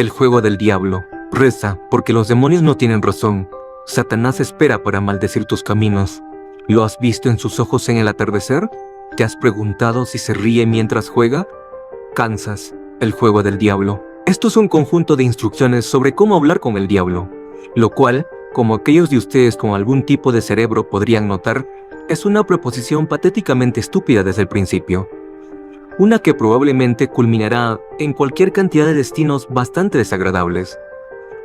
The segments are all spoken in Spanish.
El juego del diablo. Reza, porque los demonios no tienen razón. Satanás espera para maldecir tus caminos. ¿Lo has visto en sus ojos en el atardecer? ¿Te has preguntado si se ríe mientras juega? Kansas, el juego del diablo. Esto es un conjunto de instrucciones sobre cómo hablar con el diablo, lo cual, como aquellos de ustedes con algún tipo de cerebro podrían notar, es una proposición patéticamente estúpida desde el principio. Una que probablemente culminará en cualquier cantidad de destinos bastante desagradables.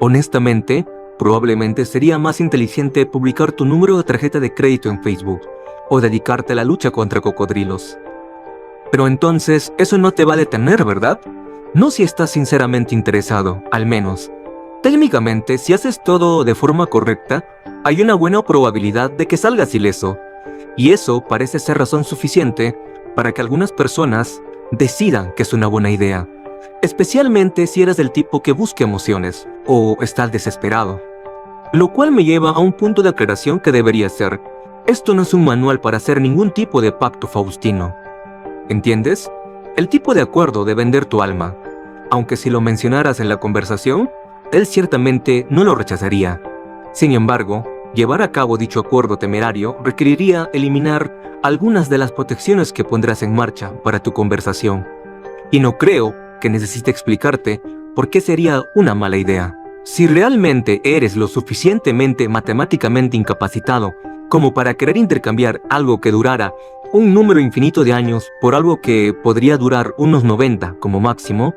Honestamente, probablemente sería más inteligente publicar tu número de tarjeta de crédito en Facebook, o dedicarte a la lucha contra cocodrilos. Pero entonces, eso no te va a detener, ¿verdad? No si estás sinceramente interesado, al menos. Técnicamente, si haces todo de forma correcta, hay una buena probabilidad de que salgas ileso. Y eso parece ser razón suficiente para que algunas personas decidan que es una buena idea. Especialmente si eres del tipo que busca emociones, o estás desesperado. Lo cual me lleva a un punto de aclaración que debería ser: esto no es un manual para hacer ningún tipo de pacto faustino. ¿Entiendes? El tipo de acuerdo de vender tu alma. Aunque si lo mencionaras en la conversación, él ciertamente no lo rechazaría. Sin embargo, llevar a cabo dicho acuerdo temerario requeriría eliminar algunas de las protecciones que pondrás en marcha para tu conversación. Y no creo que necesite explicarte por qué sería una mala idea. Si realmente eres lo suficientemente matemáticamente incapacitado como para querer intercambiar algo que durara un número infinito de años por algo que podría durar unos 90 como máximo,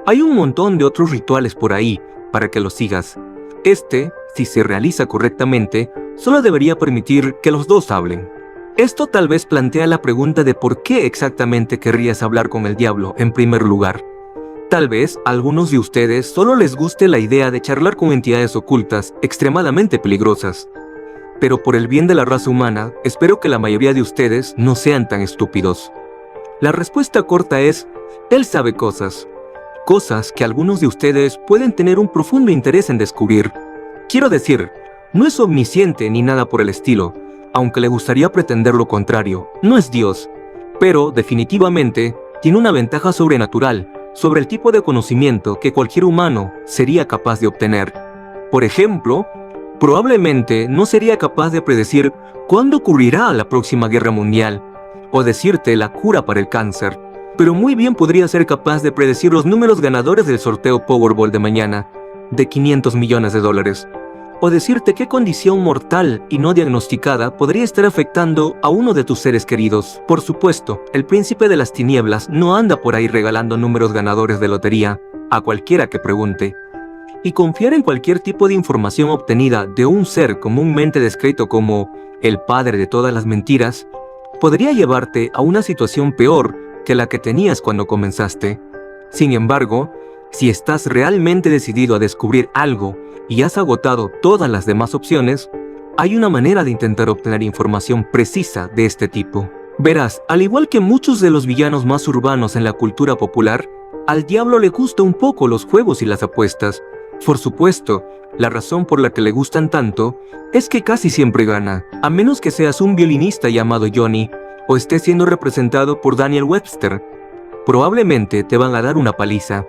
hay un montón de otros rituales por ahí para que los sigas. Si se realiza correctamente, solo debería permitir que los dos hablen. Esto tal vez plantea la pregunta de por qué exactamente querrías hablar con el diablo en primer lugar. Tal vez a algunos de ustedes solo les guste la idea de charlar con entidades ocultas extremadamente peligrosas. Pero por el bien de la raza humana, espero que la mayoría de ustedes no sean tan estúpidos. La respuesta corta es: él sabe cosas. Cosas que algunos de ustedes pueden tener un profundo interés en descubrir. Quiero decir, no es omnisciente ni nada por el estilo, aunque le gustaría pretender lo contrario. No es Dios, pero definitivamente tiene una ventaja sobrenatural sobre el tipo de conocimiento que cualquier humano sería capaz de obtener. Por ejemplo, probablemente no sería capaz de predecir cuándo ocurrirá la próxima guerra mundial, o decirte la cura para el cáncer, pero muy bien podría ser capaz de predecir los números ganadores del sorteo Powerball de mañana, de $500 millones, o decirte qué condición mortal y no diagnosticada podría estar afectando a uno de tus seres queridos. Por supuesto, el príncipe de las tinieblas no anda por ahí regalando números ganadores de lotería a cualquiera que pregunte. Y confiar en cualquier tipo de información obtenida de un ser comúnmente descrito como el padre de todas las mentiras podría llevarte a una situación peor que la que tenías cuando comenzaste. Sin embargo, si estás realmente decidido a descubrir algo y has agotado todas las demás opciones, hay una manera de intentar obtener información precisa de este tipo. Verás, al igual que muchos de los villanos más urbanos en la cultura popular, al diablo le gusta un poco los juegos y las apuestas. Por supuesto, la razón por la que le gustan tanto es que casi siempre gana, a menos que seas un violinista llamado Johnny o estés siendo representado por Daniel Webster. Probablemente te van a dar una paliza.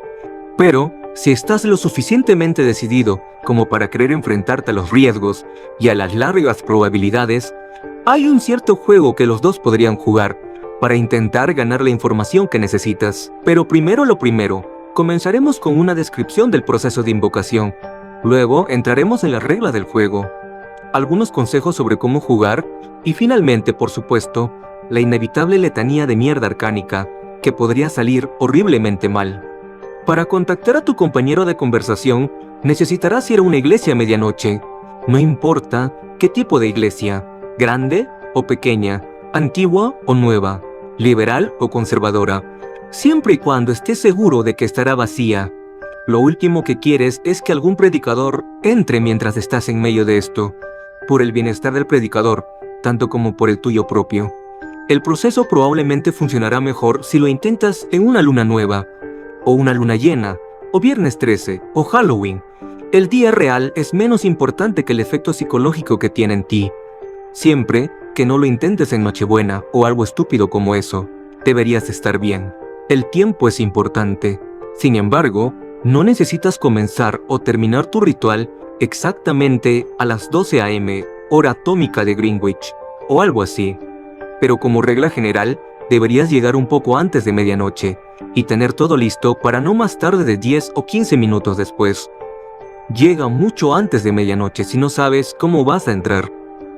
Pero, si estás lo suficientemente decidido como para querer enfrentarte a los riesgos y a las largas probabilidades, hay un cierto juego que los dos podrían jugar para intentar ganar la información que necesitas. Pero primero lo primero, comenzaremos con una descripción del proceso de invocación. Luego entraremos en las reglas del juego, algunos consejos sobre cómo jugar y finalmente, por supuesto, la inevitable letanía de mierda arcánica que podría salir horriblemente mal. Para contactar a tu compañero de conversación, necesitarás ir a una iglesia a medianoche. No importa qué tipo de iglesia, grande o pequeña, antigua o nueva, liberal o conservadora, siempre y cuando estés seguro de que estará vacía. Lo último que quieres es que algún predicador entre mientras estás en medio de esto, por el bienestar del predicador, tanto como por el tuyo propio. El proceso probablemente funcionará mejor si lo intentas en una luna nueva, o una luna llena, o viernes 13, o Halloween. El día real es menos importante que el efecto psicológico que tiene en ti. Siempre que no lo intentes en Nochebuena o algo estúpido como eso, deberías estar bien. El tiempo es importante. Sin embargo, No necesitas comenzar o terminar tu ritual exactamente a las 12 a.m., hora atómica de Greenwich, o algo así. Pero como regla general, deberías llegar un poco antes de medianoche y tener todo listo para no más tarde de 10 o 15 minutos después. Llega mucho antes de medianoche si no sabes cómo vas a entrar.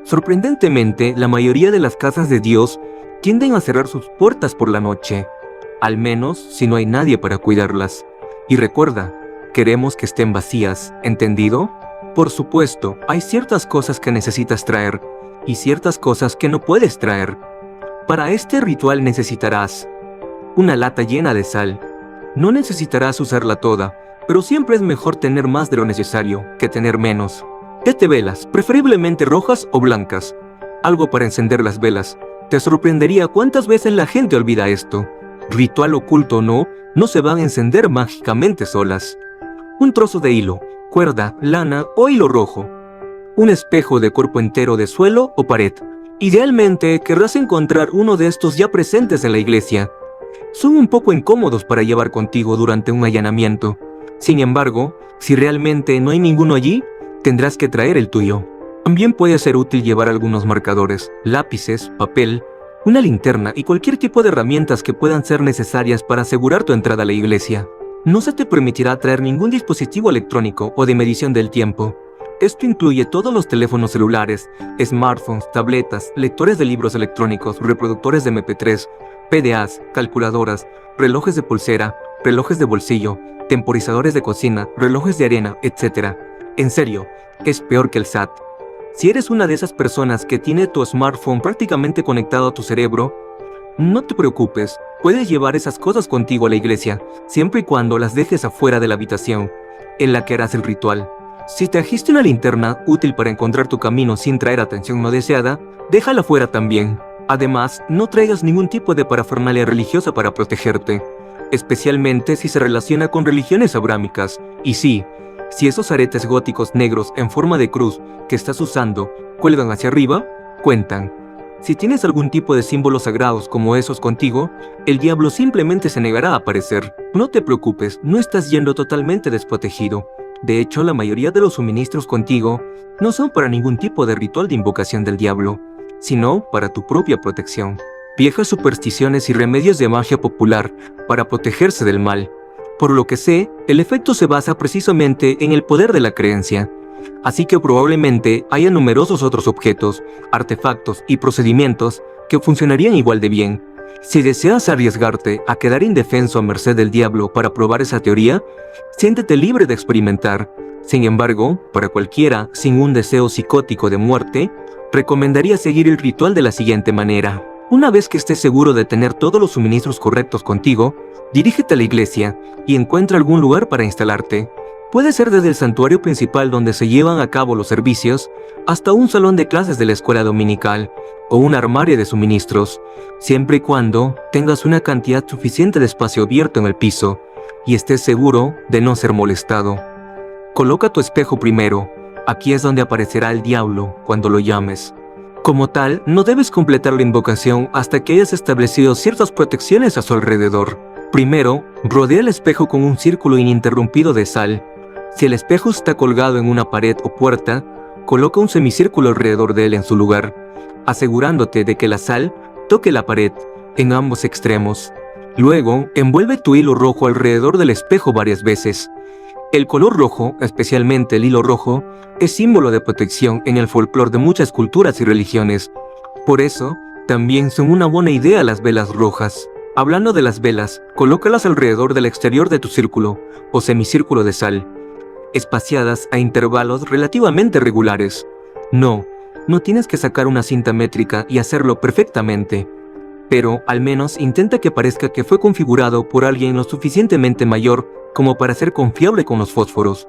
Sorprendentemente, la mayoría de las casas de Dios tienden a cerrar sus puertas por la noche, al menos si no hay nadie para cuidarlas. Y recuerda, queremos que estén vacías, ¿entendido? Por supuesto, hay ciertas cosas que necesitas traer y ciertas cosas que no puedes traer. Para este ritual necesitarás una lata llena de sal. No necesitarás usarla toda, pero siempre es mejor tener más de lo necesario que tener menos. 7 velas, preferiblemente rojas o blancas. Algo para encender las velas. Te sorprendería cuántas veces la gente olvida esto. Ritual oculto o no, no se van a encender mágicamente solas. Un trozo de hilo, cuerda, lana o hilo rojo. Un espejo de cuerpo entero de suelo o pared. Idealmente querrás encontrar uno de estos ya presentes en la iglesia. Son un poco incómodos para llevar contigo durante un allanamiento. Sin embargo, si realmente no hay ninguno allí, tendrás que traer el tuyo. También puede ser útil llevar algunos marcadores, lápices, papel, una linterna y cualquier tipo de herramientas que puedan ser necesarias para asegurar tu entrada a la iglesia. No se te permitirá traer ningún dispositivo electrónico o de medición del tiempo. Esto incluye todos los teléfonos celulares, smartphones, tabletas, lectores de libros electrónicos, reproductores de MP3, PDAs, calculadoras, relojes de pulsera, relojes de bolsillo, temporizadores de cocina, relojes de arena, etc. En serio, es peor que el SAT. Si eres una de esas personas que tiene tu smartphone prácticamente conectado a tu cerebro, no te preocupes, puedes llevar esas cosas contigo a la iglesia, siempre y cuando las dejes afuera de la habitación en la que harás el ritual. Si trajiste una linterna útil para encontrar tu camino sin traer atención no deseada, déjala fuera también. Además, no traigas ningún tipo de parafernalia religiosa para protegerte, especialmente si se relaciona con religiones abrámicas. Y sí, si esos aretes góticos negros en forma de cruz que estás usando cuelgan hacia arriba, cuentan. Si tienes algún tipo de símbolos sagrados como esos contigo, el diablo simplemente se negará a aparecer. No te preocupes, no estás yendo totalmente desprotegido. De hecho, la mayoría de los suministros contigo no son para ningún tipo de ritual de invocación del diablo, sino para tu propia protección. Viejas supersticiones y remedios de magia popular para protegerse del mal. Por lo que sé, el efecto se basa precisamente en el poder de la creencia. Así que probablemente haya numerosos otros objetos, artefactos y procedimientos que funcionarían igual de bien. Si deseas arriesgarte a quedar indefenso a merced del diablo para probar esa teoría, siéntete libre de experimentar. Sin embargo, para cualquiera sin un deseo psicótico de muerte, recomendaría seguir el ritual de la siguiente manera. Una vez que estés seguro de tener todos los suministros correctos contigo, dirígete a la iglesia y encuentra algún lugar para instalarte. Puede ser desde el santuario principal donde se llevan a cabo los servicios, hasta un salón de clases de la escuela dominical, o un armario de suministros, siempre y cuando tengas una cantidad suficiente de espacio abierto en el piso, y estés seguro de no ser molestado. Coloca tu espejo primero, aquí es donde aparecerá el diablo cuando lo llames. Como tal, no debes completar la invocación hasta que hayas establecido ciertas protecciones a su alrededor. Primero, rodea el espejo con un círculo ininterrumpido de sal. Si el espejo está colgado en una pared o puerta, coloca un semicírculo alrededor de él en su lugar, asegurándote de que la sal toque la pared en ambos extremos. Luego, envuelve tu hilo rojo alrededor del espejo varias veces. El color rojo, especialmente el hilo rojo, es símbolo de protección en el folclore de muchas culturas y religiones. Por eso, también son una buena idea las velas rojas. Hablando de las velas, colócalas alrededor del exterior de tu círculo o semicírculo de sal, espaciadas a intervalos relativamente regulares. No tienes que sacar una cinta métrica y hacerlo perfectamente, pero al menos intenta que parezca que fue configurado por alguien lo suficientemente mayor como para ser confiable con los fósforos.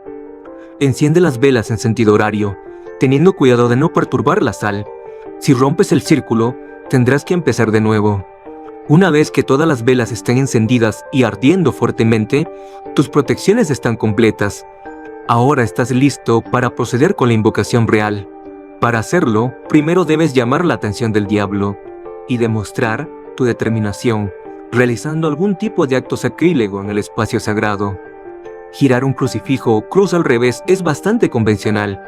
Enciende las velas en sentido horario, teniendo cuidado de no perturbar la sal. Si rompes el círculo, tendrás que empezar de nuevo. Una vez que todas las velas estén encendidas y ardiendo fuertemente, tus protecciones están completas. Ahora estás listo para proceder con la invocación real. Para hacerlo, primero debes llamar la atención del diablo y demostrar tu determinación, realizando algún tipo de acto sacrílego en el espacio sagrado. Girar un crucifijo o cruz al revés es bastante convencional,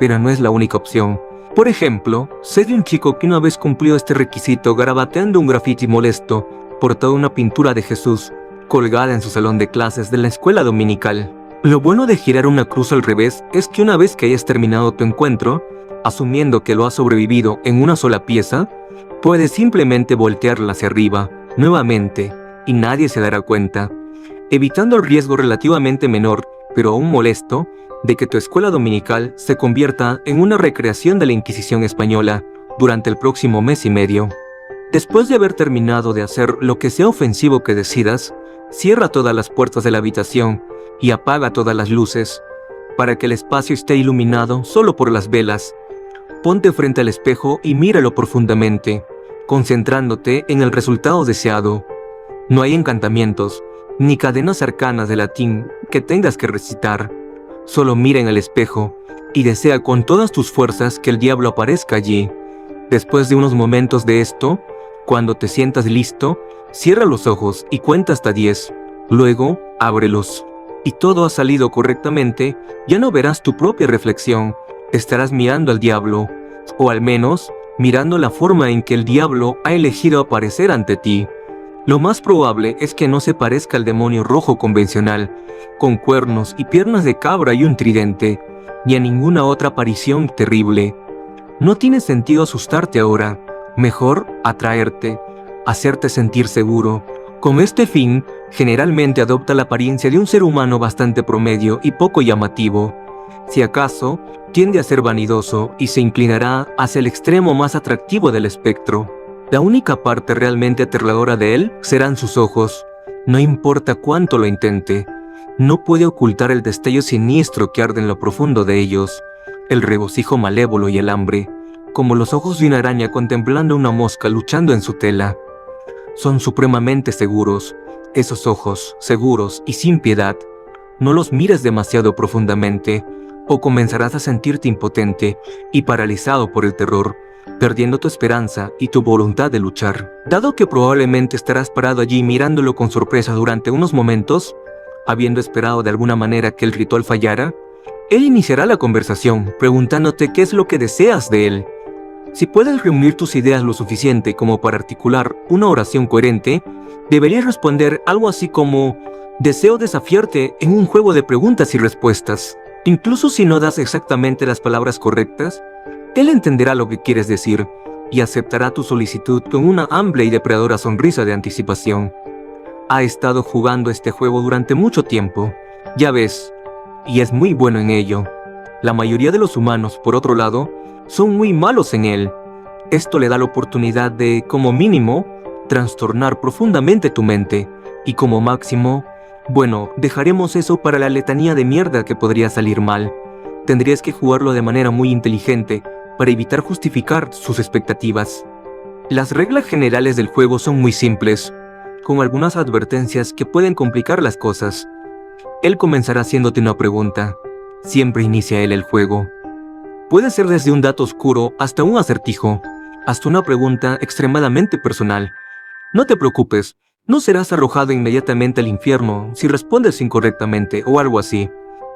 pero no es la única opción. Por ejemplo, sé de un chico que una vez cumplió este requisito garabateando un grafiti molesto por toda una pintura de Jesús colgada en su salón de clases de la escuela dominical. Lo bueno de girar una cruz al revés es que una vez que hayas terminado tu encuentro, asumiendo que lo has sobrevivido en una sola pieza, puedes simplemente voltearla hacia arriba, nuevamente, y nadie se dará cuenta, evitando el riesgo relativamente menor, pero aún molesto, de que tu escuela dominical se convierta en una recreación de la Inquisición española durante el próximo mes y medio. Después de haber terminado de hacer lo que sea ofensivo que decidas, cierra todas las puertas de la habitación y apaga todas las luces, para que el espacio esté iluminado solo por las velas. Ponte frente al espejo y míralo profundamente, concentrándote en el resultado deseado. No hay encantamientos, ni cadenas arcanas de latín que tengas que recitar. Solo mira en el espejo y desea con todas tus fuerzas que el diablo aparezca allí. Después de unos momentos de esto, cuando te sientas listo, cierra los ojos y cuenta hasta 10. Luego, ábrelos. Y todo ha salido correctamente, ya no verás tu propia reflexión. Estarás mirando al diablo, o al menos, mirando la forma en que el diablo ha elegido aparecer ante ti. Lo más probable es que no se parezca al demonio rojo convencional, con cuernos y piernas de cabra y un tridente, ni a ninguna otra aparición terrible. No tiene sentido asustarte ahora, mejor atraerte, hacerte sentir seguro. Con este fin, generalmente adopta la apariencia de un ser humano bastante promedio y poco llamativo. Si acaso, tiende a ser vanidoso y se inclinará hacia el extremo más atractivo del espectro. La única parte realmente aterradora de él serán sus ojos. No importa cuánto lo intente, no puede ocultar el destello siniestro que arde en lo profundo de ellos, el regocijo malévolo y el hambre, como los ojos de una araña contemplando una mosca luchando en su tela. Son supremamente seguros, esos ojos, seguros y sin piedad. No los mires demasiado profundamente, o comenzarás a sentirte impotente y paralizado por el terror, perdiendo tu esperanza y tu voluntad de luchar. Dado que probablemente estarás parado allí mirándolo con sorpresa durante unos momentos, habiendo esperado de alguna manera que el ritual fallara, él iniciará la conversación, preguntándote qué es lo que deseas de él. Si puedes reunir tus ideas lo suficiente como para articular una oración coherente, deberías responder algo así como: deseo desafiarte en un juego de preguntas y respuestas. Incluso si no das exactamente las palabras correctas, él entenderá lo que quieres decir y aceptará tu solicitud con una amplia y depredadora sonrisa de anticipación. Ha estado jugando este juego durante mucho tiempo, ya ves, y es muy bueno en ello. La mayoría de los humanos, por otro lado, son muy malos en él. Esto le da la oportunidad de, como mínimo, trastornar profundamente tu mente, y como máximo, bueno, dejaremos eso para la letanía de mierda que podría salir mal. Tendrías que jugarlo de manera muy inteligente para evitar justificar sus expectativas. Las reglas generales del juego son muy simples, con algunas advertencias que pueden complicar las cosas. Él comenzará haciéndote una pregunta. Siempre inicia él el juego. Puede ser desde un dato oscuro hasta un acertijo, hasta una pregunta extremadamente personal. No te preocupes, no serás arrojado inmediatamente al infierno si respondes incorrectamente o algo así.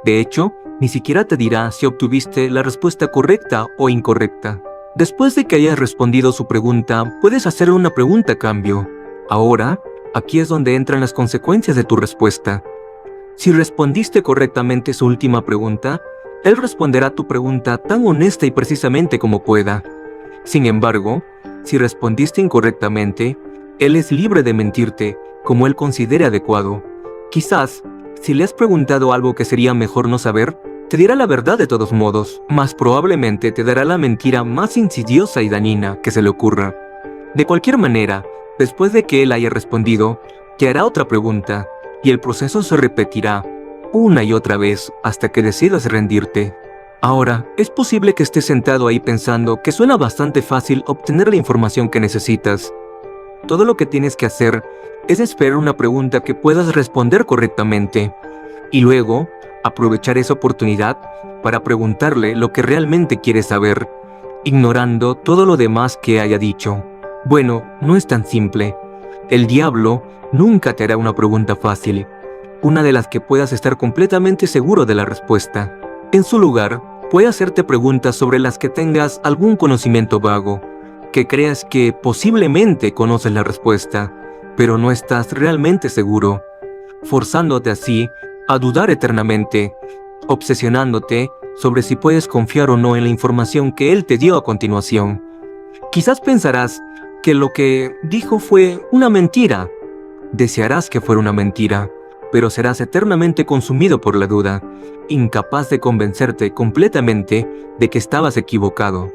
De hecho, ni siquiera te dirá si obtuviste la respuesta correcta o incorrecta. Después de que hayas respondido su pregunta, puedes hacer una pregunta a cambio. Ahora, aquí es donde entran las consecuencias de tu respuesta. Si respondiste correctamente su última pregunta, él responderá tu pregunta tan honesta y precisamente como pueda. Sin embargo, si respondiste incorrectamente, él es libre de mentirte como él considere adecuado. Quizás, si le has preguntado algo que sería mejor no saber, te dirá la verdad de todos modos, mas probablemente te dará la mentira más insidiosa y dañina que se le ocurra. De cualquier manera, después de que él haya respondido, te hará otra pregunta, y el proceso se repetirá una y otra vez hasta que decidas rendirte. Ahora, es posible que estés sentado ahí pensando que suena bastante fácil obtener la información que necesitas. Todo lo que tienes que hacer es esperar una pregunta que puedas responder correctamente, y luego aprovechar esa oportunidad para preguntarle lo que realmente quieres saber, ignorando todo lo demás que haya dicho. Bueno, no es tan simple. El diablo nunca te hará una pregunta fácil. una de las que puedas estar completamente seguro de la respuesta. En su lugar, puede hacerte preguntas sobre las que tengas algún conocimiento vago, que creas que posiblemente conoces la respuesta, pero no estás realmente seguro, forzándote así a dudar eternamente, obsesionándote sobre si puedes confiar o no en la información que él te dio a continuación. Quizás pensarás que lo que dijo fue una mentira. Desearás que fuera una mentira, pero serás eternamente consumido por la duda, incapaz de convencerte completamente de que estabas equivocado.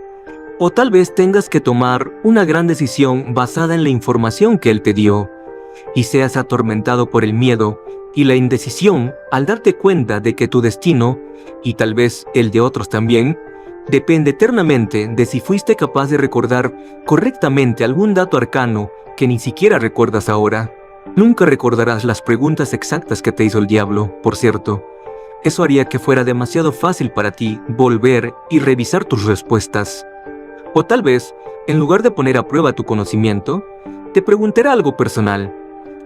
O tal vez tengas que tomar una gran decisión basada en la información que él te dio, y seas atormentado por el miedo y la indecisión al darte cuenta de que tu destino, y tal vez el de otros también, depende eternamente de si fuiste capaz de recordar correctamente algún dato arcano que ni siquiera recuerdas ahora. Nunca recordarás las preguntas exactas que te hizo el diablo, por cierto. Eso haría que fuera demasiado fácil para ti volver y revisar tus respuestas. O tal vez, en lugar de poner a prueba tu conocimiento, te preguntará algo personal,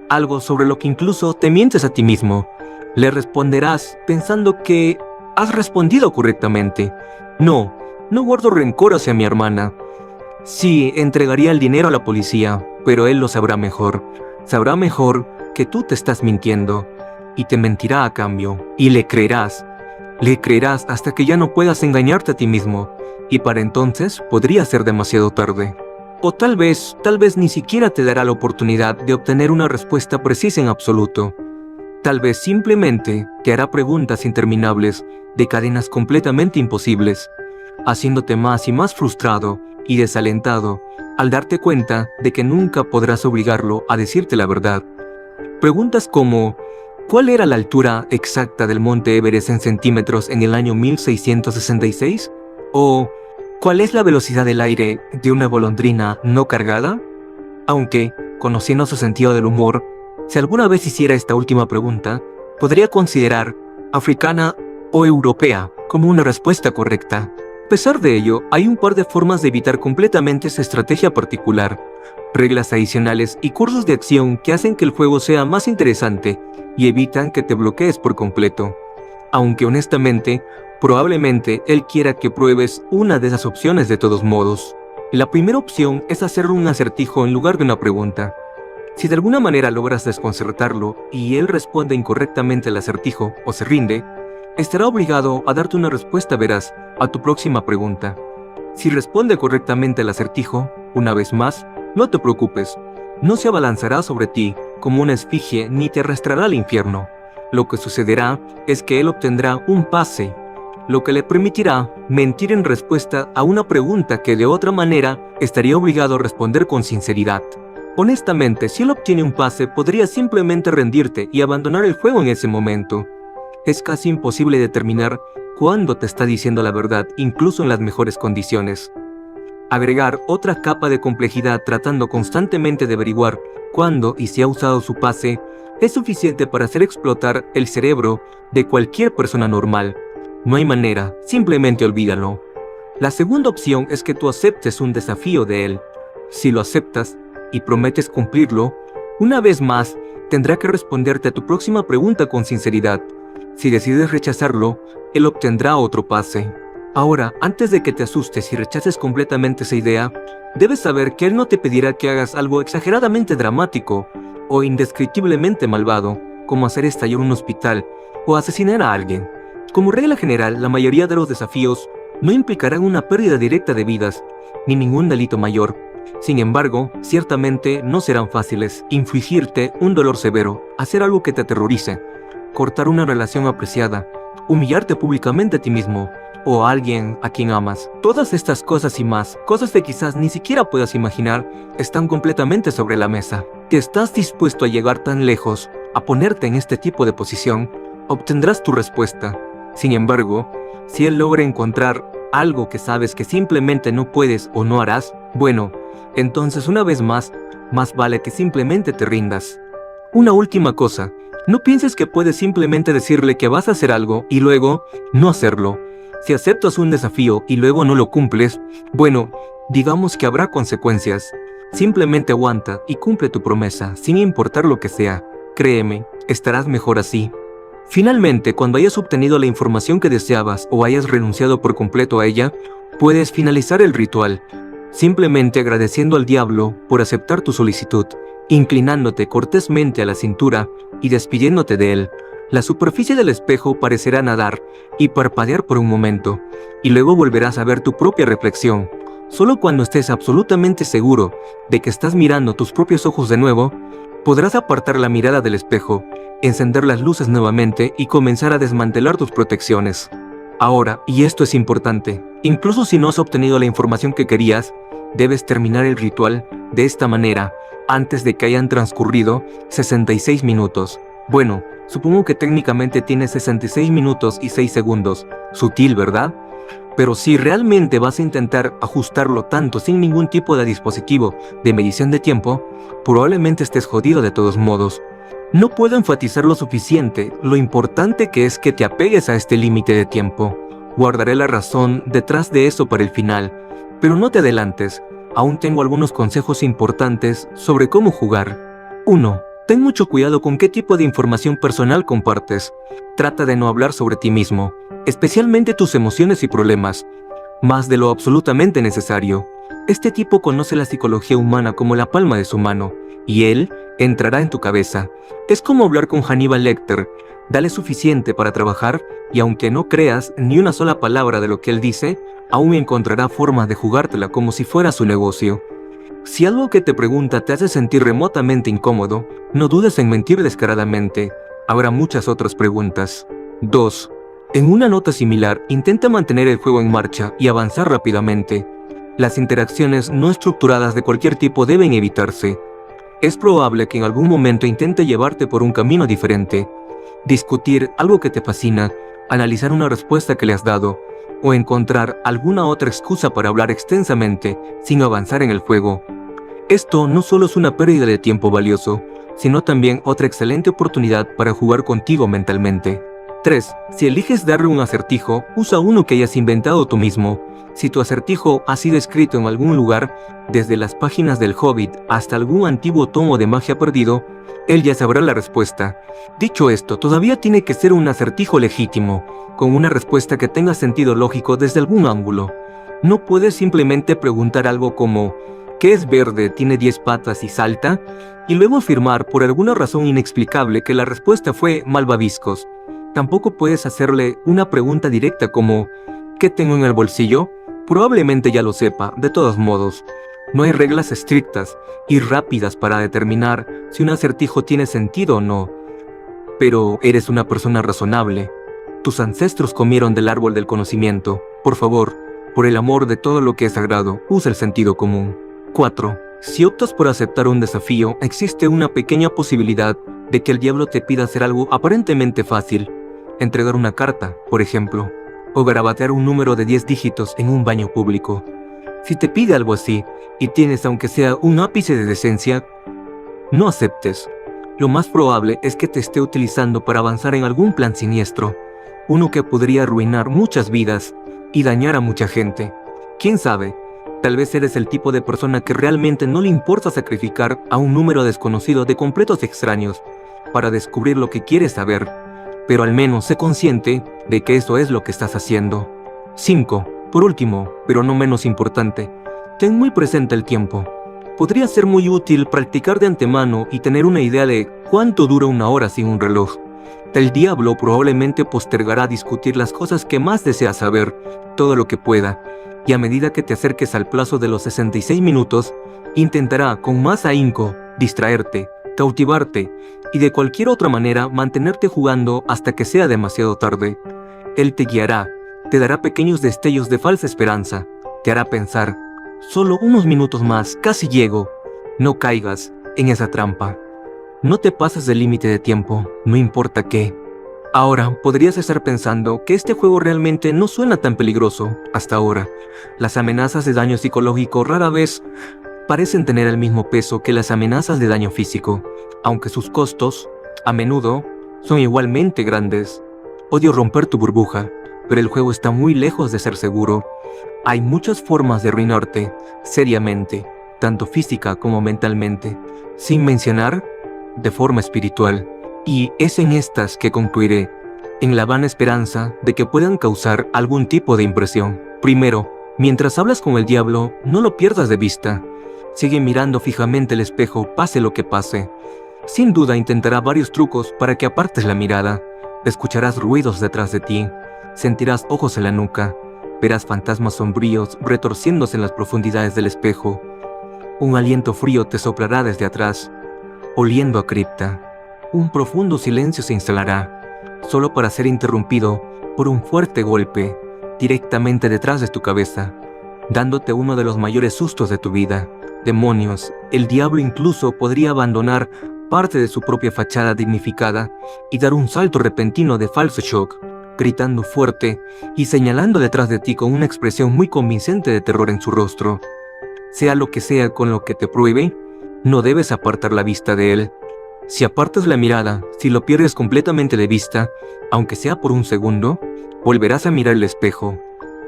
algo sobre lo que incluso te mientes a ti mismo. Le responderás pensando que has respondido correctamente. No guardo rencor hacia mi hermana. Sí, entregaría el dinero a la policía, pero él lo sabrá mejor. Sabrá mejor que tú te estás mintiendo, y te mentirá a cambio, y le creerás. Le creerás hasta que ya no puedas engañarte a ti mismo, y para entonces podría ser demasiado tarde. O tal vez ni siquiera te dará la oportunidad de obtener una respuesta precisa en absoluto. Tal vez simplemente te hará preguntas interminables de cadenas completamente imposibles, haciéndote más y más frustrado y desalentado al darte cuenta de que nunca podrás obligarlo a decirte la verdad. Preguntas como: ¿cuál era la altura exacta del monte Everest en centímetros en el año 1666? ¿O cuál es la velocidad del aire de una golondrina no cargada? Aunque, conociendo su sentido del humor, si alguna vez hiciera esta última pregunta, podría considerar africana o europea como una respuesta correcta. A pesar de ello, hay un par de formas de evitar completamente esa estrategia particular, reglas adicionales y cursos de acción que hacen que el juego sea más interesante y evitan que te bloquees por completo. Aunque honestamente, probablemente él quiera que pruebes una de esas opciones de todos modos. La primera opción es hacer un acertijo en lugar de una pregunta. Si de alguna manera logras desconcertarlo y él responde incorrectamente al acertijo o se rinde, estará obligado a darte una respuesta veraz a tu próxima pregunta. Si responde correctamente al acertijo, una vez más, no te preocupes, no se abalanzará sobre ti como una esfinge ni te arrastrará al infierno. Lo que sucederá es que él obtendrá un pase, lo que le permitirá mentir en respuesta a una pregunta que de otra manera estaría obligado a responder con sinceridad. Honestamente, si él obtiene un pase, podría simplemente rendirte y abandonar el juego en ese momento. Es casi imposible determinar cuándo te está diciendo la verdad, incluso en las mejores condiciones. Agregar otra capa de complejidad tratando constantemente de averiguar cuándo y si ha usado su pase es suficiente para hacer explotar el cerebro de cualquier persona normal. No hay manera, simplemente olvídalo. La segunda opción es que tú aceptes un desafío de él. Si lo aceptas y prometes cumplirlo, una vez más tendrá que responderte a tu próxima pregunta con sinceridad. Si decides rechazarlo, él obtendrá otro pase. Ahora, antes de que te asustes y rechaces completamente esa idea, debes saber que él no te pedirá que hagas algo exageradamente dramático o indescriptiblemente malvado, como hacer estallar un hospital o asesinar a alguien. Como regla general, la mayoría de los desafíos no implicarán una pérdida directa de vidas, ni ningún delito mayor. Sin embargo, ciertamente no serán fáciles. Infligirte un dolor severo, hacer algo que te aterrorice, cortar una relación apreciada, humillarte públicamente a ti mismo o a alguien a quien amas. Todas estas cosas y más, cosas que quizás ni siquiera puedas imaginar, están completamente sobre la mesa. Si estás dispuesto a llegar tan lejos, a ponerte en este tipo de posición, obtendrás tu respuesta. Sin embargo, si él logra encontrar algo que sabes que simplemente no puedes o no harás, bueno, entonces una vez más vale que simplemente te rindas. Una última cosa, no pienses que puedes simplemente decirle que vas a hacer algo y luego no hacerlo. Si aceptas un desafío y luego no lo cumples, bueno, digamos que habrá consecuencias. Simplemente aguanta y cumple tu promesa, sin importar lo que sea. Créeme, Estarás mejor así. Finalmente, cuando hayas obtenido la información que deseabas o hayas renunciado por completo a ella, puedes finalizar el ritual, simplemente agradeciendo al diablo por aceptar tu solicitud, inclinándote cortésmente a la cintura y despidiéndote de él. La superficie del espejo parecerá nadar y parpadear por un momento, y luego volverás a ver tu propia reflexión. Solo cuando estés absolutamente seguro de que estás mirando tus propios ojos de nuevo, podrás apartar la mirada del espejo, encender las luces nuevamente y comenzar a desmantelar tus protecciones. Ahora, y esto es importante, incluso si no has obtenido la información que querías, debes terminar el ritual de esta manera antes de que hayan transcurrido 66 minutos. Bueno, supongo que técnicamente tienes 66 minutos y 6 segundos. Sutil, ¿verdad? Pero si realmente vas a intentar ajustarlo tanto sin ningún tipo de dispositivo de medición de tiempo, probablemente estés jodido de todos modos. No puedo enfatizar lo suficiente lo importante que es que te apegues a este límite de tiempo. Guardaré la razón detrás de eso para el final, pero no te adelantes. Aún tengo algunos consejos importantes sobre cómo jugar. 1. Ten mucho cuidado con qué tipo de información personal compartes. Trata de no hablar sobre ti mismo, especialmente tus emociones y problemas, más de lo absolutamente necesario. Este tipo conoce la psicología humana como la palma de su mano, y él entrará en tu cabeza. Es como hablar con Hannibal Lecter. Dale suficiente para trabajar, y aunque no creas ni una sola palabra de lo que él dice, aún encontrará formas de jugártela como si fuera su negocio. Si algo que te pregunta te hace sentir remotamente incómodo, no dudes en mentir descaradamente. Habrá muchas otras preguntas. 2. En una nota similar, intenta mantener el juego en marcha y avanzar rápidamente. Las interacciones no estructuradas de cualquier tipo deben evitarse. Es probable que en algún momento intente llevarte por un camino diferente, discutir algo que te fascina, analizar una respuesta que le has dado, o encontrar alguna otra excusa para hablar extensamente sin avanzar en el juego. Esto no solo es una pérdida de tiempo valioso, sino también otra excelente oportunidad para jugar contigo mentalmente. 3. Si eliges darle un acertijo, usa uno que hayas inventado tú mismo. Si tu acertijo ha sido escrito en algún lugar, desde las páginas del Hobbit hasta algún antiguo tomo de magia perdido, él ya sabrá la respuesta. Dicho esto, todavía tiene que ser un acertijo legítimo, con una respuesta que tenga sentido lógico desde algún ángulo. No puedes simplemente preguntar algo como ¿qué es verde, tiene 10 patas y salta? Y luego afirmar por alguna razón inexplicable que la respuesta fue malvaviscos. Tampoco puedes hacerle una pregunta directa como ¿qué tengo en el bolsillo? Probablemente ya lo sepa, de todos modos. No hay reglas estrictas y rápidas para determinar si un acertijo tiene sentido o no. Pero eres una persona razonable. Tus ancestros comieron del árbol del conocimiento. Por favor, por el amor de todo lo que es sagrado, usa el sentido común. 4. Si optas por aceptar un desafío, existe una pequeña posibilidad de que el diablo te pida hacer algo aparentemente fácil. Entregar una carta, por ejemplo, o garabatear un número de 10 dígitos en un baño público. Si te pide algo así, y tienes aunque sea un ápice de decencia, no aceptes. Lo más probable es que te esté utilizando para avanzar en algún plan siniestro, uno que podría arruinar muchas vidas y dañar a mucha gente. ¿Quién sabe? Tal vez eres el tipo de persona que realmente no le importa sacrificar a un número desconocido de completos extraños para descubrir lo que quieres saber, pero al menos sé consciente de que eso es lo que estás haciendo. 5. Por último, pero no menos importante, ten muy presente el tiempo. Podría ser muy útil practicar de antemano y tener una idea de cuánto dura una hora sin un reloj. El diablo probablemente postergará discutir las cosas que más deseas saber, todo lo que pueda, y a medida que te acerques al plazo de los 66 minutos, intentará con más ahínco distraerte, cautivarte y de cualquier otra manera mantenerte jugando hasta que sea demasiado tarde. Él te guiará, te dará pequeños destellos de falsa esperanza, te hará pensar, solo unos minutos más, casi llego. No caigas en esa trampa. No te pases del límite de tiempo, no importa qué. Ahora, podrías estar pensando que este juego realmente no suena tan peligroso hasta ahora. Las amenazas de daño psicológico rara vez parecen tener el mismo peso que las amenazas de daño físico, aunque sus costos, a menudo, son igualmente grandes. Odio romper tu burbuja, pero el juego está muy lejos de ser seguro. Hay muchas formas de arruinarte, seriamente, tanto física como mentalmente, sin mencionar de forma espiritual. Y es en estas que concluiré, en la vana esperanza de que puedan causar algún tipo de impresión. Primero, mientras hablas con el diablo, no lo pierdas de vista. Sigue mirando fijamente el espejo, pase lo que pase. Sin duda intentará varios trucos para que apartes la mirada. Escucharás ruidos detrás de ti, sentirás ojos en la nuca, verás fantasmas sombríos retorciéndose en las profundidades del espejo. Un aliento frío te soplará desde atrás, oliendo a cripta. Un profundo silencio se instalará, solo para ser interrumpido por un fuerte golpe directamente detrás de tu cabeza, dándote uno de los mayores sustos de tu vida. Demonios, el diablo incluso podría abandonar parte de su propia fachada dignificada y dar un salto repentino de falso shock, gritando fuerte y señalando detrás de ti con una expresión muy convincente de terror en su rostro. Sea lo que sea con lo que te pruebe, no debes apartar la vista de él. Si apartas la mirada, si lo pierdes completamente de vista, aunque sea por un segundo, volverás a mirar el espejo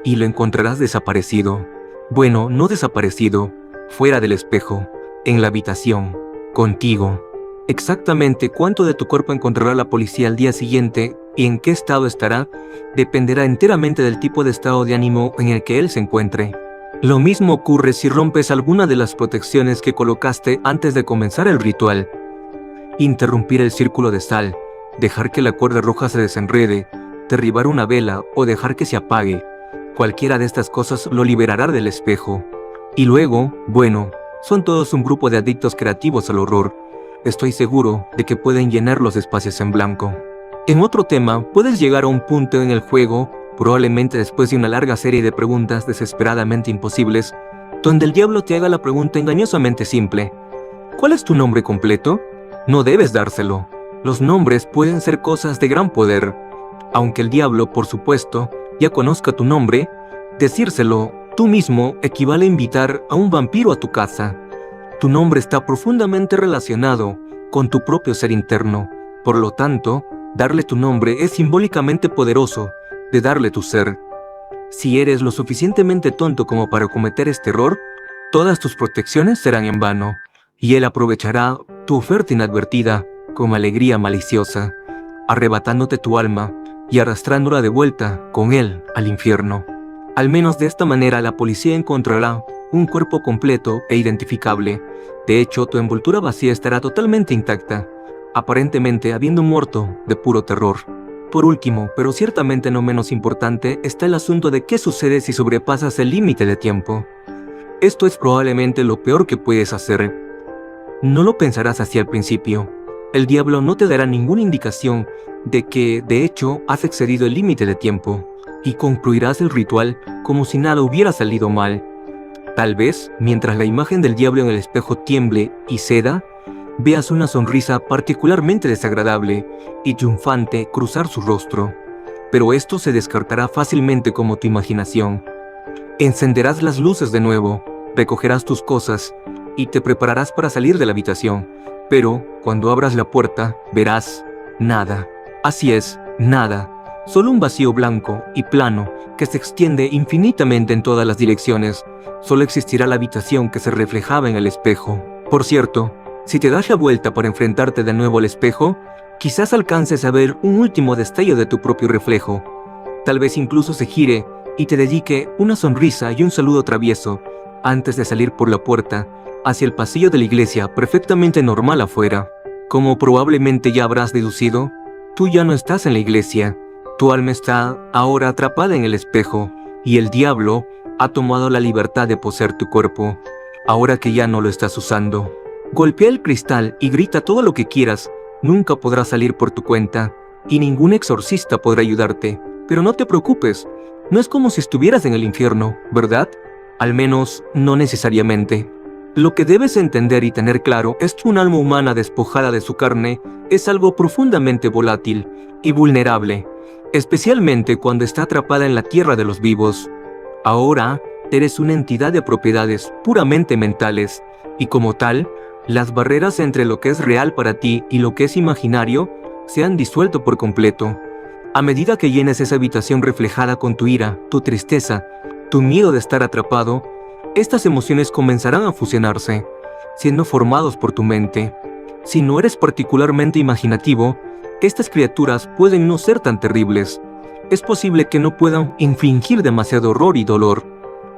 y lo encontrarás desaparecido. Bueno, no desaparecido, fuera del espejo, en la habitación, contigo. Exactamente cuánto de tu cuerpo encontrará la policía al día siguiente y en qué estado estará, dependerá enteramente del tipo de estado de ánimo en el que él se encuentre. Lo mismo ocurre si rompes alguna de las protecciones que colocaste antes de comenzar el ritual. Interrumpir el círculo de sal, dejar que la cuerda roja se desenrede, derribar una vela o dejar que se apague. Cualquiera de estas cosas lo liberará del espejo. Y luego, bueno, son todos un grupo de adictos creativos al horror. Estoy seguro de que pueden llenar los espacios en blanco. En otro tema, puedes llegar a un punto en el juego, probablemente después de una larga serie de preguntas desesperadamente imposibles, donde el diablo te haga la pregunta engañosamente simple: ¿cuál es tu nombre completo? No debes dárselo. Los nombres pueden ser cosas de gran poder. Aunque el diablo, por supuesto, ya conozca tu nombre, decírselo tú mismo equivale a invitar a un vampiro a tu casa. Tu nombre está profundamente relacionado con tu propio ser interno. Por lo tanto, darle tu nombre es simbólicamente poderoso de darle tu ser. Si eres lo suficientemente tonto como para cometer este error, todas tus protecciones serán en vano, y él aprovechará tu oferta inadvertida como alegría maliciosa, arrebatándote tu alma y arrastrándola de vuelta con él al infierno. Al menos de esta manera la policía encontrará un cuerpo completo e identificable. De hecho, tu envoltura vacía estará totalmente intacta, aparentemente habiendo muerto de puro terror. Por último, pero ciertamente no menos importante, está el asunto de qué sucede si sobrepasas el límite de tiempo. Esto es probablemente lo peor que puedes hacer. No lo pensarás así al principio. El diablo no te dará ninguna indicación de que, de hecho, has excedido el límite de tiempo, y concluirás el ritual como si nada hubiera salido mal. Tal vez, mientras la imagen del diablo en el espejo tiemble y ceda, veas una sonrisa particularmente desagradable y triunfante cruzar su rostro, pero esto se descartará fácilmente como tu imaginación. Encenderás las luces de nuevo, recogerás tus cosas y te prepararás para salir de la habitación, pero cuando abras la puerta verás nada. Así es, nada. Solo un vacío blanco y plano que se extiende infinitamente en todas las direcciones. Solo existirá la habitación que se reflejaba en el espejo. Por cierto, si te das la vuelta para enfrentarte de nuevo al espejo, quizás alcances a ver un último destello de tu propio reflejo. Tal vez incluso se gire y te dedique una sonrisa y un saludo travieso antes de salir por la puerta hacia el pasillo de la iglesia perfectamente normal afuera. Como probablemente ya habrás deducido, tú ya no estás en la iglesia. Tu alma está ahora atrapada en el espejo y el diablo ha tomado la libertad de poseer tu cuerpo, ahora que ya no lo estás usando. Golpea el cristal y grita todo lo que quieras, nunca podrás salir por tu cuenta y ningún exorcista podrá ayudarte. Pero no te preocupes, no es como si estuvieras en el infierno, ¿verdad? Al menos, no necesariamente. Lo que debes entender y tener claro es que un alma humana despojada de su carne es algo profundamente volátil y vulnerable, especialmente cuando está atrapada en la tierra de los vivos. Ahora, eres una entidad de propiedades puramente mentales, y como tal, las barreras entre lo que es real para ti y lo que es imaginario se han disuelto por completo. A medida que llenes esa habitación reflejada con tu ira, tu tristeza, tu miedo de estar atrapado, estas emociones comenzarán a fusionarse, siendo formados por tu mente. Si no eres particularmente imaginativo, estas criaturas pueden no ser tan terribles. Es posible que no puedan infligir demasiado horror y dolor.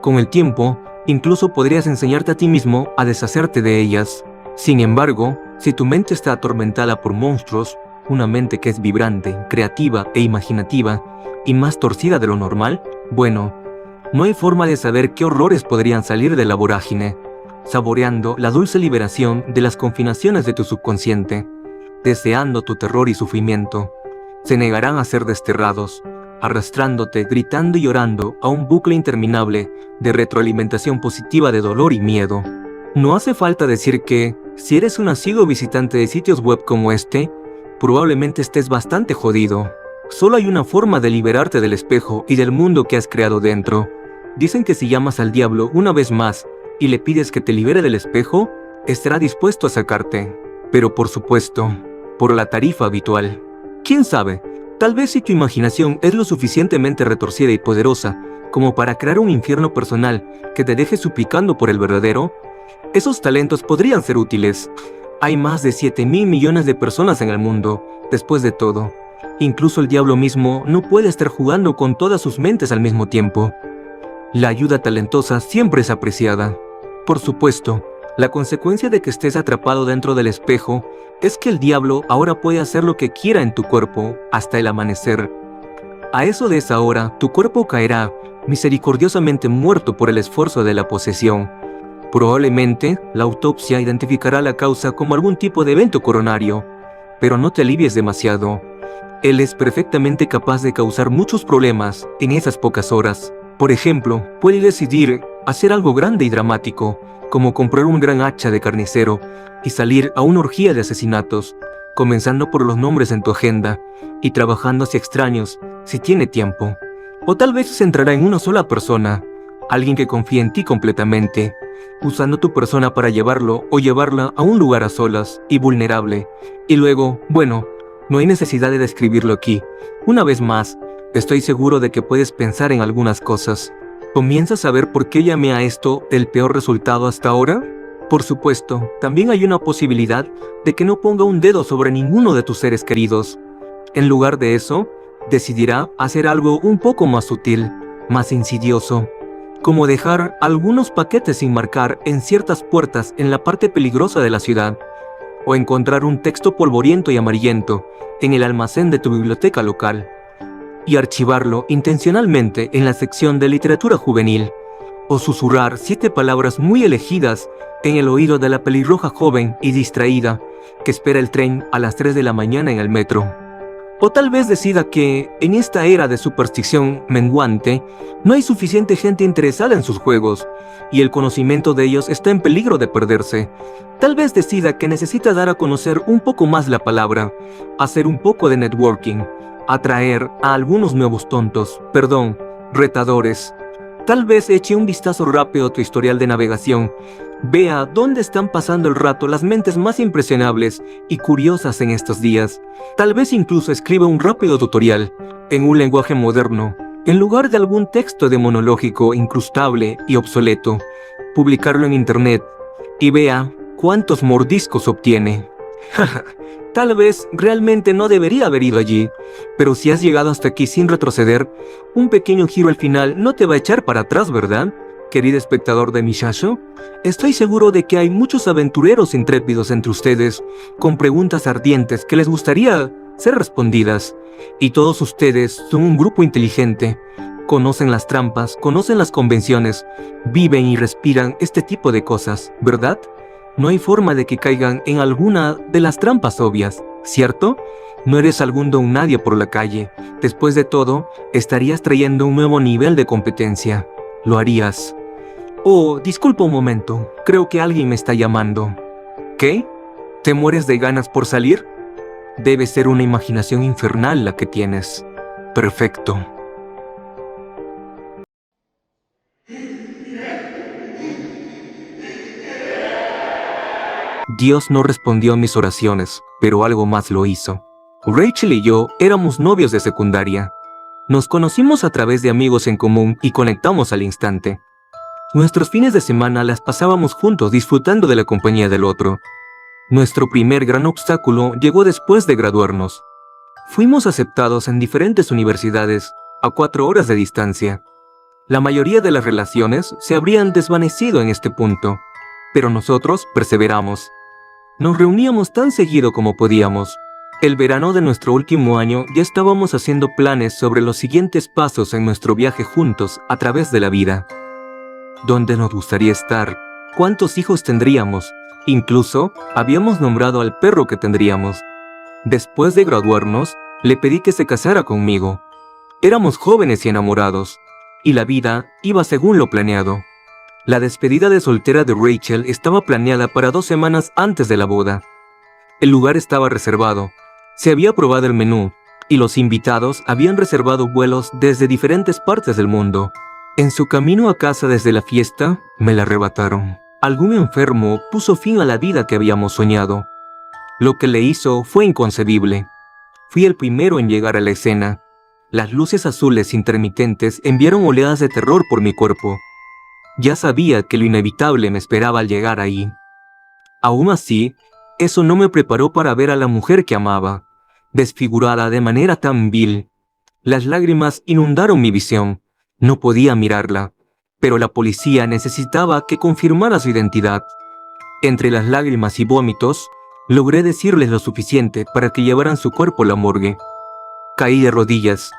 Con el tiempo, incluso podrías enseñarte a ti mismo a deshacerte de ellas. Sin embargo, si tu mente está atormentada por monstruos, una mente que es vibrante, creativa e imaginativa, y más torcida de lo normal, bueno, no hay forma de saber qué horrores podrían salir de la vorágine, saboreando la dulce liberación de las confinaciones de tu subconsciente, deseando tu terror y sufrimiento. Se negarán a ser desterrados, arrastrándote, gritando y llorando a un bucle interminable de retroalimentación positiva de dolor y miedo. No hace falta decir que, si eres un asiduo visitante de sitios web como este, probablemente estés bastante jodido. Solo hay una forma de liberarte del espejo y del mundo que has creado dentro. Dicen que si llamas al diablo una vez más y le pides que te libere del espejo, estará dispuesto a sacarte. Pero por supuesto, por la tarifa habitual. ¿Quién sabe? Tal vez si tu imaginación es lo suficientemente retorcida y poderosa como para crear un infierno personal que te deje suplicando por el verdadero, esos talentos podrían ser útiles. Hay más de 7.000 millones de personas en el mundo, después de todo. Incluso el diablo mismo no puede estar jugando con todas sus mentes al mismo tiempo. La ayuda talentosa siempre es apreciada. Por supuesto, la consecuencia de que estés atrapado dentro del espejo es que el diablo ahora puede hacer lo que quiera en tu cuerpo hasta el amanecer. A eso de esa hora, tu cuerpo caerá misericordiosamente muerto por el esfuerzo de la posesión. Probablemente, la autopsia identificará la causa como algún tipo de evento coronario, pero no te alivies demasiado. Él es perfectamente capaz de causar muchos problemas en esas pocas horas. Por ejemplo, puede decidir hacer algo grande y dramático, como comprar un gran hacha de carnicero y salir a una orgía de asesinatos, comenzando por los nombres en tu agenda y trabajando hacia extraños si tiene tiempo. O tal vez se centrará en una sola persona, alguien que confíe en ti completamente, usando tu persona para llevarlo o llevarla a un lugar a solas y vulnerable. Y luego, bueno, no hay necesidad de describirlo aquí. Una vez más, estoy seguro de que puedes pensar en algunas cosas. ¿Comienzas a ver por qué llamé a esto el peor resultado hasta ahora? Por supuesto, también hay una posibilidad de que no ponga un dedo sobre ninguno de tus seres queridos. En lugar de eso, decidirá hacer algo un poco más sutil, más insidioso, como dejar algunos paquetes sin marcar en ciertas puertas en la parte peligrosa de la ciudad, o encontrar un texto polvoriento y amarillento en el almacén de tu biblioteca local, y archivarlo intencionalmente en la sección de literatura juvenil, o susurrar 7 palabras muy elegidas en el oído de la pelirroja joven y distraída que espera el tren a las 3 de la mañana en el metro. O tal vez decida que, en esta era de superstición menguante, no hay suficiente gente interesada en sus juegos, y el conocimiento de ellos está en peligro de perderse. Tal vez decida que necesita dar a conocer un poco más la palabra, hacer un poco de networking, atraer a algunos nuevos retadores. Tal vez eche un vistazo rápido a tu historial de navegación, vea dónde están pasando el rato las mentes más impresionables y curiosas en estos días. Tal vez incluso escriba un rápido tutorial, en un lenguaje moderno, en lugar de algún texto demonológico incrustable y obsoleto, publicarlo en internet, y vea cuántos mordiscos obtiene. Tal vez realmente no debería haber ido allí, pero si has llegado hasta aquí sin retroceder, un pequeño giro al final no te va a echar para atrás, ¿verdad? Querido espectador de Mishasho, estoy seguro de que hay muchos aventureros intrépidos entre ustedes, con preguntas ardientes que les gustaría ser respondidas, y todos ustedes son un grupo inteligente, conocen las trampas, conocen las convenciones, viven y respiran este tipo de cosas, ¿verdad? No hay forma de que caigan en alguna de las trampas obvias, ¿cierto? No eres algún don nadie por la calle. Después de todo, estarías trayendo un nuevo nivel de competencia. Lo harías. Oh, disculpa un momento. Creo que alguien me está llamando. ¿Qué? ¿Te mueres de ganas por salir? Debe ser una imaginación infernal la que tienes. Perfecto. Dios no respondió a mis oraciones, pero algo más lo hizo. Rachel y yo éramos novios de secundaria. Nos conocimos a través de amigos en común y conectamos al instante. Nuestros fines de semana las pasábamos juntos disfrutando de la compañía del otro. Nuestro primer gran obstáculo llegó después de graduarnos. Fuimos aceptados en diferentes universidades, a 4 horas de distancia. La mayoría de las relaciones se habrían desvanecido en este punto, pero nosotros perseveramos. Nos reuníamos tan seguido como podíamos. El verano de nuestro último año ya estábamos haciendo planes sobre los siguientes pasos en nuestro viaje juntos a través de la vida. ¿Dónde nos gustaría estar? ¿Cuántos hijos tendríamos? Incluso habíamos nombrado al perro que tendríamos. Después de graduarnos, le pedí que se casara conmigo. Éramos jóvenes y enamorados, y la vida iba según lo planeado. La despedida de soltera de Rachel estaba planeada para 2 semanas antes de la boda. El lugar estaba reservado, se había aprobado el menú, y los invitados habían reservado vuelos desde diferentes partes del mundo. En su camino a casa desde la fiesta, me la arrebataron. Algún enfermo puso fin a la vida que habíamos soñado. Lo que le hizo fue inconcebible. Fui el primero en llegar a la escena. Las luces azules intermitentes enviaron oleadas de terror por mi cuerpo. Ya sabía que lo inevitable me esperaba al llegar ahí. Aún así, eso no me preparó para ver a la mujer que amaba, desfigurada de manera tan vil. Las lágrimas inundaron mi visión. No podía mirarla, pero la policía necesitaba que confirmara su identidad. Entre las lágrimas y vómitos, logré decirles lo suficiente para que llevaran su cuerpo a la morgue. Caí de rodillas,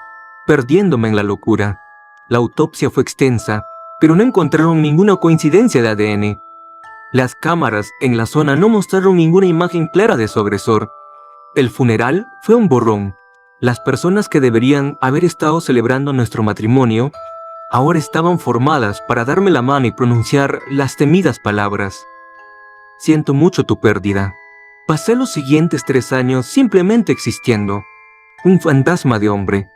perdiéndome en la locura. La autopsia fue extensa, pero no encontraron ninguna coincidencia de ADN. Las cámaras en la zona no mostraron ninguna imagen clara de su agresor. El funeral fue un borrón. Las personas que deberían haber estado celebrando nuestro matrimonio ahora estaban formadas para darme la mano y pronunciar las temidas palabras. Siento mucho tu pérdida. Pasé los siguientes 3 años simplemente existiendo, un fantasma de hombre,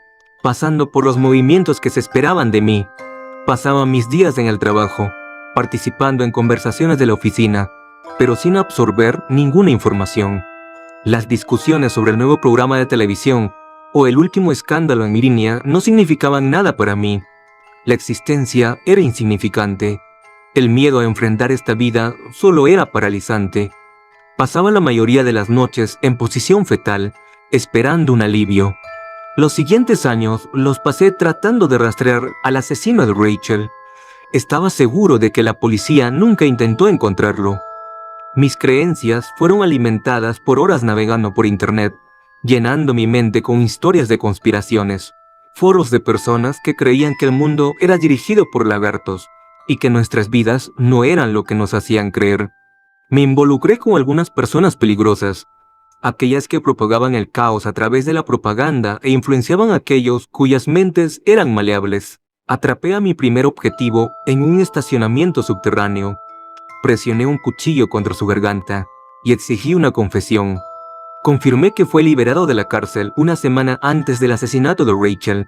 pasando por los movimientos que se esperaban de mí. Pasaba mis días en el trabajo, participando en conversaciones de la oficina, pero sin absorber ninguna información. Las discusiones sobre el nuevo programa de televisión o el último escándalo en mi línea no significaban nada para mí. La existencia era insignificante. El miedo a enfrentar esta vida solo era paralizante. Pasaba la mayoría de las noches en posición fetal, esperando un alivio. Los siguientes años los pasé tratando de rastrear al asesino de Rachel. Estaba seguro de que la policía nunca intentó encontrarlo. Mis creencias fueron alimentadas por horas navegando por internet, llenando mi mente con historias de conspiraciones, foros de personas que creían que el mundo era dirigido por lagartos y que nuestras vidas no eran lo que nos hacían creer. Me involucré con algunas personas peligrosas, aquellas que propagaban el caos a través de la propaganda e influenciaban a aquellos cuyas mentes eran maleables. Atrapé a mi primer objetivo en un estacionamiento subterráneo. Presioné un cuchillo contra su garganta y exigí una confesión. Confirmé que fue liberado de la cárcel una semana antes del asesinato de Rachel.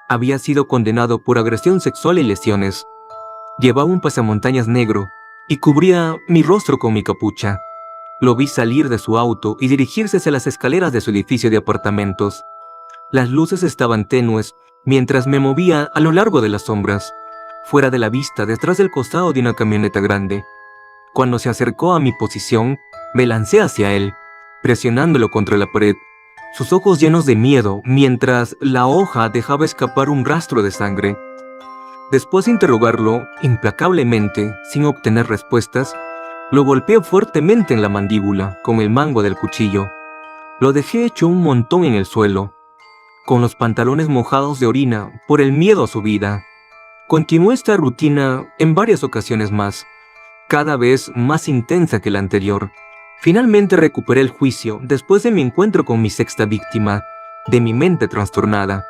Había sido condenado por agresión sexual y lesiones. Llevaba un pasamontañas negro y cubría mi rostro con mi capucha. Lo vi salir de su auto y dirigirse hacia las escaleras de su edificio de apartamentos. Las luces estaban tenues mientras me movía a lo largo de las sombras, fuera de la vista detrás del costado de una camioneta grande. Cuando se acercó a mi posición, me lancé hacia él, presionándolo contra la pared, sus ojos llenos de miedo mientras la hoja dejaba escapar un rastro de sangre. Después de interrogarlo implacablemente, sin obtener respuestas, lo golpeé fuertemente en la mandíbula con el mango del cuchillo. Lo dejé hecho un montón en el suelo, con los pantalones mojados de orina por el miedo a su vida. Continué esta rutina en varias ocasiones más, cada vez más intensa que la anterior. Finalmente recuperé el juicio después de mi encuentro con mi sexta víctima, de mi mente trastornada.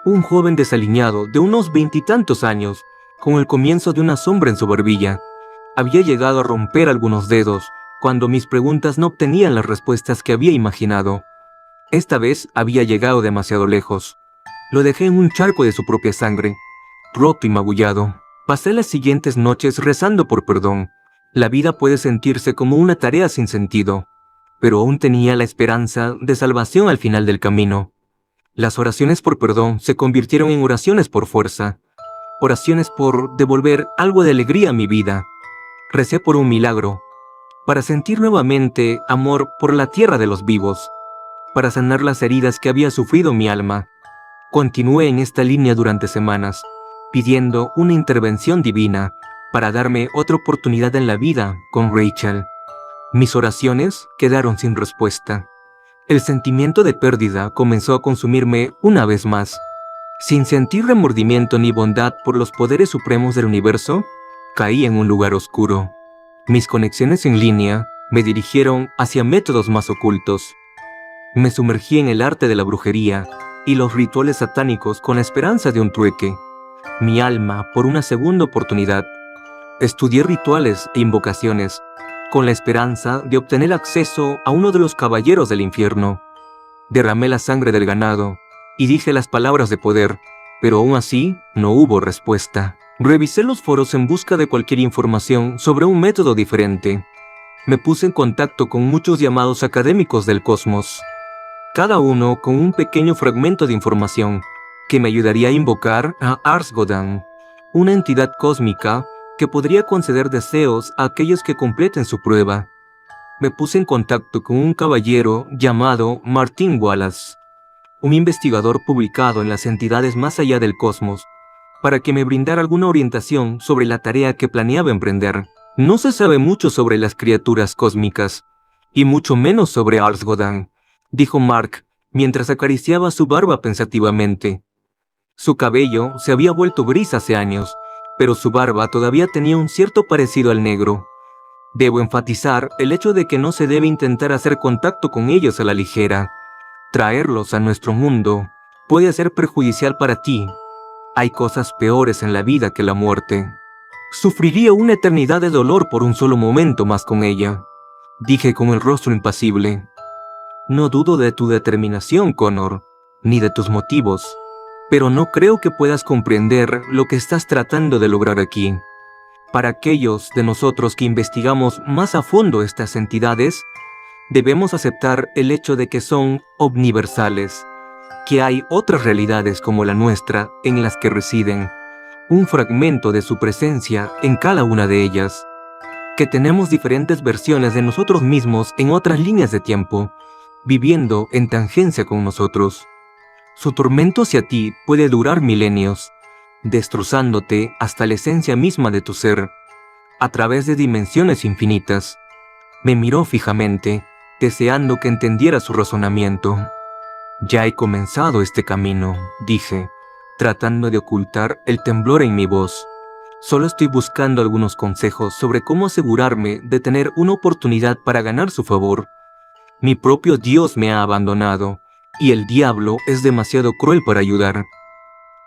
Un joven desaliñado de unos 20 y tantos años, con el comienzo de una sombra en su barbilla. Había llegado a romper algunos dedos cuando mis preguntas no obtenían las respuestas que había imaginado. Esta vez había llegado demasiado lejos. Lo dejé en un charco de su propia sangre, roto y magullado. Pasé las siguientes noches rezando por perdón. La vida puede sentirse como una tarea sin sentido, pero aún tenía la esperanza de salvación al final del camino. Las oraciones por perdón se convirtieron en oraciones por fuerza, oraciones por devolver algo de alegría a mi vida. Recé por un milagro, para sentir nuevamente amor por la tierra de los vivos, para sanar las heridas que había sufrido mi alma. Continué en esta línea durante semanas, pidiendo una intervención divina para darme otra oportunidad en la vida con Rachel. Mis oraciones quedaron sin respuesta. El sentimiento de pérdida comenzó a consumirme una vez más. Sin sentir remordimiento ni bondad por los poderes supremos del universo, caí en un lugar oscuro. Mis conexiones en línea me dirigieron hacia métodos más ocultos. Me sumergí en el arte de la brujería y los rituales satánicos con la esperanza de un trueque. Mi alma por una segunda oportunidad. Estudié rituales e invocaciones con la esperanza de obtener acceso a uno de los caballeros del infierno. Derramé la sangre del ganado y dije las palabras de poder, pero aún así no hubo respuesta. Revisé los foros en busca de cualquier información sobre un método diferente. Me puse en contacto con muchos llamados académicos del cosmos, cada uno con un pequeño fragmento de información que me ayudaría a invocar a Arsgodan, una entidad cósmica que podría conceder deseos a aquellos que completen su prueba. Me puse en contacto con un caballero llamado Martin Wallace, un investigador publicado en las entidades más allá del cosmos, para que me brindara alguna orientación sobre la tarea que planeaba emprender. No se sabe mucho sobre las criaturas cósmicas, y mucho menos sobre Arsgodan, dijo Mark mientras acariciaba su barba pensativamente. Su cabello se había vuelto gris hace años, pero su barba todavía tenía un cierto parecido al negro. Debo enfatizar el hecho de que no se debe intentar hacer contacto con ellos a la ligera. Traerlos a nuestro mundo puede ser perjudicial para ti. Hay cosas peores en la vida que la muerte. Sufriría una eternidad de dolor por un solo momento más con ella, dije con el rostro impasible. No dudo de tu determinación, Connor, ni de tus motivos, pero no creo que puedas comprender lo que estás tratando de lograr aquí. Para aquellos de nosotros que investigamos más a fondo estas entidades, debemos aceptar el hecho de que son omniversales, que hay otras realidades como la nuestra en las que residen, un fragmento de su presencia en cada una de ellas, que tenemos diferentes versiones de nosotros mismos en otras líneas de tiempo, viviendo en tangencia con nosotros. Su tormento hacia ti puede durar milenios, destrozándote hasta la esencia misma de tu ser, a través de dimensiones infinitas. Me miró fijamente, deseando que entendiera su razonamiento. Ya he comenzado este camino, dije, tratando de ocultar el temblor en mi voz. Solo estoy buscando algunos consejos sobre cómo asegurarme de tener una oportunidad para ganar su favor. Mi propio Dios me ha abandonado, y el diablo es demasiado cruel para ayudar.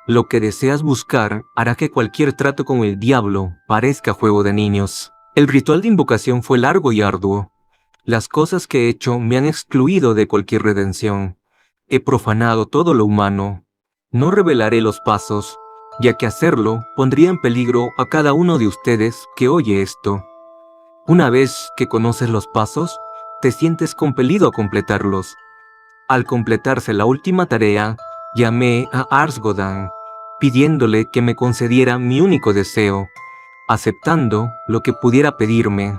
Lo que deseas buscar hará que cualquier trato con el diablo parezca juego de niños. El ritual de invocación fue largo y arduo. Las cosas que he hecho me han excluido de cualquier redención. He profanado todo lo humano. No revelaré los pasos, ya que hacerlo pondría en peligro a cada uno de ustedes que oye esto. Una vez que conoces los pasos, te sientes compelido a completarlos. Al completarse la última tarea, llamé a Arsgodan, pidiéndole que me concediera mi único deseo, aceptando lo que pudiera pedirme.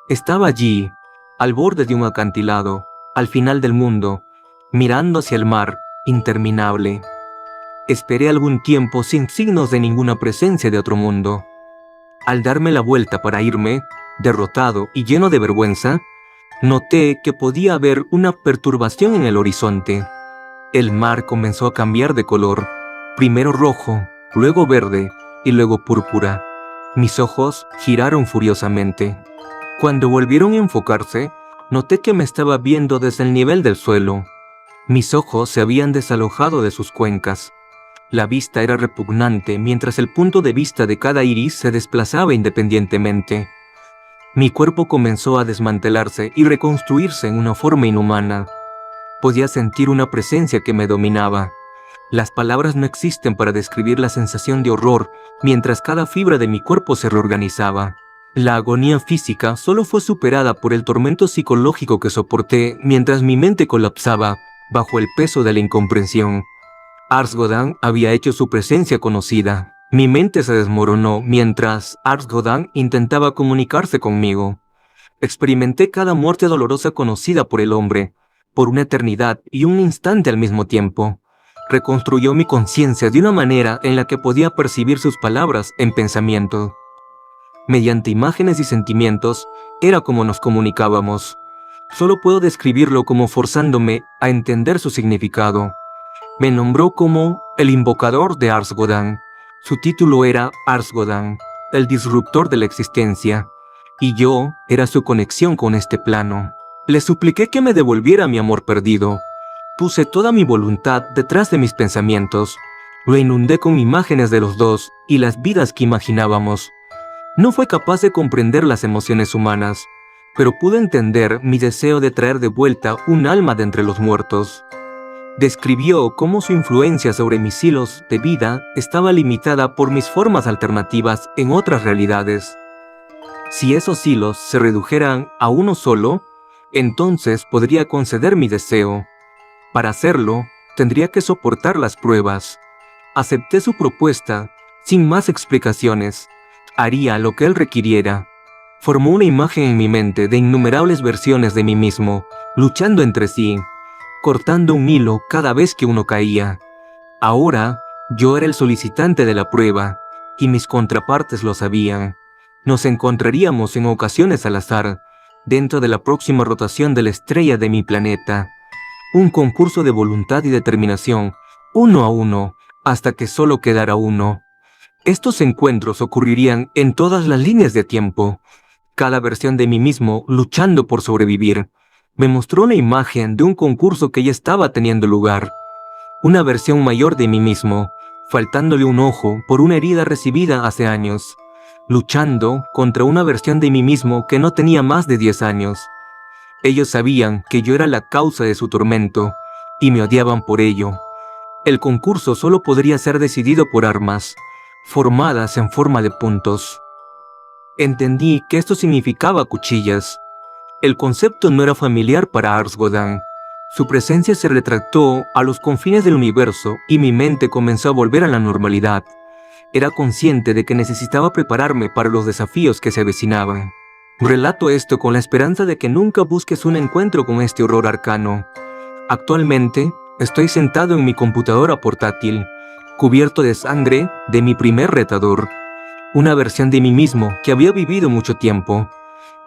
Estaba allí, al borde de un acantilado, al final del mundo, mirando hacia el mar interminable. Esperé algún tiempo sin signos de ninguna presencia de otro mundo. Al darme la vuelta para irme, derrotado y lleno de vergüenza, noté que podía haber una perturbación en el horizonte. El mar comenzó a cambiar de color, primero rojo, luego verde y luego púrpura. Mis ojos giraron furiosamente. Cuando volvieron a enfocarse, noté que me estaba viendo desde el nivel del suelo. Mis ojos se habían desalojado de sus cuencas. La vista era repugnante mientras el punto de vista de cada iris se desplazaba independientemente. Mi cuerpo comenzó a desmantelarse y reconstruirse en una forma inhumana. Podía sentir una presencia que me dominaba. Las palabras no existen para describir la sensación de horror mientras cada fibra de mi cuerpo se reorganizaba. La agonía física solo fue superada por el tormento psicológico que soporté mientras mi mente colapsaba bajo el peso de la incomprensión. Arsgodan había hecho su presencia conocida. Mi mente se desmoronó mientras Arsgodan intentaba comunicarse conmigo. Experimenté cada muerte dolorosa conocida por el hombre, por una eternidad y un instante al mismo tiempo. Reconstruyó mi conciencia de una manera en la que podía percibir sus palabras en pensamiento. Mediante imágenes y sentimientos, era como nos comunicábamos. Solo puedo describirlo como forzándome a entender su significado. Me nombró como el invocador de Arsgodan. Su título era Arsgodan, el disruptor de la existencia, y yo era su conexión con este plano. Le supliqué que me devolviera mi amor perdido. Puse toda mi voluntad detrás de mis pensamientos. Lo inundé con imágenes de los dos y las vidas que imaginábamos. No fue capaz de comprender las emociones humanas, pero pude entender mi deseo de traer de vuelta un alma de entre los muertos. Describió cómo su influencia sobre mis hilos de vida estaba limitada por mis formas alternativas en otras realidades. Si esos hilos se redujeran a uno solo, entonces podría conceder mi deseo. Para hacerlo, tendría que soportar las pruebas. Acepté su propuesta, sin más explicaciones. Haría lo que él requiriera. Formó una imagen en mi mente de innumerables versiones de mí mismo, luchando entre sí, cortando un hilo cada vez que uno caía. Ahora, yo era el solicitante de la prueba, y mis contrapartes lo sabían. Nos encontraríamos en ocasiones al azar, dentro de la próxima rotación de la estrella de mi planeta. Un concurso de voluntad y determinación, uno a uno, hasta que solo quedara uno. Estos encuentros ocurrirían en todas las líneas de tiempo, cada versión de mí mismo luchando por sobrevivir. Me mostró una imagen de un concurso que ya estaba teniendo lugar. Una versión mayor de mí mismo, faltándole un ojo por una herida recibida hace años, luchando contra una versión de mí mismo que no tenía más de 10 años. Ellos sabían que yo era la causa de su tormento, y me odiaban por ello. El concurso solo podría ser decidido por armas, formadas en forma de puntos. Entendí que esto significaba cuchillas. El concepto no era familiar para Arsgodan. Su presencia se retractó a los confines del universo y mi mente comenzó a volver a la normalidad. Era consciente de que necesitaba prepararme para los desafíos que se avecinaban. Relato esto con la esperanza de que nunca busques un encuentro con este horror arcano. Actualmente, estoy sentado en mi computadora portátil, cubierto de sangre de mi primer retador, una versión de mí mismo que había vivido mucho tiempo.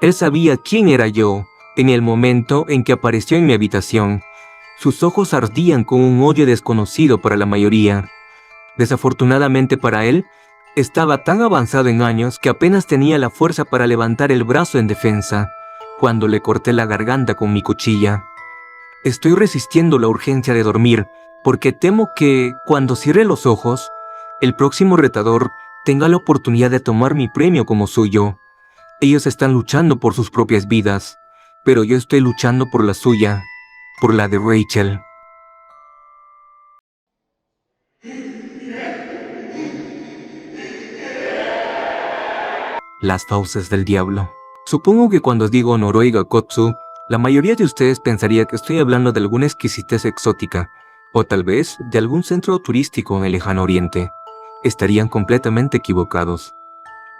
Él sabía quién era yo en el momento en que apareció en mi habitación. Sus ojos ardían con un odio desconocido para la mayoría. Desafortunadamente para él, estaba tan avanzado en años que apenas tenía la fuerza para levantar el brazo en defensa, cuando le corté la garganta con mi cuchilla. Estoy resistiendo la urgencia de dormir, porque temo que, cuando cierre los ojos, el próximo retador tenga la oportunidad de tomar mi premio como suyo. Ellos están luchando por sus propias vidas, pero yo estoy luchando por la suya, por la de Rachel. Las fauces del diablo. Supongo que cuando digo Noroi Gakkotsu, la mayoría de ustedes pensaría que estoy hablando de alguna exquisitez exótica, o tal vez de algún centro turístico en el lejano oriente. Estarían completamente equivocados.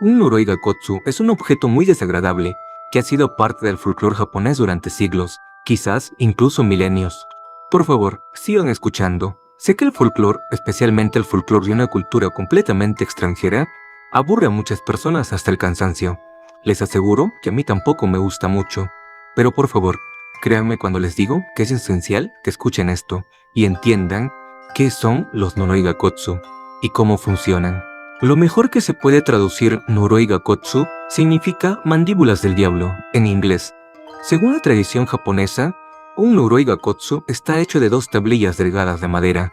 Un Noroi Gakkotsu es un objeto muy desagradable que ha sido parte del folclore japonés durante siglos, quizás incluso milenios. Por favor, sigan escuchando. Sé que el folclore, especialmente el folclore de una cultura completamente extranjera, aburre a muchas personas hasta el cansancio. Les aseguro que a mí tampoco me gusta mucho. Pero por favor, créanme cuando les digo que es esencial que escuchen esto y entiendan qué son los Noroi Gakkotsu y cómo funcionan. Lo mejor que se puede traducir Noroi Gakkotsu significa mandíbulas del diablo en inglés. Según la tradición japonesa, un Noroi Gakkotsu está hecho de 2 tablillas delgadas de madera,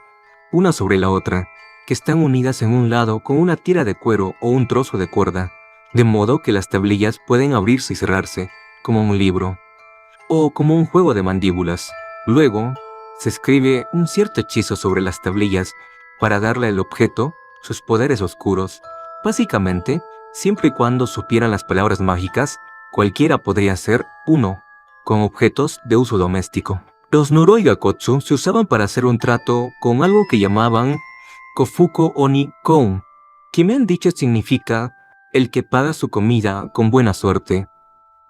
una sobre la otra, que están unidas en un lado con una tira de cuero o un trozo de cuerda, de modo que las tablillas pueden abrirse y cerrarse, como un libro, o como un juego de mandíbulas. Luego, se escribe un cierto hechizo sobre las tablillas para darle al objeto sus poderes oscuros. Básicamente, siempre y cuando supieran las palabras mágicas, cualquiera podría ser uno, con objetos de uso doméstico. Los Noroi Gakkotsu se usaban para hacer un trato con algo que llamaban Kofuko Oni Kon, que me han dicho significa el que paga su comida con buena suerte.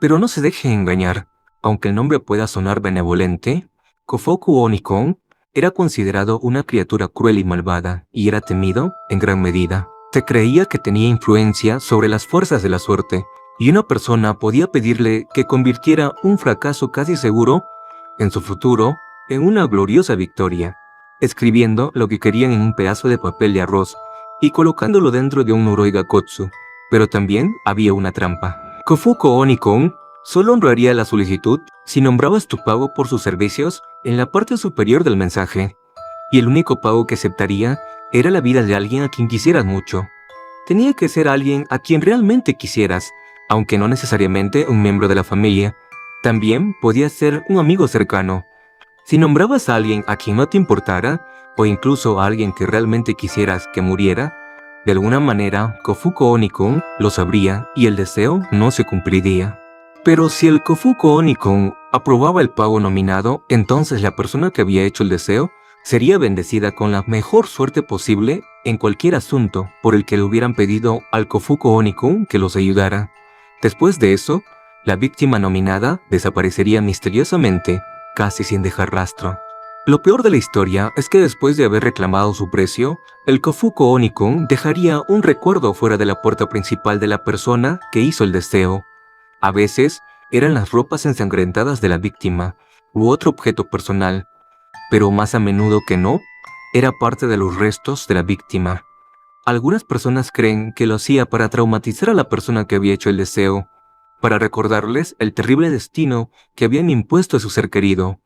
Pero no se deje engañar. Aunque el nombre pueda sonar benevolente, Kofuku Onikon era considerado una criatura cruel y malvada, y era temido en gran medida. Se creía que tenía influencia sobre las fuerzas de la suerte, y una persona podía pedirle que convirtiera un fracaso casi seguro en su futuro en una gloriosa victoria, escribiendo lo que querían en un pedazo de papel de arroz y colocándolo dentro de un Noroi Gakotsu. Pero también había una trampa. Kofuku Onikon solo honraría la solicitud si nombrabas tu pago por sus servicios en la parte superior del mensaje, y el único pago que aceptaría era la vida de alguien a quien quisieras mucho. Tenía que ser alguien a quien realmente quisieras, aunque no necesariamente un miembro de la familia. También podía ser un amigo cercano. Si nombrabas a alguien a quien no te importara, o incluso a alguien que realmente quisieras que muriera, de alguna manera Kofuku Onikon lo sabría y el deseo no se cumpliría. Pero si el Kofuku Onikon aprobaba el pago nominado, entonces la persona que había hecho el deseo sería bendecida con la mejor suerte posible en cualquier asunto por el que le hubieran pedido al Kofuku Onikon que los ayudara. Después de eso, la víctima nominada desaparecería misteriosamente, casi sin dejar rastro. Lo peor de la historia es que después de haber reclamado su precio, el Kofuku Onikon dejaría un recuerdo fuera de la puerta principal de la persona que hizo el deseo. A veces eran las ropas ensangrentadas de la víctima u otro objeto personal, pero más a menudo que no, era parte de los restos de la víctima. Algunas personas creen que lo hacía para traumatizar a la persona que había hecho el deseo, para recordarles el terrible destino que habían impuesto a su ser querido.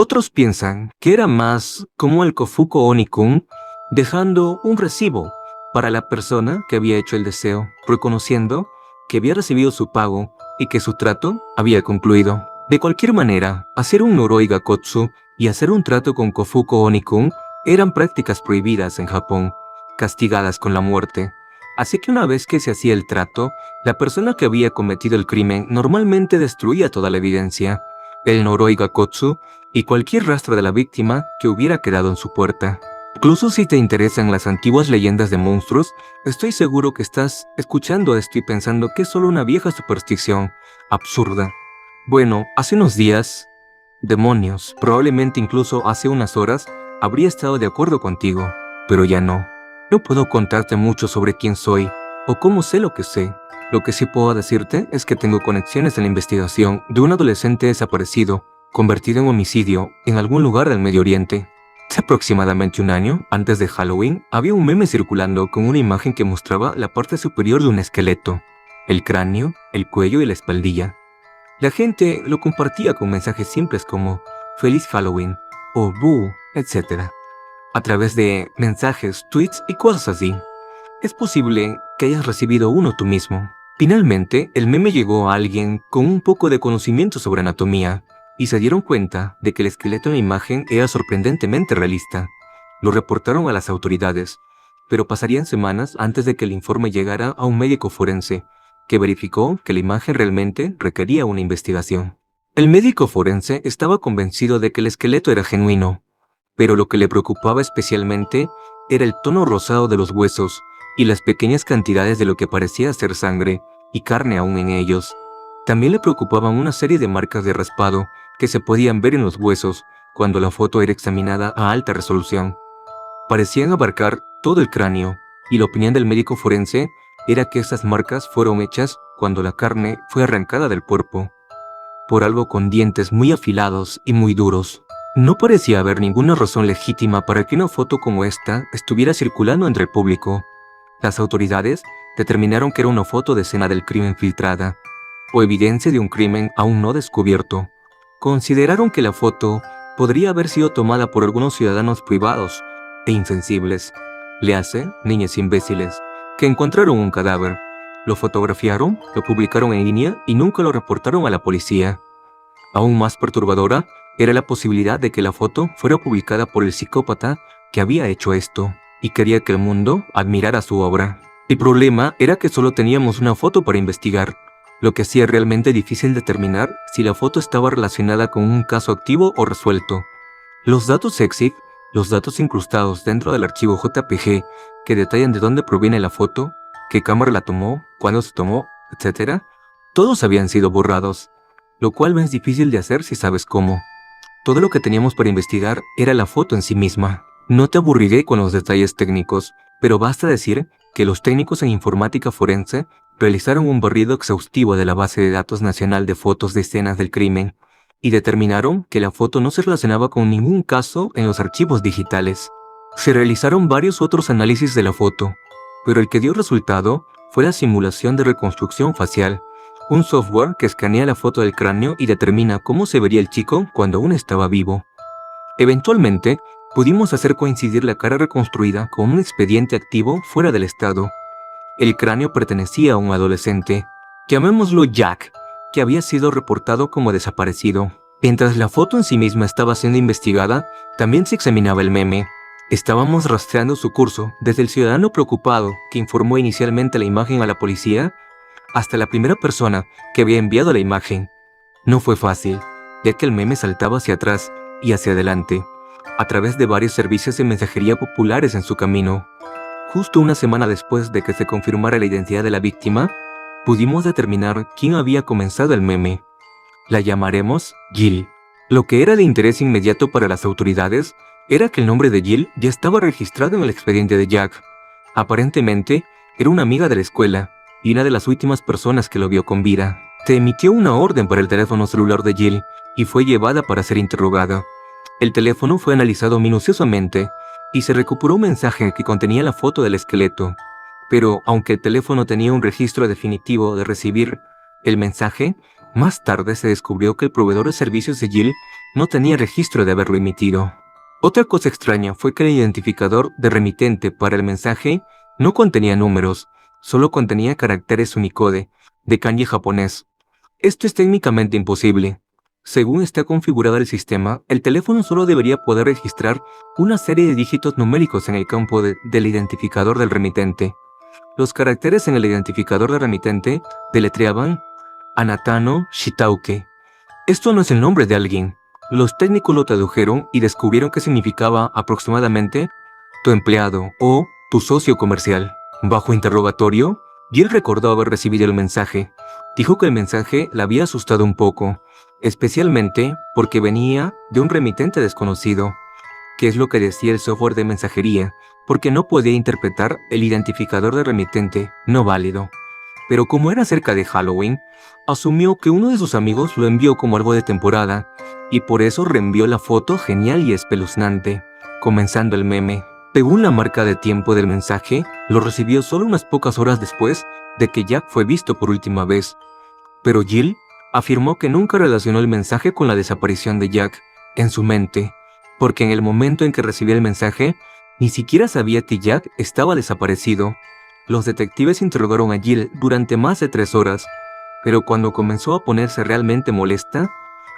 Otros piensan que era más como el Kofuku Onikon dejando un recibo para la persona que había hecho el deseo, reconociendo que había recibido su pago y que su trato había concluido. De cualquier manera, hacer un Noroi Gakotsu y hacer un trato con Kofuku Onikon eran prácticas prohibidas en Japón, castigadas con la muerte. Así que una vez que se hacía el trato, la persona que había cometido el crimen normalmente destruía toda la evidencia, el Noroi Gakotsu y cualquier rastro de la víctima que hubiera quedado en su puerta. Incluso si te interesan las antiguas leyendas de monstruos, estoy seguro que estás escuchando esto y pensando que es solo una vieja superstición absurda. Bueno, hace unos días, demonios, probablemente incluso hace unas horas, habría estado de acuerdo contigo, pero ya no. No puedo contarte mucho sobre quién soy o cómo sé lo que sé. Lo que sí puedo decirte es que tengo conexiones en la investigación de un adolescente desaparecido, convertido en homicidio en algún lugar del Medio Oriente. Hace aproximadamente un año, antes de Halloween, había un meme circulando con una imagen que mostraba la parte superior de un esqueleto, el cráneo, el cuello y la espaldilla. La gente lo compartía con mensajes simples como "Feliz Halloween" o "Boo", etc. a través de mensajes, tweets y cosas así. Es posible que hayas recibido uno tú mismo. Finalmente, el meme llegó a alguien con un poco de conocimiento sobre anatomía, y se dieron cuenta de que el esqueleto en la imagen era sorprendentemente realista. Lo reportaron a las autoridades, pero pasarían semanas antes de que el informe llegara a un médico forense, que verificó que la imagen realmente requería una investigación. El médico forense estaba convencido de que el esqueleto era genuino, pero lo que le preocupaba especialmente era el tono rosado de los huesos y las pequeñas cantidades de lo que parecía ser sangre y carne aún en ellos. También le preocupaban una serie de marcas de raspado que se podían ver en los huesos cuando la foto era examinada a alta resolución. Parecían abarcar todo el cráneo, y la opinión del médico forense era que estas marcas fueron hechas cuando la carne fue arrancada del cuerpo, por algo con dientes muy afilados y muy duros. No parecía haber ninguna razón legítima para que una foto como esta estuviera circulando entre el público. Las autoridades determinaron que era una foto de escena del crimen filtrada, o evidencia de un crimen aún no descubierto. Consideraron que la foto podría haber sido tomada por algunos ciudadanos privados e insensibles, léase, niños imbéciles, que encontraron un cadáver, lo fotografiaron, lo publicaron en línea y nunca lo reportaron a la policía. Aún más perturbadora era la posibilidad de que la foto fuera publicada por el psicópata que había hecho esto y quería que el mundo admirara su obra. El problema era que solo teníamos una foto para investigar, lo que hacía realmente difícil determinar si la foto estaba relacionada con un caso activo o resuelto. Los datos EXIF, los datos incrustados dentro del archivo JPG que detallan de dónde proviene la foto, qué cámara la tomó, cuándo se tomó, etc., Todos habían sido borrados, lo cual no es difícil de hacer si sabes cómo. Todo lo que teníamos para investigar era la foto en sí misma. No te aburriré con los detalles técnicos, pero basta decir que los técnicos en informática forense realizaron un barrido exhaustivo de la base de datos nacional de fotos de escenas del crimen y determinaron que la foto no se relacionaba con ningún caso en los archivos digitales. Se realizaron varios otros análisis de la foto, pero el que dio resultado fue la simulación de reconstrucción facial, un software que escanea la foto del cráneo y determina cómo se vería el chico cuando aún estaba vivo. Eventualmente, pudimos hacer coincidir la cara reconstruida con un expediente activo fuera del estado. El cráneo pertenecía a un adolescente, llamémoslo Jack, que había sido reportado como desaparecido. Mientras la foto en sí misma estaba siendo investigada, también se examinaba el meme. Estábamos rastreando su curso, desde el ciudadano preocupado que informó inicialmente la imagen a la policía, hasta la primera persona que había enviado la imagen. No fue fácil, ya que el meme saltaba hacia atrás y hacia adelante, a través de varios servicios de mensajería populares en su camino. Justo una semana después de que se confirmara la identidad de la víctima, pudimos determinar quién había comenzado el meme. La llamaremos Jill. Lo que era de interés inmediato para las autoridades era que el nombre de Jill ya estaba registrado en el expediente de Jack. Aparentemente, era una amiga de la escuela y una de las últimas personas que lo vio con vida. Se emitió una orden para el teléfono celular de Jill y fue llevada para ser interrogada. El teléfono fue analizado minuciosamente y se recuperó un mensaje que contenía la foto del esqueleto. Pero aunque el teléfono tenía un registro definitivo de recibir el mensaje, más tarde se descubrió que el proveedor de servicios de Jill no tenía registro de haberlo emitido. Otra cosa extraña fue que el identificador de remitente para el mensaje no contenía números, solo contenía caracteres Unicode, de kanji japonés. Esto es técnicamente imposible. Según está configurado el sistema, el teléfono solo debería poder registrar una serie de dígitos numéricos en el campo del identificador del remitente. Los caracteres en el identificador del remitente deletreaban Anatano Shitauke. Esto no es el nombre de alguien. Los técnicos lo tradujeron y descubrieron que significaba aproximadamente tu empleado o tu socio comercial. Bajo interrogatorio, Jill recordó haber recibido el mensaje. Dijo que el mensaje la había asustado un poco, especialmente porque venía de un remitente desconocido, que es lo que decía el software de mensajería, porque no podía interpretar el identificador de remitente no válido. Pero como era cerca de Halloween, asumió que uno de sus amigos lo envió como algo de temporada, y por eso reenvió la foto genial y espeluznante, comenzando el meme. Según la marca de tiempo del mensaje, lo recibió solo unas pocas horas después de que Jack fue visto por última vez. Pero Jill afirmó que nunca relacionó el mensaje con la desaparición de Jack en su mente, porque en el momento en que recibió el mensaje, ni siquiera sabía que Jack estaba desaparecido. Los detectives interrogaron a Jill durante más de 3 horas, pero cuando comenzó a ponerse realmente molesta,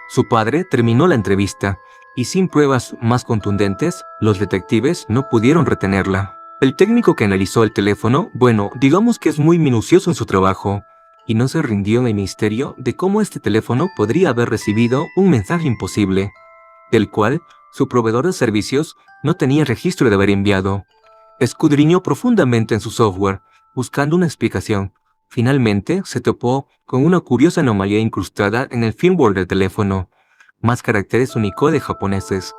su padre terminó la entrevista, y sin pruebas más contundentes, los detectives no pudieron retenerla. El técnico que analizó el teléfono, digamos que es muy minucioso en su trabajo, y no se rindió en el misterio de cómo este teléfono podría haber recibido un mensaje imposible, del cual su proveedor de servicios no tenía registro de haber enviado. Escudriñó profundamente en su software, buscando una explicación. Finalmente, se topó con una curiosa anomalía incrustada en el firmware del teléfono. Más caracteres Unicode japoneses.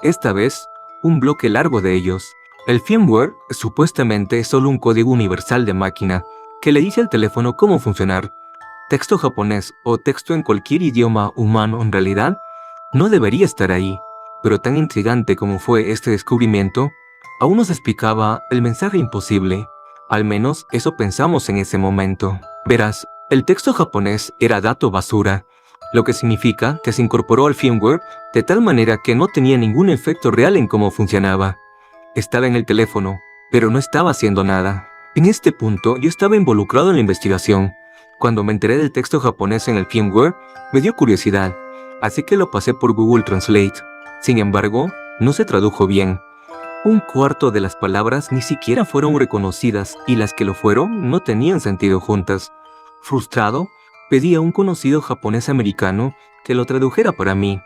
Esta vez, un bloque largo de ellos. El firmware, supuestamente, es solo un código universal de máquina, que le dice al teléfono cómo funcionar. Texto japonés o texto en cualquier idioma humano en realidad, no debería estar ahí. Pero tan intrigante como fue este descubrimiento, aún nos explicaba el mensaje imposible. Al menos eso pensamos en ese momento. Verás, el texto japonés era dato basura, lo que significa que se incorporó al firmware de tal manera que no tenía ningún efecto real en cómo funcionaba. Estaba en el teléfono, pero no estaba haciendo nada. En este punto yo estaba involucrado en la investigación. Cuando me enteré del texto japonés en el firmware, me dio curiosidad, así que lo pasé por Google Translate. Sin embargo, no se tradujo bien. Un cuarto de las palabras ni siquiera fueron reconocidas y las que lo fueron no tenían sentido juntas. Frustrado, pedí a un conocido japonés americano que lo tradujera para mí.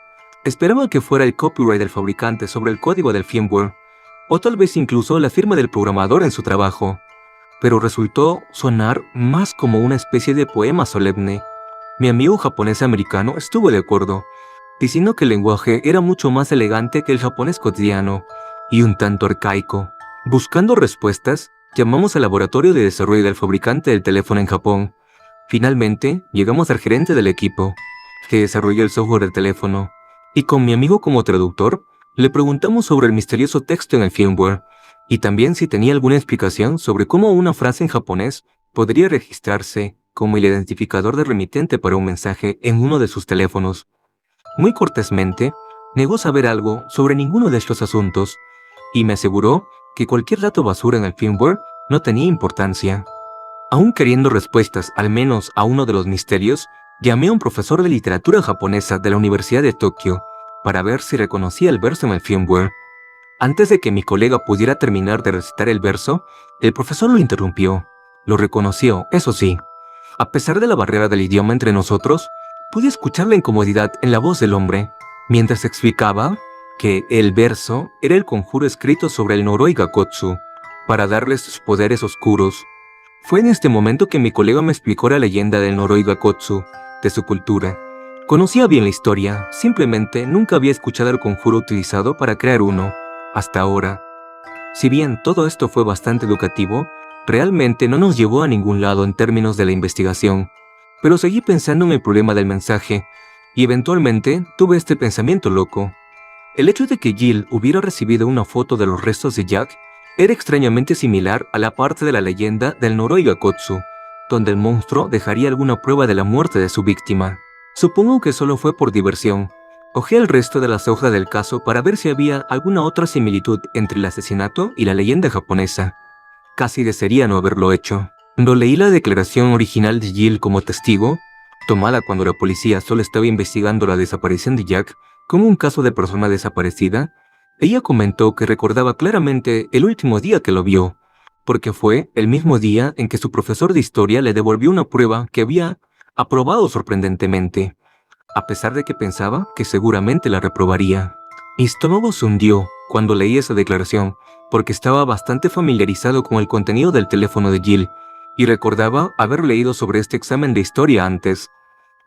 Esperaba que fuera el copyright del fabricante sobre el código del firmware, o tal vez incluso la firma del programador en su trabajo, pero resultó sonar más como una especie de poema solemne Mi amigo japonés americano estuvo de acuerdo, diciendo que el lenguaje era mucho más elegante que el japonés cotidiano y un tanto arcaico. Buscando respuestas, llamamos al laboratorio de desarrollo del fabricante del teléfono en Japón. Finalmente, llegamos al gerente del equipo, que desarrolló el software del teléfono, y con mi amigo como traductor, le preguntamos sobre el misterioso texto en el firmware, y también si tenía alguna explicación sobre cómo una frase en japonés podría registrarse como el identificador de remitente para un mensaje en uno de sus teléfonos. Muy cortésmente, negó saber algo sobre ninguno de estos asuntos, y me aseguró que cualquier dato basura en el firmware no tenía importancia. Aún queriendo respuestas al menos a uno de los misterios, llamé a un profesor de literatura japonesa de la Universidad de Tokio para ver si reconocía el verso en el firmware. Antes de que mi colega pudiera terminar de recitar el verso, el profesor lo interrumpió. Lo reconoció, eso sí. A pesar de la barrera del idioma entre nosotros, pude escuchar la incomodidad en la voz del hombre, mientras explicaba que el verso era el conjuro escrito sobre el Noroi Gakotsu, para darle sus poderes oscuros. Fue en este momento que mi colega me explicó la leyenda del Noroi Gakotsu, de su cultura. Conocía bien la historia, simplemente nunca había escuchado el conjuro utilizado para crear uno, hasta ahora. Si bien todo esto fue bastante educativo, realmente no nos llevó a ningún lado en términos de la investigación, pero seguí pensando en el problema del mensaje, y eventualmente tuve este pensamiento loco. El hecho de que Jill hubiera recibido una foto de los restos de Jack era extrañamente similar a la parte de la leyenda del Noroi Gakotsu, donde el monstruo dejaría alguna prueba de la muerte de su víctima. Supongo que solo fue por diversión. Hojeé el resto de las hojas del caso para ver si había alguna otra similitud entre el asesinato y la leyenda japonesa. Casi desearía no haberlo hecho. Cuando leí la declaración original de Jill como testigo, tomada cuando la policía solo estaba investigando la desaparición de Jack como un caso de persona desaparecida, ella comentó que recordaba claramente el último día que lo vio, porque fue el mismo día en que su profesor de historia le devolvió una prueba que había aprobado sorprendentemente, a pesar de que pensaba que seguramente la reprobaría. Mi estómago se hundió cuando leí esa declaración, porque estaba bastante familiarizado con el contenido del teléfono de Jill, y recordaba haber leído sobre este examen de historia antes.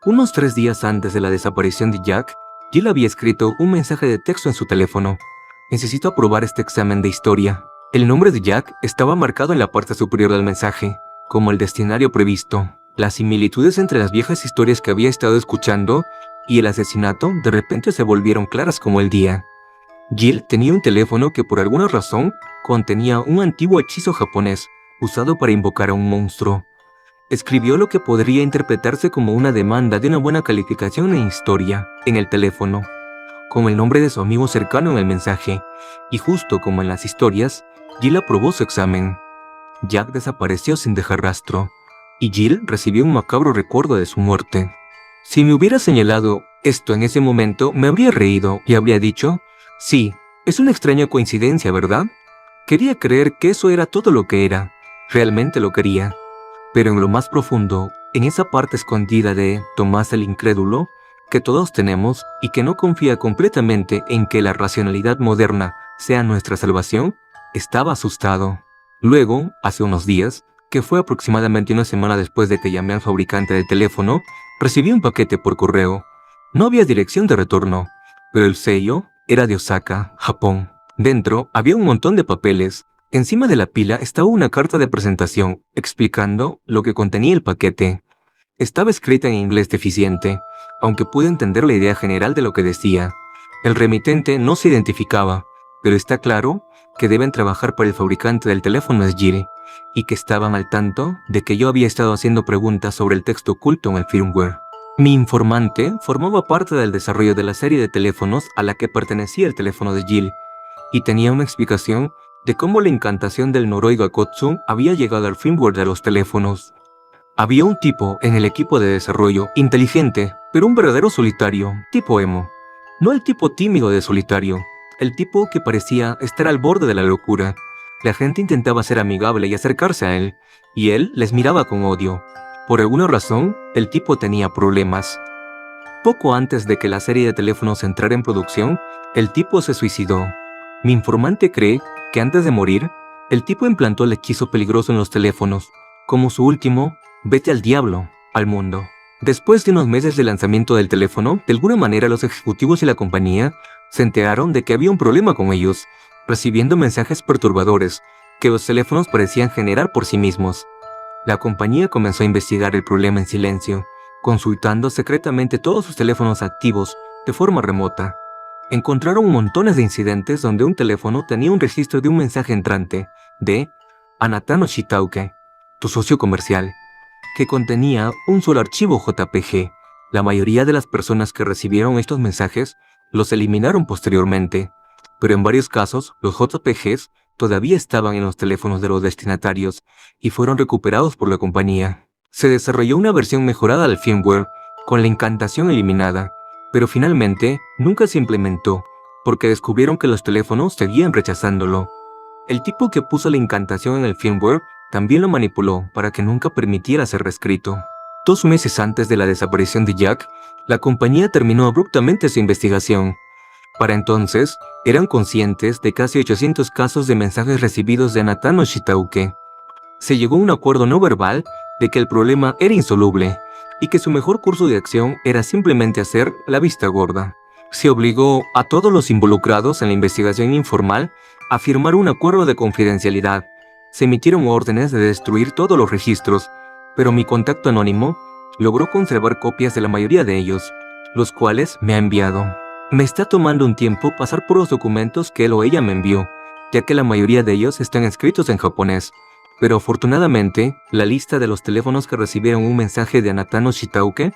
Unos 3 días antes de la desaparición de Jack, Jill había escrito un mensaje de texto en su teléfono. Necesito aprobar este examen de historia. El nombre de Jack estaba marcado en la parte superior del mensaje, como el destinario previsto. Las similitudes entre las viejas historias que había estado escuchando y el asesinato de repente se volvieron claras como el día. Jill tenía un teléfono que por alguna razón contenía un antiguo hechizo japonés usado para invocar a un monstruo. Escribió lo que podría interpretarse como una demanda de una buena calificación en historia en el teléfono, con el nombre de su amigo cercano en el mensaje, y justo como en las historias, Jill aprobó su examen. Jack desapareció sin dejar rastro, y Jill recibió un macabro recuerdo de su muerte. Si me hubiera señalado esto en ese momento, me habría reído y habría dicho, sí, es una extraña coincidencia, ¿verdad? Quería creer que eso era todo lo que era, realmente lo quería. Pero en lo más profundo, en esa parte escondida de Tomás el Incrédulo, que todos tenemos y que no confía completamente en que la racionalidad moderna sea nuestra salvación, estaba asustado. Luego, hace unos días, que fue aproximadamente una semana después de que llamé al fabricante del teléfono, recibí un paquete por correo. No había dirección de retorno, pero el sello era de Osaka, Japón. Dentro había un montón de papeles. Encima de la pila estaba una carta de presentación explicando lo que contenía el paquete. Estaba escrita en inglés deficiente, aunque pude entender la idea general de lo que decía. El remitente no se identificaba, pero está claro que deben trabajar para el fabricante del teléfono es Jill, y que estaban al tanto de que yo había estado haciendo preguntas sobre el texto oculto en el firmware. Mi informante formaba parte del desarrollo de la serie de teléfonos a la que pertenecía el teléfono de Jill, y tenía una explicación de cómo la incantación del Noroi Gakotsu había llegado al firmware de los teléfonos. Había un tipo en el equipo de desarrollo inteligente, pero un verdadero solitario, tipo emo. No el tipo tímido de solitario, el tipo que parecía estar al borde de la locura. La gente intentaba ser amigable y acercarse a él, y él les miraba con odio. Por alguna razón, el tipo tenía problemas. Poco antes de que la serie de teléfonos entrara en producción, el tipo se suicidó. Mi informante cree que antes de morir, el tipo implantó el hechizo peligroso en los teléfonos, como su último, vete al diablo, al mundo. Después de unos meses de lanzamiento del teléfono, de alguna manera los ejecutivos de la compañía se enteraron de que había un problema con ellos, recibiendo mensajes perturbadores que los teléfonos parecían generar por sí mismos. La compañía comenzó a investigar el problema en silencio, consultando secretamente todos sus teléfonos activos de forma remota. Encontraron montones de incidentes donde un teléfono tenía un registro de un mensaje entrante de Anatano Shitauke, tu socio comercial, que contenía un solo archivo JPG. La mayoría de las personas que recibieron estos mensajes los eliminaron posteriormente, pero en varios casos los JPGs todavía estaban en los teléfonos de los destinatarios y fueron recuperados por la compañía. Se desarrolló una versión mejorada del firmware con la incantación eliminada, pero finalmente nunca se implementó porque descubrieron que los teléfonos seguían rechazándolo. El tipo que puso la incantación en el firmware también lo manipuló para que nunca permitiera ser reescrito. 2 meses antes de la desaparición de Jack, la compañía terminó abruptamente su investigación. Para entonces, eran conscientes de casi 800 casos de mensajes recibidos de Anatano Shitauke. Se llegó a un acuerdo no verbal de que el problema era insoluble y que su mejor curso de acción era simplemente hacer la vista gorda. Se obligó a todos los involucrados en la investigación informal a firmar un acuerdo de confidencialidad. Se emitieron órdenes de destruir todos los registros, pero mi contacto anónimo logró conservar copias de la mayoría de ellos, los cuales me ha enviado. Me está tomando un tiempo pasar por los documentos que él o ella me envió, ya que la mayoría de ellos están escritos en japonés, pero afortunadamente, la lista de los teléfonos que recibieron un mensaje de Anatano Shitauke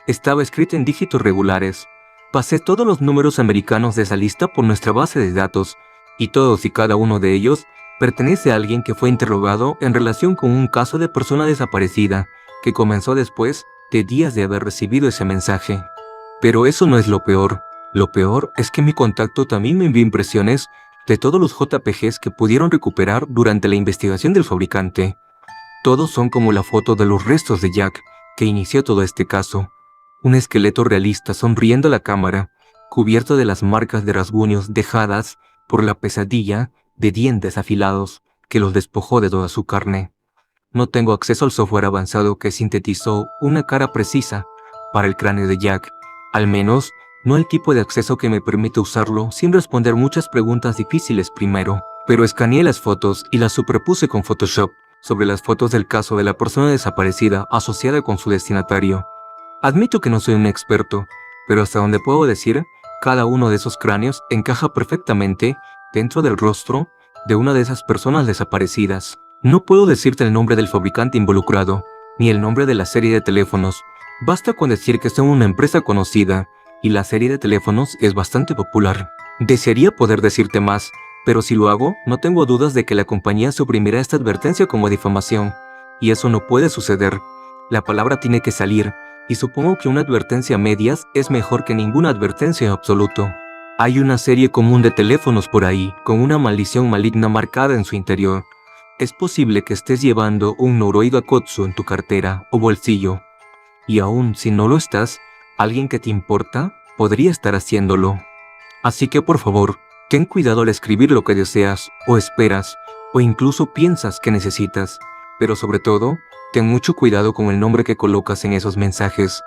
estaba escrita en dígitos regulares. Pasé todos los números americanos de esa lista por nuestra base de datos, y todos y cada uno de ellos pertenece a alguien que fue interrogado en relación con un caso de persona desaparecida, que comenzó después de días de haber recibido ese mensaje. Pero eso no es lo peor. Lo peor es que mi contacto también me envió impresiones de todos los JPGs que pudieron recuperar durante la investigación del fabricante. Todos son como la foto de los restos de Jack, que inició todo este caso. Un esqueleto realista sonriendo a la cámara, cubierto de las marcas de rasguños dejadas por la pesadilla de dientes afilados que los despojó de toda su carne. No tengo acceso al software avanzado que sintetizó una cara precisa para el cráneo de Jack, al menos no el tipo de acceso que me permite usarlo sin responder muchas preguntas difíciles primero, pero escaneé las fotos y las superpuse con Photoshop sobre las fotos del caso de la persona desaparecida asociada con su destinatario. Admito que no soy un experto, pero hasta donde puedo decir, cada uno de esos cráneos encaja perfectamente dentro del rostro de una de esas personas desaparecidas. No puedo decirte el nombre del fabricante involucrado, ni el nombre de la serie de teléfonos. Basta con decir que son una empresa conocida, y la serie de teléfonos es bastante popular. Desearía poder decirte más, pero si lo hago, no tengo dudas de que la compañía suprimirá esta advertencia como difamación, y eso no puede suceder. La palabra tiene que salir, y supongo que una advertencia a medias es mejor que ninguna advertencia en absoluto. Hay una serie común de teléfonos por ahí, con una maldición maligna marcada en su interior. Es posible que estés llevando un Noroi Gakotsu en tu cartera o bolsillo, y aún si no lo estás, alguien que te importa podría estar haciéndolo. Así que por favor, ten cuidado al escribir lo que deseas, o esperas, o incluso piensas que necesitas, pero sobre todo, ten mucho cuidado con el nombre que colocas en esos mensajes,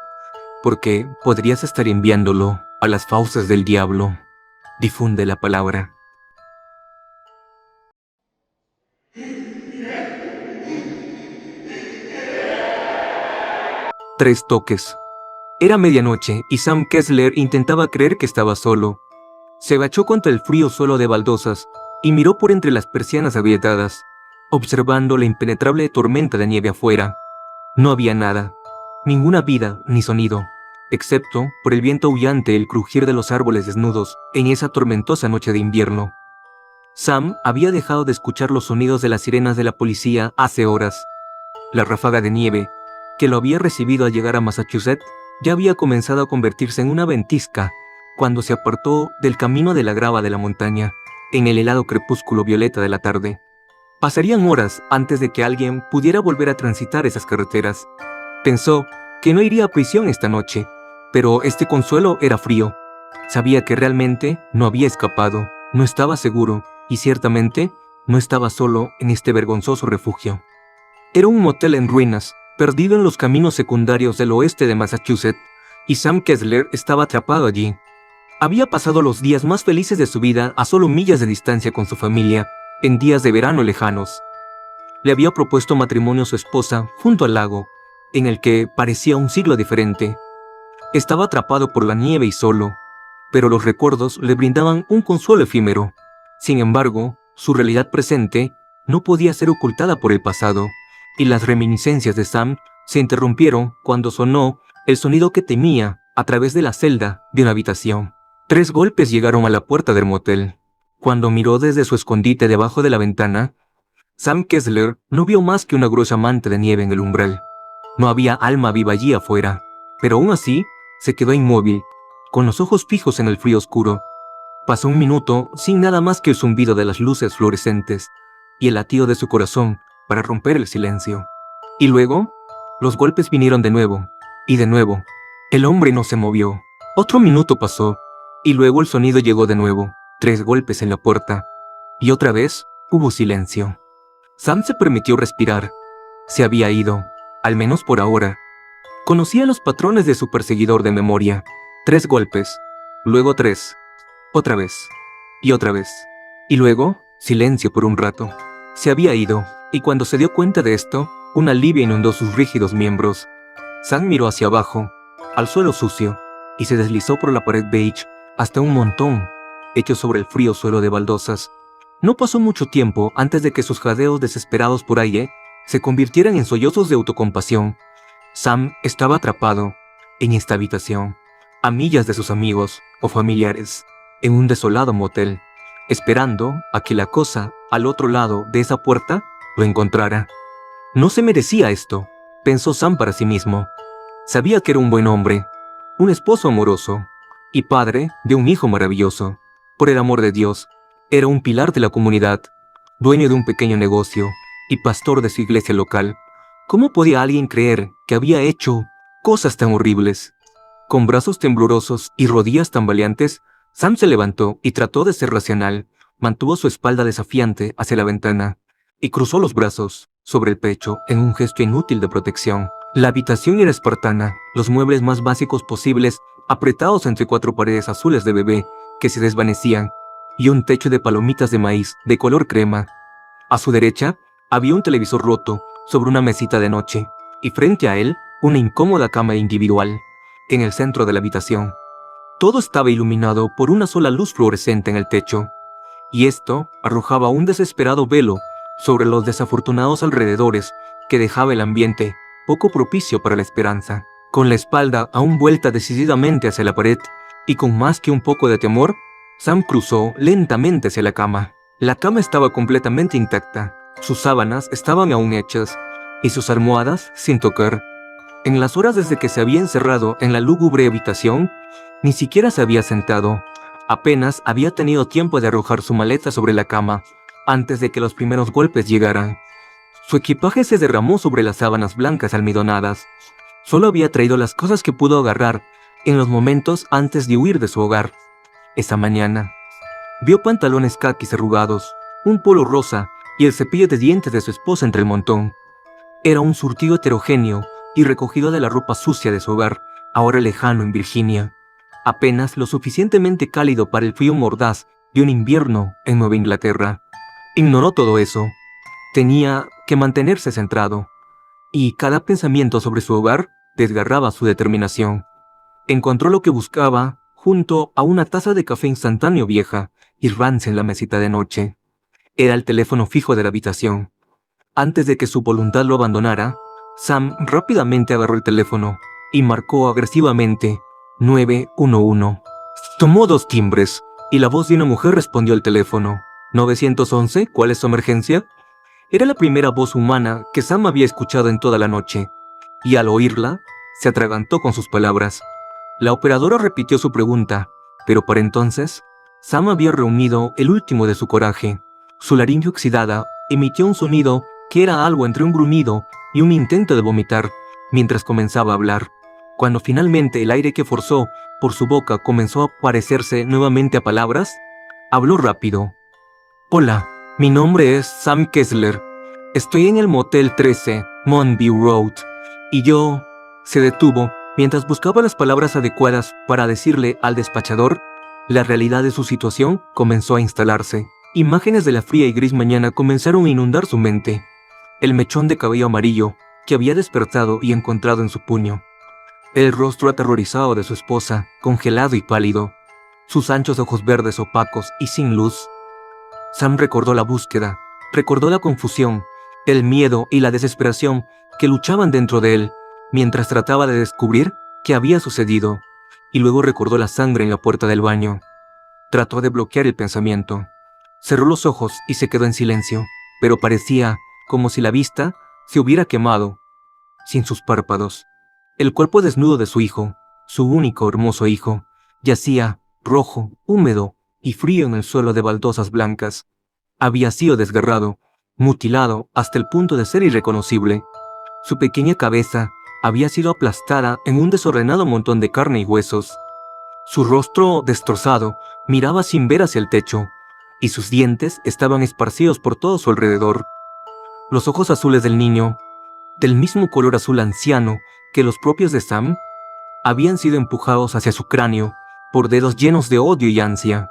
porque podrías estar enviándolo a las fauces del diablo. Difunde la palabra. Tres toques. Era medianoche y Sam Kessler intentaba creer que estaba solo. Se agachó contra el frío suelo de baldosas y miró por entre las persianas agrietadas, observando la impenetrable tormenta de nieve afuera. No había nada, ninguna vida ni sonido, excepto por el viento aullante y el crujir de los árboles desnudos en esa tormentosa noche de invierno. Sam había dejado de escuchar los sonidos de las sirenas de la policía hace horas. La ráfaga de nieve, que lo había recibido al llegar a Massachusetts, ya había comenzado a convertirse en una ventisca cuando se apartó del camino de la grava de la montaña, en el helado crepúsculo violeta de la tarde. Pasarían horas antes de que alguien pudiera volver a transitar esas carreteras. Pensó que no iría a prisión esta noche, pero este consuelo era frío. Sabía que realmente no había escapado, no estaba seguro, y ciertamente no estaba solo en este vergonzoso refugio. Era un motel en ruinas, perdido en los caminos secundarios del oeste de Massachusetts, y Sam Kessler estaba atrapado allí. Había pasado los días más felices de su vida a solo millas de distancia con su familia, en días de verano lejanos. Le había propuesto matrimonio a su esposa junto al lago, en el que parecía un siglo diferente. Estaba atrapado por la nieve y solo, pero los recuerdos le brindaban un consuelo efímero. Sin embargo, su realidad presente no podía ser ocultada por el pasado, y las reminiscencias de Sam se interrumpieron cuando sonó el sonido que temía a través de la celda de una habitación. 3 golpes llegaron a la puerta del motel. Cuando miró desde su escondite debajo de la ventana, Sam Kessler no vio más que una gruesa manta de nieve en el umbral. No había alma viva allí afuera, pero aún así se quedó inmóvil, con los ojos fijos en el frío oscuro. Pasó un minuto sin nada más que el zumbido de las luces fluorescentes y el latido de su corazón para romper el silencio. Y luego, los golpes vinieron de nuevo, y de nuevo. El hombre no se movió. Otro minuto pasó, y luego el sonido llegó de nuevo, 3 golpes en la puerta, y otra vez hubo silencio. Sam se permitió respirar. Se había ido, al menos por ahora. Conocía los patrones de su perseguidor de memoria. 3 golpes, luego 3, otra vez, y otra vez. Y luego, silencio por un rato. Se había ido, y cuando se dio cuenta de esto, un alivio inundó sus rígidos miembros. Sam miró hacia abajo, al suelo sucio, y se deslizó por la pared beige hasta un montón, hecho sobre el frío suelo de baldosas. No pasó mucho tiempo antes de que sus jadeos desesperados por aire se convirtieran en sollozos de autocompasión. Sam estaba atrapado en esta habitación, a millas de sus amigos o familiares, en un desolado motel, esperando a que la cosa al otro lado de esa puerta lo encontrara. No se merecía esto, pensó Sam para sí mismo. Sabía que era un buen hombre, un esposo amoroso y padre de un hijo maravilloso. Por el amor de Dios, era un pilar de la comunidad, dueño de un pequeño negocio y pastor de su iglesia local. ¿Cómo podía alguien creer que había hecho cosas tan horribles? Con brazos temblorosos y rodillas tambaleantes, Sam se levantó y trató de ser racional. Mantuvo su espalda desafiante hacia la ventana y cruzó los brazos sobre el pecho en un gesto inútil de protección. La habitación era espartana, los muebles más básicos posibles apretados entre 4 paredes azules de bebé que se desvanecían y un techo de palomitas de maíz de color crema. A su derecha había un televisor roto sobre una mesita de noche y frente a él una incómoda cama individual en el centro de la habitación. Todo estaba iluminado por una sola luz fluorescente en el techo, y esto arrojaba un desesperado velo sobre los desafortunados alrededores que dejaba el ambiente poco propicio para la esperanza. Con la espalda aún vuelta decididamente hacia la pared y con más que un poco de temor, Sam cruzó lentamente hacia la cama. La cama estaba completamente intacta, sus sábanas estaban aún hechas y sus almohadas sin tocar. En las horas desde que se había encerrado en la lúgubre habitación, ni siquiera se había sentado. Apenas había tenido tiempo de arrojar su maleta sobre la cama antes de que los primeros golpes llegaran. Su equipaje se derramó sobre las sábanas blancas almidonadas. Solo había traído las cosas que pudo agarrar en los momentos antes de huir de su hogar. Esa mañana, vio pantalones caquis arrugados, un polo rosa y el cepillo de dientes de su esposa entre el montón. Era un surtido heterogéneo y recogido de la ropa sucia de su hogar, ahora lejano en Virginia, apenas lo suficientemente cálido para el frío mordaz de un invierno en Nueva Inglaterra. Ignoró todo eso. Tenía que mantenerse centrado, y cada pensamiento sobre su hogar desgarraba su determinación. Encontró lo que buscaba junto a una taza de café instantáneo vieja y rancia en la mesita de noche. Era el teléfono fijo de la habitación. Antes de que su voluntad lo abandonara, Sam rápidamente agarró el teléfono y marcó agresivamente 911. Tomó 2 timbres y la voz de una mujer respondió al teléfono. 911, ¿cuál es su emergencia? Era la primera voz humana que Sam había escuchado en toda la noche, y al oírla, se atragantó con sus palabras. La operadora repitió su pregunta, pero para entonces, Sam había reunido el último de su coraje. Su laringe oxidada emitió un sonido que era algo entre un gruñido y un intento de vomitar mientras comenzaba a hablar. Cuando finalmente el aire que forzó por su boca comenzó a parecerse nuevamente a palabras, habló rápido. Hola, mi nombre es Sam Kessler. Estoy en el Motel 13, Monview Road. Y yo... Se detuvo mientras buscaba las palabras adecuadas para decirle al despachador. La realidad de su situación comenzó a instalarse. Imágenes de la fría y gris mañana comenzaron a inundar su mente. El mechón de cabello amarillo que había despertado y encontrado en su puño. El rostro aterrorizado de su esposa, congelado y pálido. Sus anchos ojos verdes opacos y sin luz. Sam recordó la búsqueda, recordó la confusión, el miedo y la desesperación que luchaban dentro de él mientras trataba de descubrir qué había sucedido, y luego recordó la sangre en la puerta del baño. Trató de bloquear el pensamiento. Cerró los ojos y se quedó en silencio, pero parecía como si la vista se hubiera quemado, sin sus párpados. El cuerpo desnudo de su hijo, su único hermoso hijo, yacía, rojo, húmedo y frío en el suelo de baldosas blancas. Había sido desgarrado, mutilado hasta el punto de ser irreconocible. Su pequeña cabeza había sido aplastada en un desordenado montón de carne y huesos. Su rostro destrozado miraba sin ver hacia el techo, y sus dientes estaban esparcidos por todo su alrededor. Los ojos azules del niño, del mismo color azul anciano que los propios de Sam, habían sido empujados hacia su cráneo por dedos llenos de odio y ansia.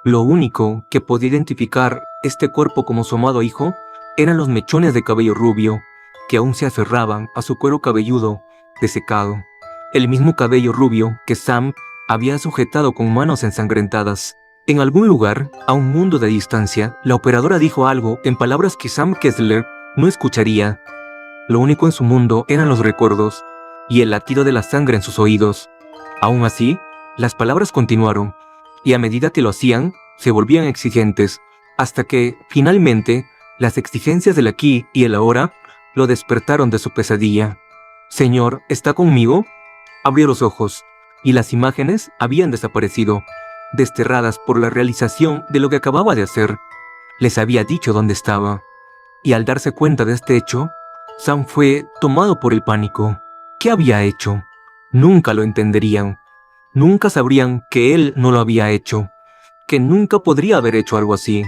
Lo único que podía identificar este cuerpo como su amado hijo eran los mechones de cabello rubio que aún se aferraban a su cuero cabelludo desecado, el mismo cabello rubio que Sam había sujetado con manos ensangrentadas. En algún lugar, a un mundo de distancia, la operadora dijo algo en palabras que Sam Kessler no escucharía. Lo único en su mundo eran los recuerdos y el latido de la sangre en sus oídos. Aún así, las palabras continuaron, y a medida que lo hacían, se volvían exigentes, hasta que, finalmente, las exigencias del aquí y el ahora lo despertaron de su pesadilla. «Señor, ¿está conmigo?» Abrió los ojos, y las imágenes habían desaparecido, desterradas por la realización de lo que acababa de hacer. Les había dicho dónde estaba, y al darse cuenta de este hecho, Sam fue tomado por el pánico. ¿Qué había hecho? Nunca lo entenderían. Nunca sabrían que él no lo había hecho, que nunca podría haber hecho algo así.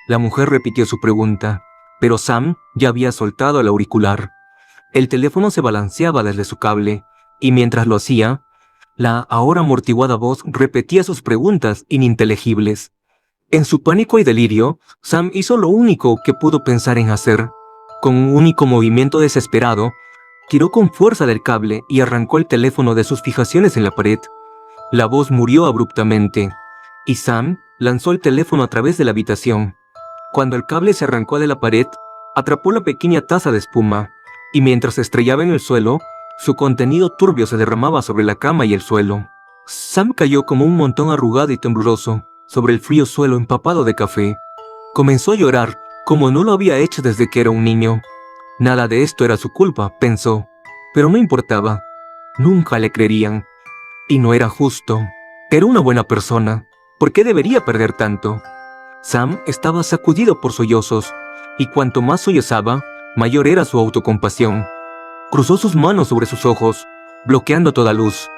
La mujer repitió su pregunta, pero Sam ya había soltado el auricular. El teléfono se balanceaba desde su cable, y mientras lo hacía, la ahora amortiguada voz repetía sus preguntas ininteligibles. En su pánico y delirio, Sam hizo lo único que pudo pensar en hacer. Con un único movimiento desesperado, tiró con fuerza del cable y arrancó el teléfono de sus fijaciones en la pared. La voz murió abruptamente, y Sam lanzó el teléfono a través de la habitación. Cuando el cable se arrancó de la pared, atrapó la pequeña taza de espuma, y mientras se estrellaba en el suelo, su contenido turbio se derramaba sobre la cama y el suelo. Sam cayó como un montón arrugado y tembloroso sobre el frío suelo empapado de café. Comenzó a llorar como no lo había hecho desde que era un niño. Nada de esto era su culpa, pensó, pero no importaba. Nunca le creerían. Y no era justo. Era una buena persona. ¿Por qué debería perder tanto? Sam estaba sacudido por sollozos, y cuanto más sollozaba, mayor era su autocompasión. Cruzó sus manos sobre sus ojos, bloqueando toda luz.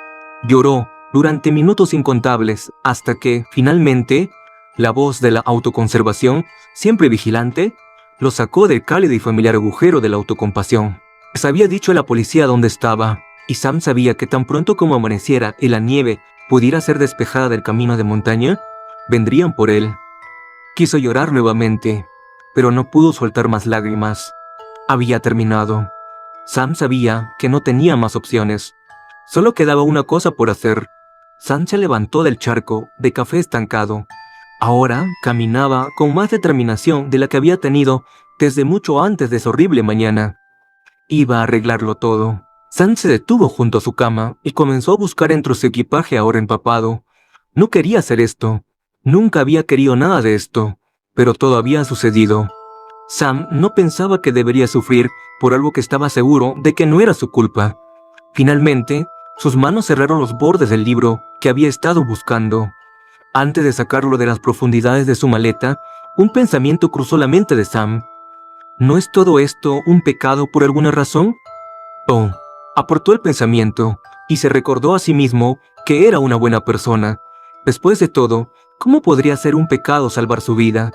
Lloró durante minutos incontables hasta que, finalmente, la voz de la autoconservación, siempre vigilante, lo sacó del cálido y familiar agujero de la autocompasión. Les había dicho a la policía dónde estaba, y Sam sabía que tan pronto como amaneciera y la nieve pudiera ser despejada del camino de montaña, vendrían por él. Quiso llorar nuevamente, pero no pudo soltar más lágrimas. Había terminado. Sam sabía que no tenía más opciones. Solo quedaba una cosa por hacer. Sam se levantó del charco de café estancado. Ahora caminaba con más determinación de la que había tenido desde mucho antes de esa horrible mañana. Iba a arreglarlo todo. Sam se detuvo junto a su cama y comenzó a buscar entre su equipaje ahora empapado. No quería hacer esto. Nunca había querido nada de esto, pero todo había sucedido. Sam no pensaba que debería sufrir por algo que estaba seguro de que no era su culpa. Finalmente, sus manos cerraron los bordes del libro que había estado buscando. Antes de sacarlo de las profundidades de su maleta, un pensamiento cruzó la mente de Sam. ¿No es todo esto un pecado por alguna razón? Oh, aportó el pensamiento, y se recordó a sí mismo que era una buena persona. Después de todo, ¿cómo podría ser un pecado salvar su vida?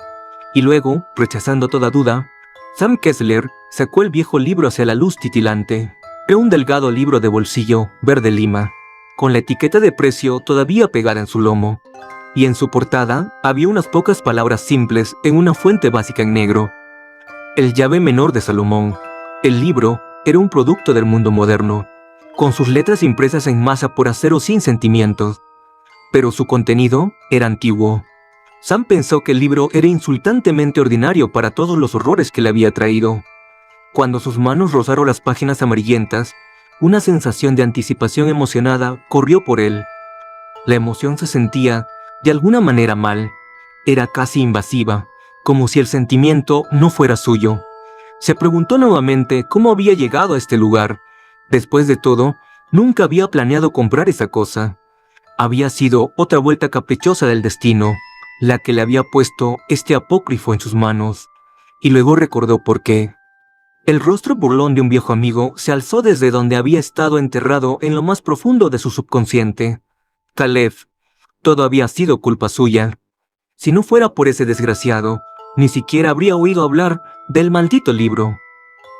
Y luego, rechazando toda duda, Sam Kessler sacó el viejo libro hacia la luz titilante. Era un delgado libro de bolsillo verde lima, con la etiqueta de precio todavía pegada en su lomo, y en su portada había unas pocas palabras simples en una fuente básica en negro. El llave menor de Salomón. El libro era un producto del mundo moderno, con sus letras impresas en masa por acero sin sentimientos, pero su contenido era antiguo. Sam pensó que el libro era insultantemente ordinario para todos los horrores que le había traído. Cuando sus manos rozaron las páginas amarillentas, una sensación de anticipación emocionada corrió por él. La emoción se sentía, de alguna manera, mal. Era casi invasiva, como si el sentimiento no fuera suyo. Se preguntó nuevamente cómo había llegado a este lugar. Después de todo, nunca había planeado comprar esa cosa. Había sido otra vuelta caprichosa del destino, la que le había puesto este apócrifo en sus manos. Y luego recordó por qué. El rostro burlón de un viejo amigo se alzó desde donde había estado enterrado en lo más profundo de su subconsciente. Caleb, todo había sido culpa suya. Si no fuera por ese desgraciado, ni siquiera habría oído hablar del maldito libro.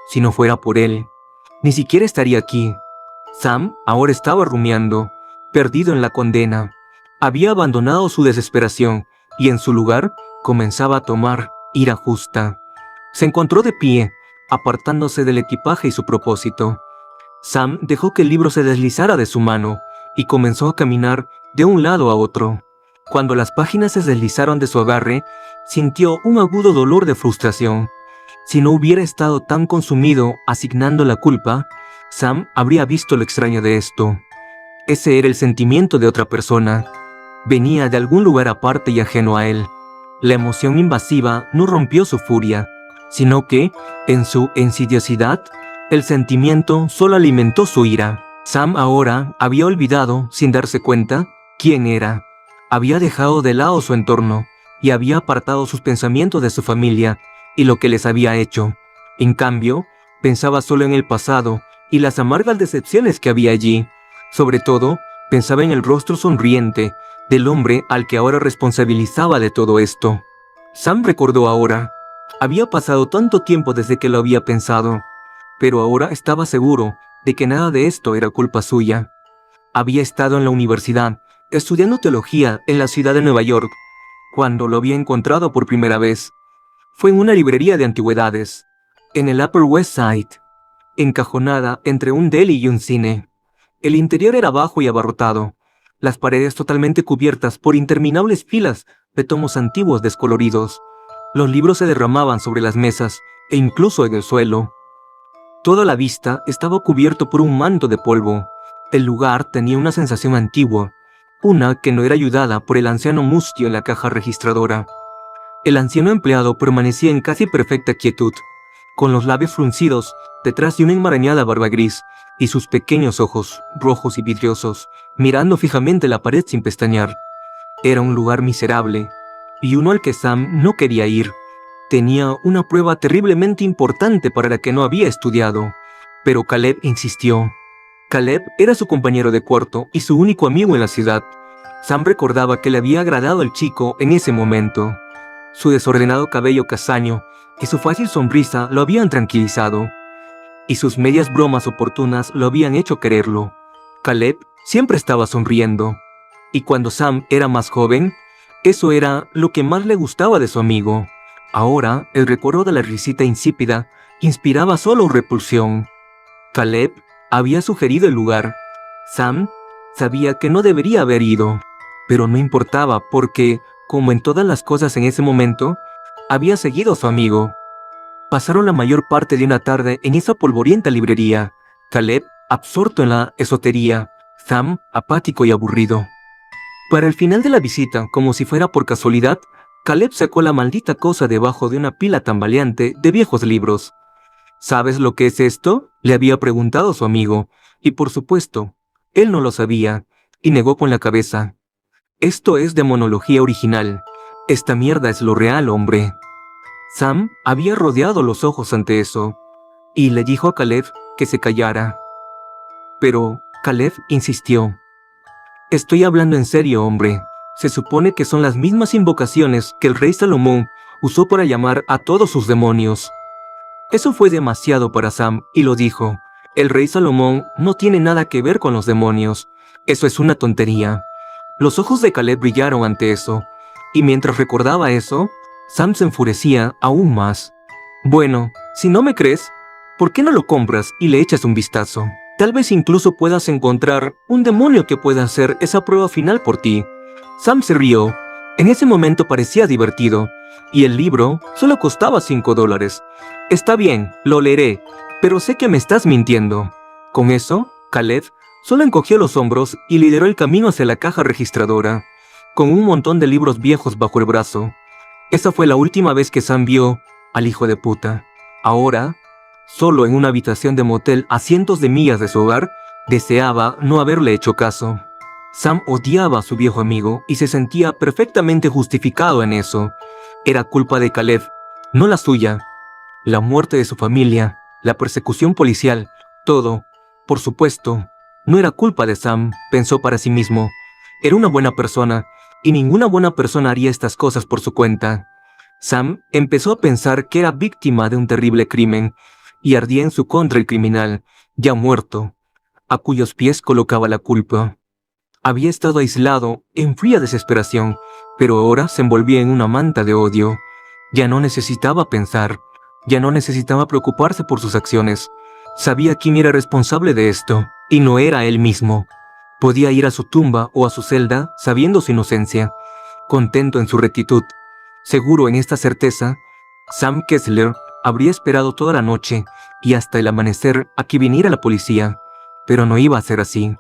Si no fuera por él, ni siquiera estaría aquí. Sam ahora estaba rumiando, perdido en la condena. Había abandonado su desesperación y en su lugar comenzaba a tomar ira justa. Se encontró de pie, apartándose del equipaje y su propósito. Sam dejó que el libro se deslizara de su mano y comenzó a caminar de un lado a otro. Cuando las páginas se deslizaron de su agarre, sintió un agudo dolor de frustración. Si no hubiera estado tan consumido asignando la culpa, Sam habría visto lo extraño de esto. Ese era el sentimiento de otra persona. Venía de algún lugar aparte y ajeno a él. La emoción invasiva no rompió su furia, sino que, en su insidiosidad, el sentimiento solo alimentó su ira. Sam ahora había olvidado, sin darse cuenta, quién era. Había dejado de lado su entorno y había apartado sus pensamientos de su familia y lo que les había hecho. En cambio, pensaba solo en el pasado y las amargas decepciones que había allí. Sobre todo, pensaba en el rostro sonriente del hombre al que ahora responsabilizaba de todo esto. Sam recordó ahora. Había pasado tanto tiempo desde que lo había pensado, pero ahora estaba seguro de que nada de esto era culpa suya. Había estado en la universidad, estudiando teología en la ciudad de Nueva York, cuando lo había encontrado por primera vez. Fue en una librería de antigüedades, en el Upper West Side, encajonada entre un deli y un cine. El interior era bajo y abarrotado, las paredes totalmente cubiertas por interminables filas de tomos antiguos descoloridos. Los libros se derramaban sobre las mesas e incluso en el suelo. Toda la vista estaba cubierto por un manto de polvo. El lugar tenía una sensación antigua, una que no era ayudada por el anciano mustio en la caja registradora. El anciano empleado permanecía en casi perfecta quietud, con los labios fruncidos detrás de una enmarañada barba gris y sus pequeños ojos, rojos y vidriosos, mirando fijamente la pared sin pestañear. Era un lugar miserable, y uno al que Sam no quería ir. Tenía una prueba terriblemente importante para la que no había estudiado, pero Caleb insistió. Caleb era su compañero de cuarto y su único amigo en la ciudad. Sam recordaba que le había agradado al chico en ese momento. Su desordenado cabello castaño y su fácil sonrisa lo habían tranquilizado, y sus medias bromas oportunas lo habían hecho quererlo. Caleb siempre estaba sonriendo, y cuando Sam era más joven, eso era lo que más le gustaba de su amigo. Ahora, el recuerdo de la risita insípida inspiraba solo repulsión. Caleb había sugerido el lugar. Sam sabía que no debería haber ido, pero no importaba porque, como en todas las cosas en ese momento, había seguido a su amigo. Pasaron la mayor parte de una tarde en esa polvorienta librería. Caleb absorto en la esotería, Sam apático y aburrido. Para el final de la visita, como si fuera por casualidad, Caleb sacó la maldita cosa debajo de una pila tambaleante de viejos libros. ¿Sabes lo que es esto?, le había preguntado su amigo, y por supuesto, él no lo sabía, y negó con la cabeza. Esto es demonología original. Esta mierda es lo real, hombre. Sam había rodeado los ojos ante eso, y le dijo a Caleb que se callara. Pero Caleb insistió. Estoy hablando en serio, hombre. Se supone que son las mismas invocaciones que el rey Salomón usó para llamar a todos sus demonios. Eso fue demasiado para Sam y lo dijo, El rey Salomón no tiene nada que ver con los demonios. Eso es una tontería. Los ojos de Caleb brillaron ante eso, y mientras recordaba eso, Sam se enfurecía aún más. Bueno, si no me crees, ¿por qué no lo compras y le echas un vistazo? Tal vez incluso puedas encontrar un demonio que pueda hacer esa prueba final por ti. Sam se rió. En ese momento parecía divertido, y el libro solo costaba $5. Está bien, lo leeré, pero sé que me estás mintiendo. Con eso, Caleb solo encogió los hombros y lideró el camino hacia la caja registradora, con un montón de libros viejos bajo el brazo. Esa fue la última vez que Sam vio al hijo de puta. Ahora, solo en una habitación de motel a cientos de millas de su hogar, deseaba no haberle hecho caso. Sam odiaba a su viejo amigo y se sentía perfectamente justificado en eso. Era culpa de Caleb, no la suya. La muerte de su familia, la persecución policial, todo, por supuesto, no era culpa de Sam, pensó para sí mismo. Era una buena persona, y ninguna buena persona haría estas cosas por su cuenta. Sam empezó a pensar que era víctima de un terrible crimen, y ardía en su contra el criminal, ya muerto, a cuyos pies colocaba la culpa. Había estado aislado, en fría desesperación, pero ahora se envolvía en una manta de odio. Ya no necesitaba pensar, ya no necesitaba preocuparse por sus acciones. Sabía quién era responsable de esto, y no era él mismo. Podía ir a su tumba o a su celda sabiendo su inocencia, contento en su rectitud. Seguro en esta certeza, Sam Kessler habría esperado toda la noche y hasta el amanecer a que viniera la policía, pero no iba a ser así.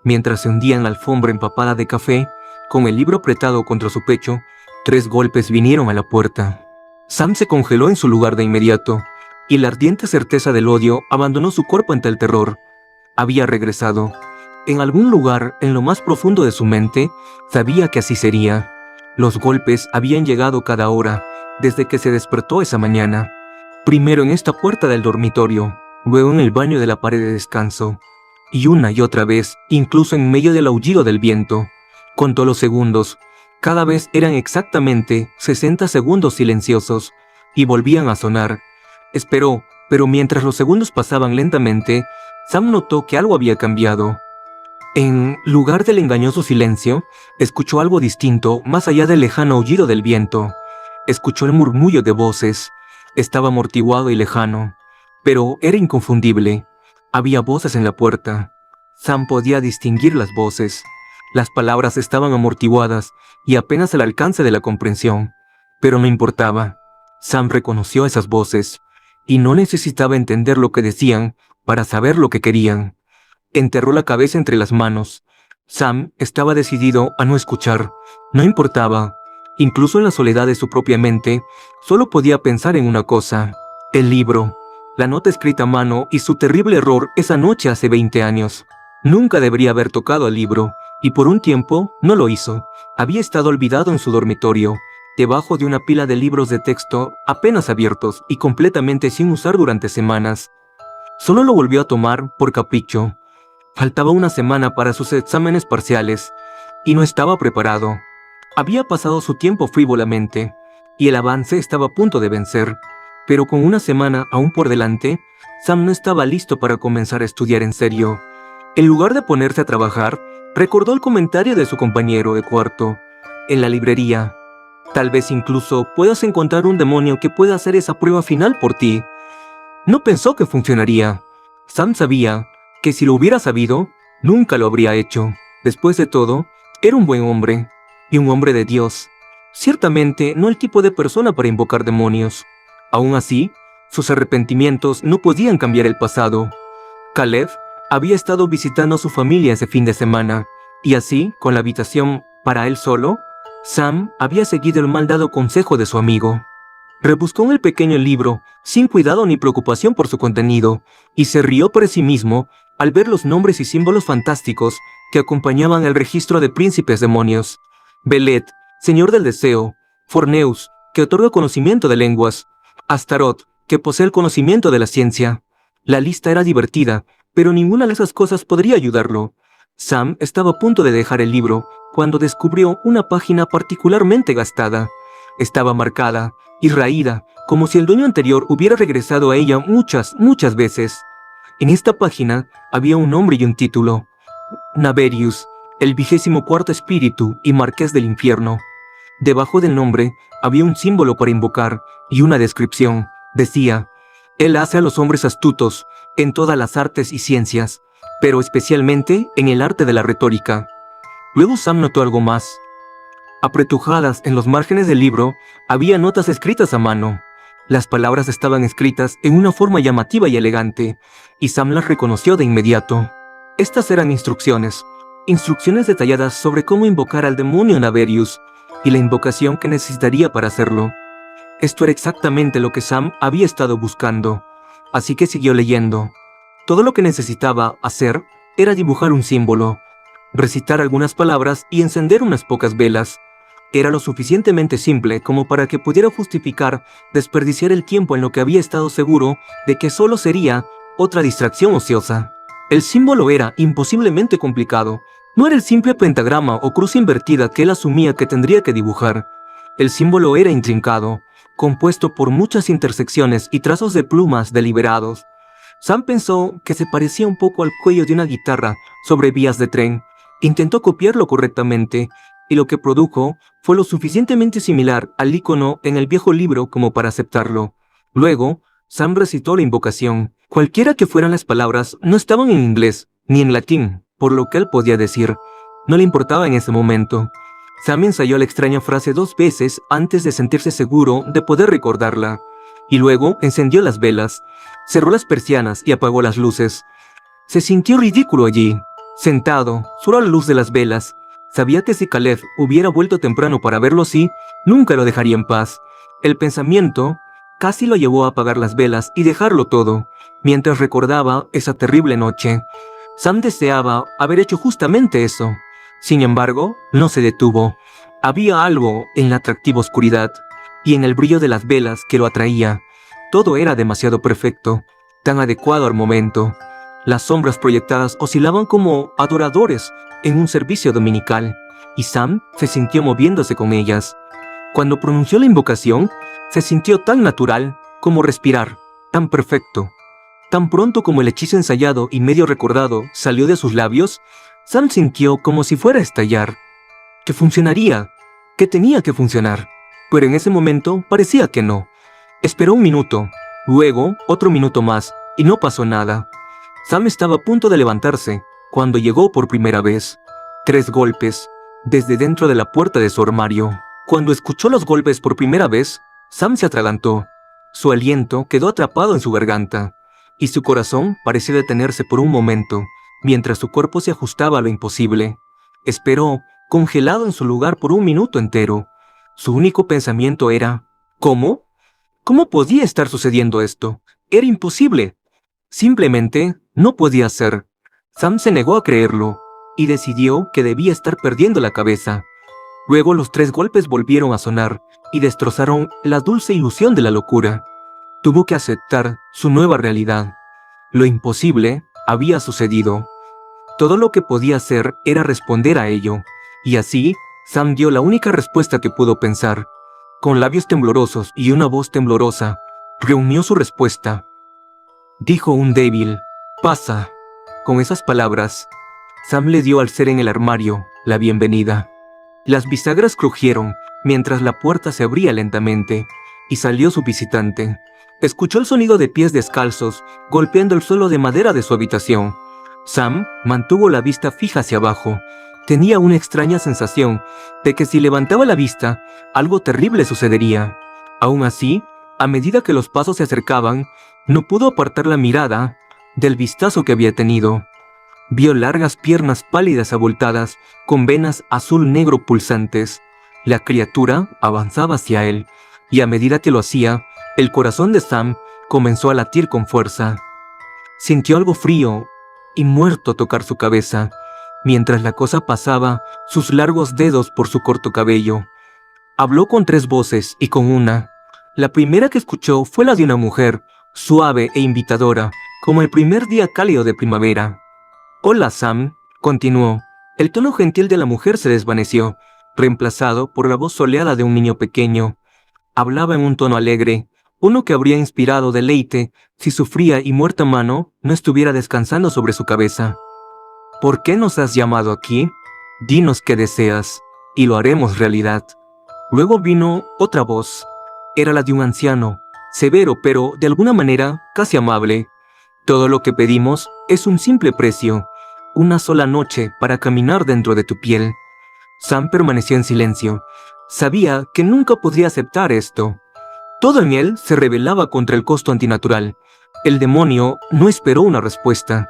Mientras se hundía en la alfombra empapada de café, con el libro apretado contra su pecho, 3 golpes vinieron a la puerta. Sam se congeló en su lugar de inmediato, y la ardiente certeza del odio abandonó su cuerpo ante el terror. Había regresado. En algún lugar, en lo más profundo de su mente, sabía que así sería. Los golpes habían llegado cada hora, desde que se despertó esa mañana. Primero en esta puerta del dormitorio, luego en el baño de la pared de descanso. Y una y otra vez, incluso en medio del aullido del viento. Contó los segundos. Cada vez eran exactamente 60 segundos silenciosos, y volvían a sonar. Esperó, pero mientras los segundos pasaban lentamente, Sam notó que algo había cambiado. En lugar del engañoso silencio, escuchó algo distinto más allá del lejano aullido del viento. Escuchó el murmullo de voces. Estaba amortiguado y lejano, pero era inconfundible. Había voces en la puerta. Sam podía distinguir las voces. Las palabras estaban amortiguadas y apenas al alcance de la comprensión, pero no importaba. Sam reconoció esas voces, y no necesitaba entender lo que decían para saber lo que querían. Enterró la cabeza entre las manos. Sam estaba decidido a no escuchar. No importaba. Incluso en la soledad de su propia mente, solo podía pensar en una cosa: el libro, la nota escrita a mano y su terrible error esa noche hace 20 años. Nunca debería haber tocado el libro, y por un tiempo no lo hizo. Había estado olvidado en su dormitorio, debajo de una pila de libros de texto apenas abiertos y completamente sin usar durante semanas. Solo lo volvió a tomar por capricho. Faltaba una semana para sus exámenes parciales, y no estaba preparado. Había pasado su tiempo frívolamente, y el avance estaba a punto de vencer, pero con una semana aún por delante, Sam no estaba listo para comenzar a estudiar en serio. En lugar de ponerse a trabajar, recordó el comentario de su compañero de cuarto, en la librería: tal vez incluso puedas encontrar un demonio que pueda hacer esa prueba final por ti. No pensó que funcionaría. Sam sabía que si lo hubiera sabido, nunca lo habría hecho. Después de todo, era un buen hombre, y un hombre de Dios. Ciertamente no el tipo de persona para invocar demonios. Aún así, sus arrepentimientos no podían cambiar el pasado. Caleb había estado visitando a su familia ese fin de semana, y así, con la habitación para él solo, Sam había seguido el mal dado consejo de su amigo. Rebuscó en el pequeño libro, sin cuidado ni preocupación por su contenido, y se rió por sí mismo al ver los nombres y símbolos fantásticos que acompañaban el registro de príncipes demonios. Belet, señor del deseo; Forneus, que otorga conocimiento de lenguas; Astaroth, que posee el conocimiento de la ciencia. La lista era divertida, pero ninguna de esas cosas podría ayudarlo. Sam estaba a punto de dejar el libro cuando descubrió una página particularmente gastada. Estaba marcada y raída, como si el dueño anterior hubiera regresado a ella muchas veces. En esta página había un nombre y un título: Naverius, el 24º espíritu y marqués del infierno. Debajo del nombre había un símbolo para invocar y una descripción. Decía: él hace a los hombres astutos en todas las artes y ciencias, pero especialmente en el arte de la retórica. Luego Sam notó algo más. Apretujadas en los márgenes del libro había notas escritas a mano. Las palabras estaban escritas en una forma llamativa y elegante, y Sam las reconoció de inmediato. Estas eran instrucciones detalladas sobre cómo invocar al demonio Naverius y la invocación que necesitaría para hacerlo. Esto era exactamente lo que Sam había estado buscando, así que siguió leyendo. Todo lo que necesitaba hacer era dibujar un símbolo, recitar algunas palabras y encender unas pocas velas. Era lo suficientemente simple como para que pudiera justificar desperdiciar el tiempo en lo que había estado seguro de que solo sería otra distracción ociosa. El símbolo era imposiblemente complicado. No era el simple pentagrama o cruz invertida que él asumía que tendría que dibujar. El símbolo era intrincado, compuesto por muchas intersecciones y trazos de plumas deliberados. Sam pensó que se parecía un poco al cuello de una guitarra sobre vías de tren. Intentó copiarlo correctamente, y lo que produjo fue lo suficientemente similar al icono en el viejo libro como para aceptarlo. Luego, Sam recitó la invocación. Cualquiera que fueran las palabras, no estaban en inglés, ni en latín, por lo que él podía decir. No le importaba en ese momento. Sam ensayó la extraña frase 2 veces antes de sentirse seguro de poder recordarla. Y luego encendió las velas, cerró las persianas y apagó las luces. Se sintió ridículo allí, sentado, solo a la luz de las velas. Sabía que si Caleb hubiera vuelto temprano para verlo así, nunca lo dejaría en paz. El pensamiento casi lo llevó a apagar las velas y dejarlo todo, mientras recordaba esa terrible noche. Sam deseaba haber hecho justamente eso. Sin embargo, no se detuvo. Había algo en la atractiva oscuridad y en el brillo de las velas que lo atraía. Todo era demasiado perfecto, tan adecuado al momento. Las sombras proyectadas oscilaban como adoradores en un servicio dominical, y Sam se sintió moviéndose con ellas. Cuando pronunció la invocación, se sintió tan natural como respirar, tan perfecto. Tan pronto como el hechizo ensayado y medio recordado salió de sus labios, Sam sintió como si fuera a estallar. Que funcionaría, que tenía que funcionar, pero en ese momento parecía que no. Esperó un minuto, luego otro minuto más, y no pasó nada. Sam estaba a punto de levantarse, cuando llegó por primera vez. 3 golpes, desde dentro de la puerta de su armario. Cuando escuchó los golpes por primera vez, Sam se atragantó. Su aliento quedó atrapado en su garganta, y su corazón pareció detenerse por un momento, mientras su cuerpo se ajustaba a lo imposible. Esperó, congelado en su lugar por un minuto entero. Su único pensamiento era: ¿cómo? ¿Cómo podía estar sucediendo esto? Era imposible. Simplemente no podía ser. Sam se negó a creerlo, y decidió que debía estar perdiendo la cabeza. Luego los 3 golpes volvieron a sonar, y destrozaron la dulce ilusión de la locura. Tuvo que aceptar su nueva realidad. Lo imposible había sucedido. Todo lo que podía hacer era responder a ello, y así Sam dio la única respuesta que pudo pensar. Con labios temblorosos y una voz temblorosa, reunió su respuesta. Dijo un débil: «Pasa». Con esas palabras, Sam le dio al ser en el armario la bienvenida. Las bisagras crujieron mientras la puerta se abría lentamente, y salió su visitante. Escuchó el sonido de pies descalzos golpeando el suelo de madera de su habitación. Sam mantuvo la vista fija hacia abajo. Tenía una extraña sensación de que si levantaba la vista, algo terrible sucedería. Aún así, a medida que los pasos se acercaban, no pudo apartar la mirada del vistazo que había tenido. Vio largas piernas pálidas abultadas, con venas azul-negro pulsantes. La criatura avanzaba hacia él, y a medida que lo hacía, el corazón de Sam comenzó a latir con fuerza. Sintió algo frío y muerto tocar su cabeza, mientras la cosa pasaba sus largos dedos por su corto cabello. Habló con 3 voces y con una. La primera que escuchó fue la de una mujer, suave e invitadora, como el primer día cálido de primavera. «Hola, Sam», continuó. El tono gentil de la mujer se desvaneció, reemplazado por la voz soleada de un niño pequeño. Hablaba en un tono alegre, uno que habría inspirado deleite si su fría y muerta mano no estuviera descansando sobre su cabeza. ¿Por qué nos has llamado aquí? Dinos qué deseas, y lo haremos realidad. Luego vino otra voz. Era la de un anciano, severo pero, de alguna manera, casi amable. Todo lo que pedimos es un simple precio, una sola noche para caminar dentro de tu piel. Sam permaneció en silencio. Sabía que nunca podría aceptar esto. Todo en él se rebelaba contra el costo antinatural. El demonio no esperó una respuesta.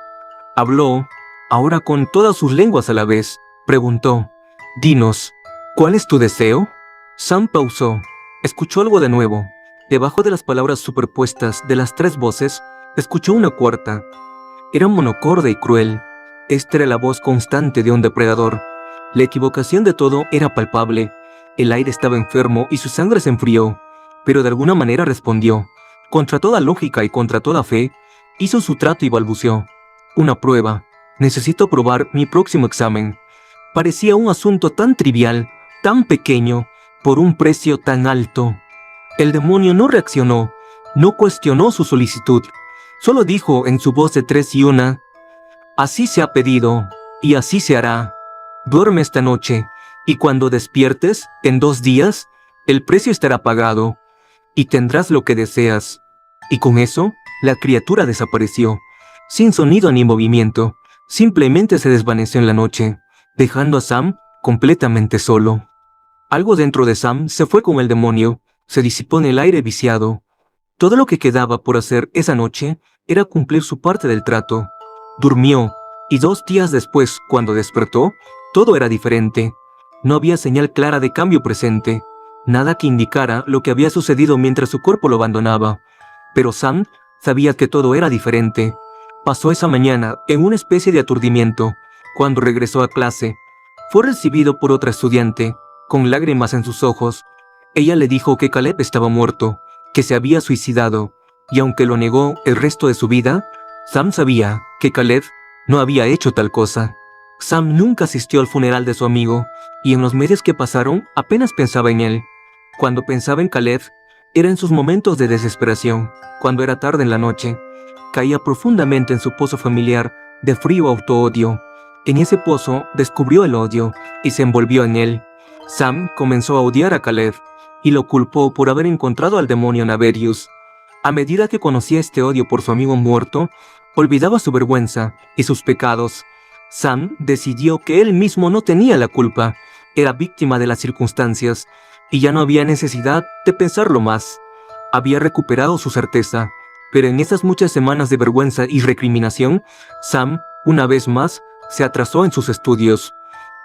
Habló, ahora con todas sus lenguas a la vez. Preguntó, «Dinos, ¿cuál es tu deseo?» Sam pausó. Escuchó algo de nuevo. Debajo de las palabras superpuestas de las tres voces, escuchó una cuarta. Era monocorde y cruel. Esta era la voz constante de un depredador. La equivocación de todo era palpable. El aire estaba enfermo y su sangre se enfrió, pero de alguna manera respondió. Contra toda lógica y contra toda fe, hizo su trato y balbuceó. Una prueba. Necesito probar mi próximo examen. Parecía un asunto tan trivial, tan pequeño, por un precio tan alto. El demonio no reaccionó, no cuestionó su solicitud. Solo dijo en su voz de 3 y 1, «Así se ha pedido, y así se hará. Duerme esta noche, y cuando despiertes, en 2 días, el precio estará pagado, y tendrás lo que deseas». Y con eso, la criatura desapareció, sin sonido ni movimiento. Simplemente se desvaneció en la noche, dejando a Sam completamente solo. Algo dentro de Sam se fue con el demonio, se disipó en el aire viciado. Todo lo que quedaba por hacer esa noche era cumplir su parte del trato. Durmió, y 2 días después, cuando despertó, todo era diferente. No había señal clara de cambio presente, nada que indicara lo que había sucedido mientras su cuerpo lo abandonaba. Pero Sam sabía que todo era diferente. Pasó esa mañana en una especie de aturdimiento. Cuando regresó a clase, fue recibido por otra estudiante, con lágrimas en sus ojos. Ella le dijo que Caleb estaba muerto, que se había suicidado, y aunque lo negó el resto de su vida, Sam sabía que Caleb no había hecho tal cosa. Sam nunca asistió al funeral de su amigo, y en los meses que pasaron apenas pensaba en él. Cuando pensaba en Caleb, era en sus momentos de desesperación. Cuando era tarde en la noche, caía profundamente en su pozo familiar de frío autoodio. En ese pozo descubrió el odio y se envolvió en él. Sam comenzó a odiar a Caleb y lo culpó por haber encontrado al demonio Naverius. A medida que conocía este odio por su amigo muerto, olvidaba su vergüenza y sus pecados. Sam decidió que él mismo no tenía la culpa, era víctima de las circunstancias, y ya no había necesidad de pensarlo más. Había recuperado su certeza, pero en esas muchas semanas de vergüenza y recriminación, Sam, una vez más, se atrasó en sus estudios.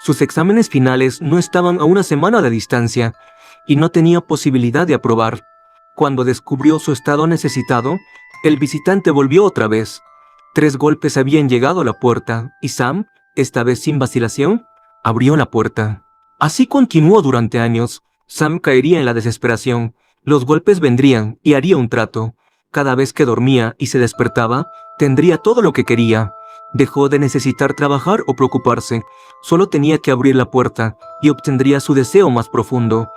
Sus exámenes finales no estaban a una semana de distancia, y no tenía posibilidad de aprobar. Cuando descubrió su estado necesitado, el visitante volvió otra vez. 3 golpes habían llegado a la puerta, y Sam, esta vez sin vacilación, abrió la puerta. Así continuó durante años. Sam caería en la desesperación. Los golpes vendrían y haría un trato. Cada vez que dormía y se despertaba, tendría todo lo que quería. Dejó de necesitar trabajar o preocuparse. Solo tenía que abrir la puerta y obtendría su deseo más profundo.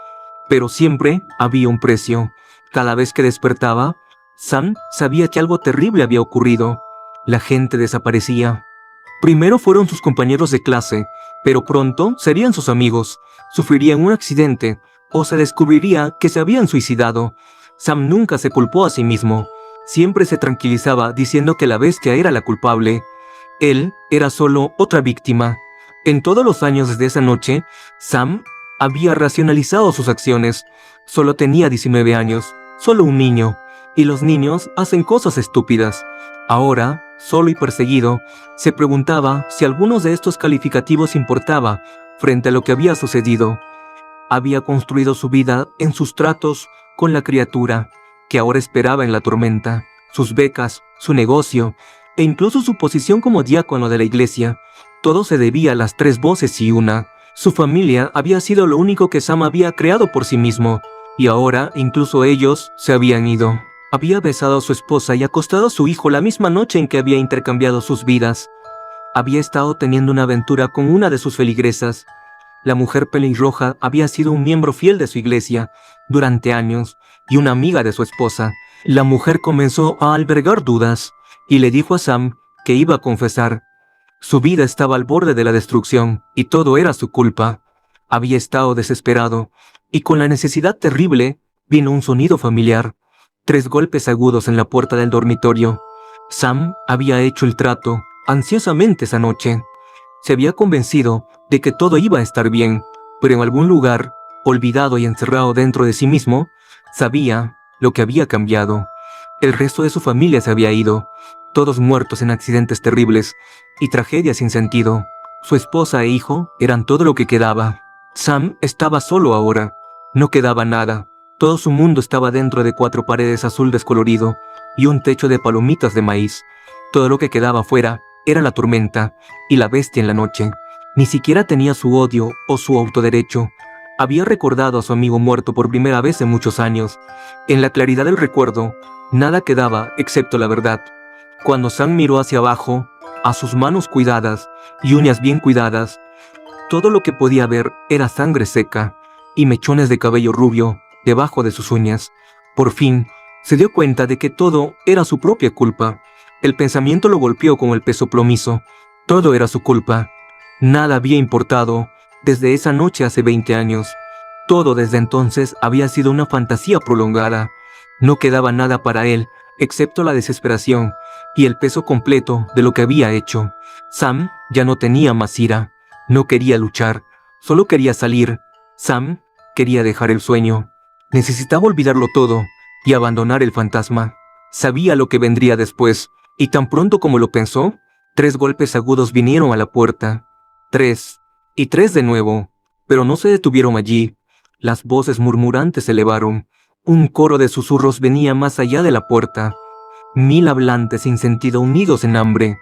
Pero siempre había un precio. Cada vez que despertaba, Sam sabía que algo terrible había ocurrido. La gente desaparecía. Primero fueron sus compañeros de clase, pero pronto serían sus amigos. Sufrirían un accidente o se descubriría que se habían suicidado. Sam nunca se culpó a sí mismo. Siempre se tranquilizaba diciendo que la bestia era la culpable. Él era solo otra víctima. En todos los años desde esa noche, Sam había racionalizado sus acciones. Solo tenía 19 años, solo un niño, y los niños hacen cosas estúpidas. Ahora, solo y perseguido, se preguntaba si algunos de estos calificativos importaba frente a lo que había sucedido. Había construido su vida en sus tratos con la criatura que ahora esperaba en la tormenta, sus becas, su negocio e incluso su posición como diácono de la iglesia. Todo se debía a las 3 voces y una. Su familia había sido lo único que Sam había creado por sí mismo, y ahora incluso ellos se habían ido. Había besado a su esposa y acostado a su hijo la misma noche en que había intercambiado sus vidas. Había estado teniendo una aventura con una de sus feligresas. La mujer pelirroja había sido un miembro fiel de su iglesia durante años, y una amiga de su esposa. La mujer comenzó a albergar dudas y le dijo a Sam que iba a confesar. Su vida estaba al borde de la destrucción y todo era su culpa. Había estado desesperado y con la necesidad terrible vino un sonido familiar. 3 golpes agudos en la puerta del dormitorio. Sam había hecho el trato ansiosamente esa noche. Se había convencido de que todo iba a estar bien, pero en algún lugar, olvidado y encerrado dentro de sí mismo, sabía lo que había cambiado. El resto de su familia se había ido, todos muertos en accidentes terribles y tragedias sin sentido. Su esposa e hijo eran todo lo que quedaba. Sam estaba solo ahora. No quedaba nada. Todo su mundo estaba dentro de 4 paredes azul descolorido y un techo de palomitas de maíz. Todo lo que quedaba afuera era la tormenta y la bestia en la noche. Ni siquiera tenía su odio o su autoderecho. Había recordado a su amigo muerto por primera vez en muchos años. En la claridad del recuerdo, nada quedaba excepto la verdad. Cuando Sam miró hacia abajo, a sus manos cuidadas y uñas bien cuidadas, todo lo que podía ver era sangre seca y mechones de cabello rubio debajo de sus uñas. Por fin, se dio cuenta de que todo era su propia culpa. El pensamiento lo golpeó con el peso plomizo. Todo era su culpa. Nada había importado desde esa noche hace 20 años. Todo desde entonces había sido una fantasía prolongada. No quedaba nada para él, excepto la desesperación y el peso completo de lo que había hecho. Sam ya no tenía más ira. No quería luchar, solo quería salir. Sam quería dejar el sueño. Necesitaba olvidarlo todo y abandonar el fantasma. Sabía lo que vendría después, y tan pronto como lo pensó, 3 golpes agudos vinieron a la puerta. 3, y 3 de nuevo, pero no se detuvieron allí. Las voces murmurantes se elevaron. Un coro de susurros venía más allá de la puerta. 1000 hablantes sin sentido unidos en hambre.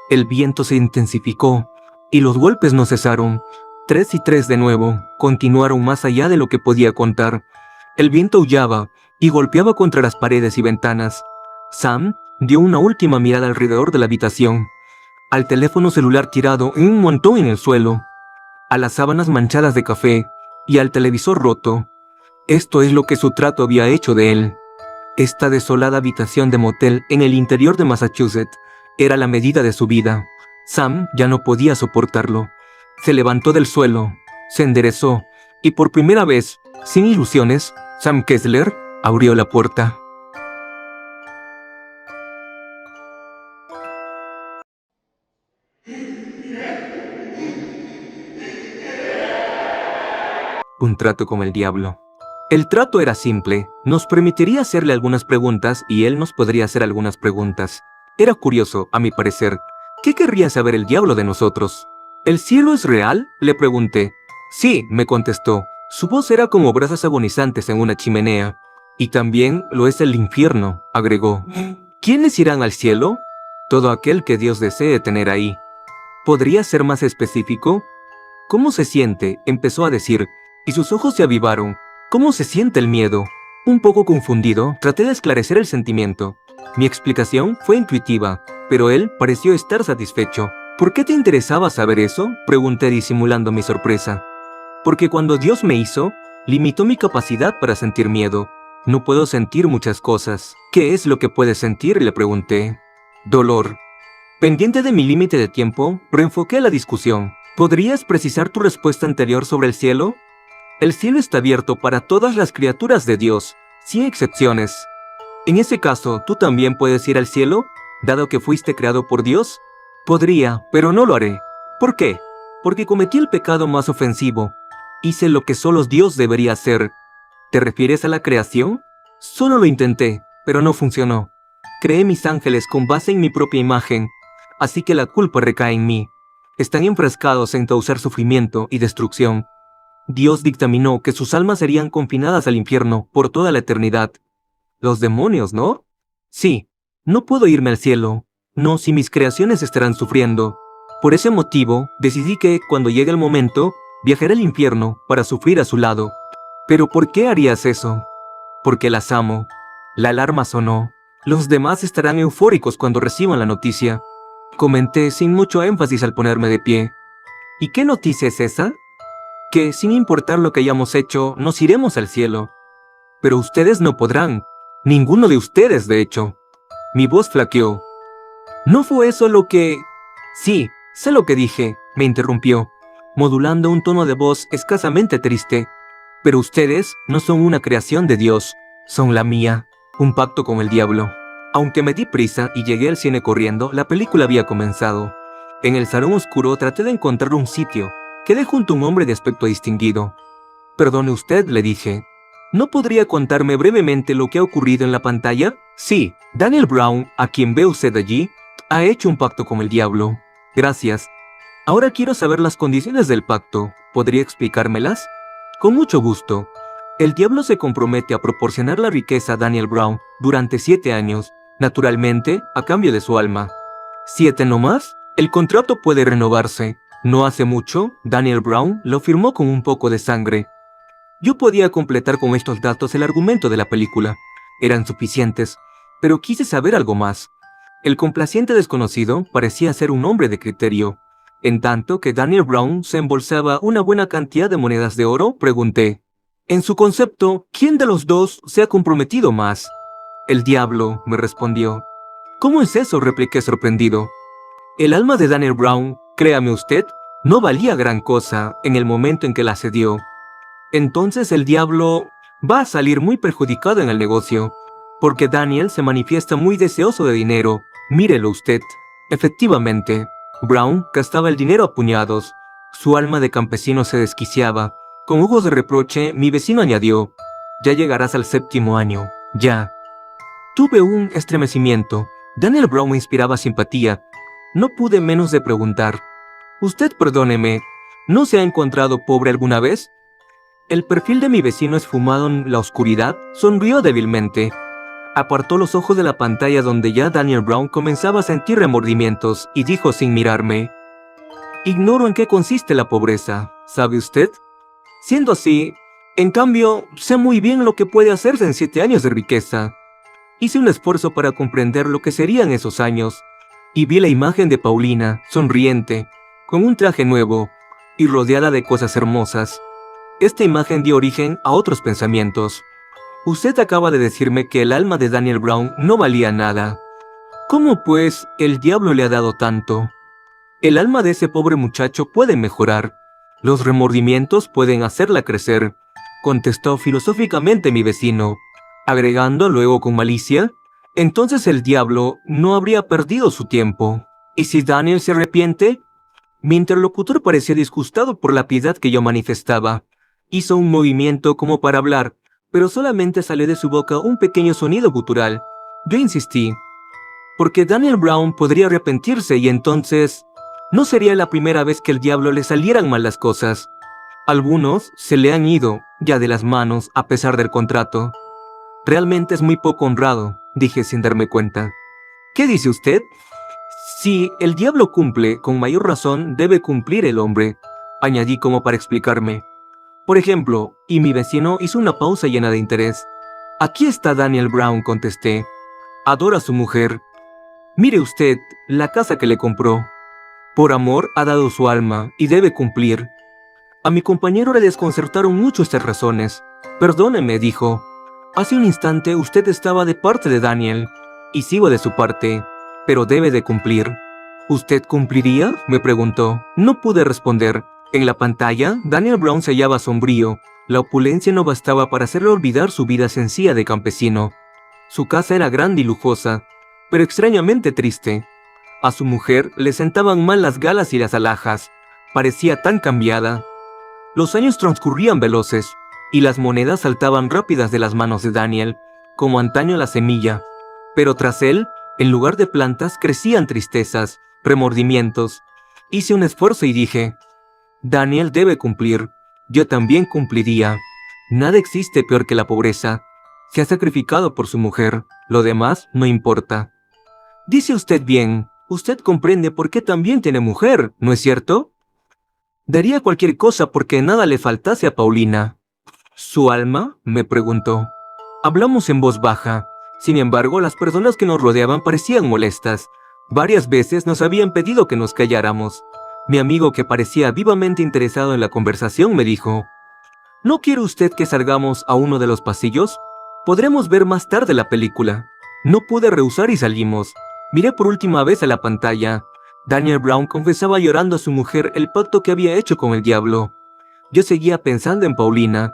El viento se intensificó, y los golpes no cesaron. 3 y 3 de nuevo, continuaron más allá de lo que podía contar. El viento aullaba y golpeaba contra las paredes y ventanas. Sam dio una última mirada alrededor de la habitación, al teléfono celular tirado en un montón en el suelo, a las sábanas manchadas de café y al televisor roto. Esto es lo que su trato había hecho de él. Esta desolada habitación de motel en el interior de Massachusetts era la medida de su vida. Sam ya no podía soportarlo. Se levantó del suelo, se enderezó y por primera vez, sin ilusiones, Sam Kessler abrió la puerta. Un trato con el diablo. El trato era simple. Nos permitiría hacerle algunas preguntas y él nos podría hacer algunas preguntas. Era curioso, a mi parecer. ¿Qué querría saber el diablo de nosotros? ¿El cielo es real?, le pregunté. Sí, me contestó. Su voz era como brasas agonizantes en una chimenea. Y también lo es el infierno, agregó. ¿Quiénes irán al cielo? Todo aquel que Dios desee tener ahí. ¿Podría ser más específico? ¿Cómo se siente?, empezó a decir, y sus ojos se avivaron. ¿Cómo se siente el miedo? Un poco confundido, traté de esclarecer el sentimiento. Mi explicación fue intuitiva, pero él pareció estar satisfecho. ¿Por qué te interesaba saber eso?, pregunté disimulando mi sorpresa. Porque cuando Dios me hizo, limitó mi capacidad para sentir miedo. No puedo sentir muchas cosas. ¿Qué es lo que puedes sentir?, le pregunté. Dolor. Pendiente de mi límite de tiempo, reenfoqué la discusión. ¿Podrías precisar tu respuesta anterior sobre el cielo? El cielo está abierto para todas las criaturas de Dios, sin excepciones. En ese caso, ¿tú también puedes ir al cielo, dado que fuiste creado por Dios? Podría, pero no lo haré. ¿Por qué? Porque cometí el pecado más ofensivo. Hice lo que solo Dios debería hacer. ¿Te refieres a la creación? Solo lo intenté, pero no funcionó. Creé mis ángeles con base en mi propia imagen, así que la culpa recae en mí. Están enfrascados en causar sufrimiento y destrucción. Dios dictaminó que sus almas serían confinadas al infierno por toda la eternidad. Los demonios, ¿no? Sí, no puedo irme al cielo. No, si mis creaciones estarán sufriendo. Por ese motivo, decidí que, cuando llegue el momento, viajaré al infierno para sufrir a su lado. ¿Pero por qué harías eso? Porque las amo. La alarma sonó. Los demás estarán eufóricos cuando reciban la noticia. Comenté sin mucho énfasis al ponerme de pie. ¿Y qué noticia es esa? Que, sin importar lo que hayamos hecho, nos iremos al cielo. Pero ustedes no podrán. Ninguno de ustedes, de hecho. Mi voz flaqueó. ¿No fue eso lo que...? Sí, sé lo que dije, me interrumpió, modulando un tono de voz escasamente triste. Pero ustedes no son una creación de Dios, son la mía, un pacto con el diablo. Aunque me di prisa y llegué al cine corriendo, la película había comenzado. En el salón oscuro traté de encontrar un sitio. Quedé junto a un hombre de aspecto distinguido. Perdone usted, le dije. ¿No podría contarme brevemente lo que ha ocurrido en la pantalla? Sí, Daniel Brown, a quien ve usted allí, ha hecho un pacto con el diablo. Gracias. Ahora quiero saber las condiciones del pacto. ¿Podría explicármelas? Con mucho gusto. El diablo se compromete a proporcionar la riqueza a Daniel Brown durante 7 años, naturalmente, a cambio de su alma. ¿7 no más? El contrato puede renovarse. No hace mucho, Daniel Brown lo firmó con un poco de sangre. Yo podía completar con estos datos el argumento de la película. Eran suficientes, pero quise saber algo más. El complaciente desconocido parecía ser un hombre de criterio. En tanto que Daniel Brown se embolsaba una buena cantidad de monedas de oro, pregunté. En su concepto, ¿quién de los dos se ha comprometido más? El diablo, me respondió. ¿Cómo es eso?, repliqué sorprendido. El alma de Daniel Brown, créame usted, no valía gran cosa en el momento en que la cedió. Entonces el diablo va a salir muy perjudicado en el negocio, porque Daniel se manifiesta muy deseoso de dinero. Mírelo usted. Efectivamente, Brown gastaba el dinero a puñados. Su alma de campesino se desquiciaba. Con ojos de reproche, mi vecino añadió, ya llegarás al 7º año. Ya. Tuve un estremecimiento. Daniel Brown me inspiraba simpatía. No pude menos de preguntar, usted perdóneme, ¿no se ha encontrado pobre alguna vez? El perfil de mi vecino esfumado en la oscuridad sonrió débilmente. Apartó los ojos de la pantalla donde ya Daniel Brown comenzaba a sentir remordimientos y dijo sin mirarme, ignoro en qué consiste la pobreza, ¿sabe usted? Siendo así, en cambio, sé muy bien lo que puede hacerse en 7 años de riqueza. Hice un esfuerzo para comprender lo que serían esos años, y vi la imagen de Paulina, sonriente, con un traje nuevo, y rodeada de cosas hermosas. Esta imagen dio origen a otros pensamientos. Usted acaba de decirme que el alma de Daniel Brown no valía nada. ¿Cómo pues el diablo le ha dado tanto? El alma de ese pobre muchacho puede mejorar. Los remordimientos pueden hacerla crecer, contestó filosóficamente mi vecino, agregando luego con malicia, entonces el diablo no habría perdido su tiempo. ¿Y si Daniel se arrepiente? Mi interlocutor parecía disgustado por la piedad que yo manifestaba. Hizo un movimiento como para hablar, pero solamente salió de su boca un pequeño sonido gutural. Yo insistí, porque Daniel Brown podría arrepentirse y entonces no sería la primera vez que al diablo le salieran mal las cosas. Algunos se le han ido ya de las manos a pesar del contrato. Realmente es muy poco honrado, dije sin darme cuenta. ¿Qué dice usted? Si el diablo cumple, con mayor razón debe cumplir el hombre, añadí como para explicarme. Por ejemplo, y mi vecino hizo una pausa llena de interés. Aquí está Daniel Brown, contesté. Adora a su mujer. Mire usted, la casa que le compró. Por amor ha dado su alma y debe cumplir. A mi compañero le desconcertaron mucho estas razones. Perdóneme, dijo. Hace un instante usted estaba de parte de Daniel, y sigo de su parte, pero debe de cumplir. ¿Usted cumpliría?, me preguntó. No pude responder. En la pantalla, Daniel Brown se hallaba sombrío. La opulencia no bastaba para hacerle olvidar su vida sencilla de campesino. Su casa era grande y lujosa, pero extrañamente triste. A su mujer le sentaban mal las galas y las alhajas. Parecía tan cambiada. Los años transcurrían veloces, y las monedas saltaban rápidas de las manos de Daniel, como antaño la semilla. Pero tras él, en lugar de plantas, crecían tristezas, remordimientos. Hice un esfuerzo y dije, Daniel debe cumplir, yo también cumpliría. Nada existe peor que la pobreza. Se ha sacrificado por su mujer, lo demás no importa. Dice usted bien, usted comprende por qué también tiene mujer, ¿no es cierto? Daría cualquier cosa porque nada le faltase a Paulina. ¿Su alma?, me preguntó. Hablamos en voz baja. Sin embargo, las personas que nos rodeaban parecían molestas. Varias veces nos habían pedido que nos calláramos. Mi amigo, que parecía vivamente interesado en la conversación, me dijo, ¿no quiere usted que salgamos a uno de los pasillos? Podremos ver más tarde la película. No pude rehusar y salimos. Miré por última vez a la pantalla. Daniel Brown confesaba llorando a su mujer el pacto que había hecho con el diablo. Yo seguía pensando en Paulina,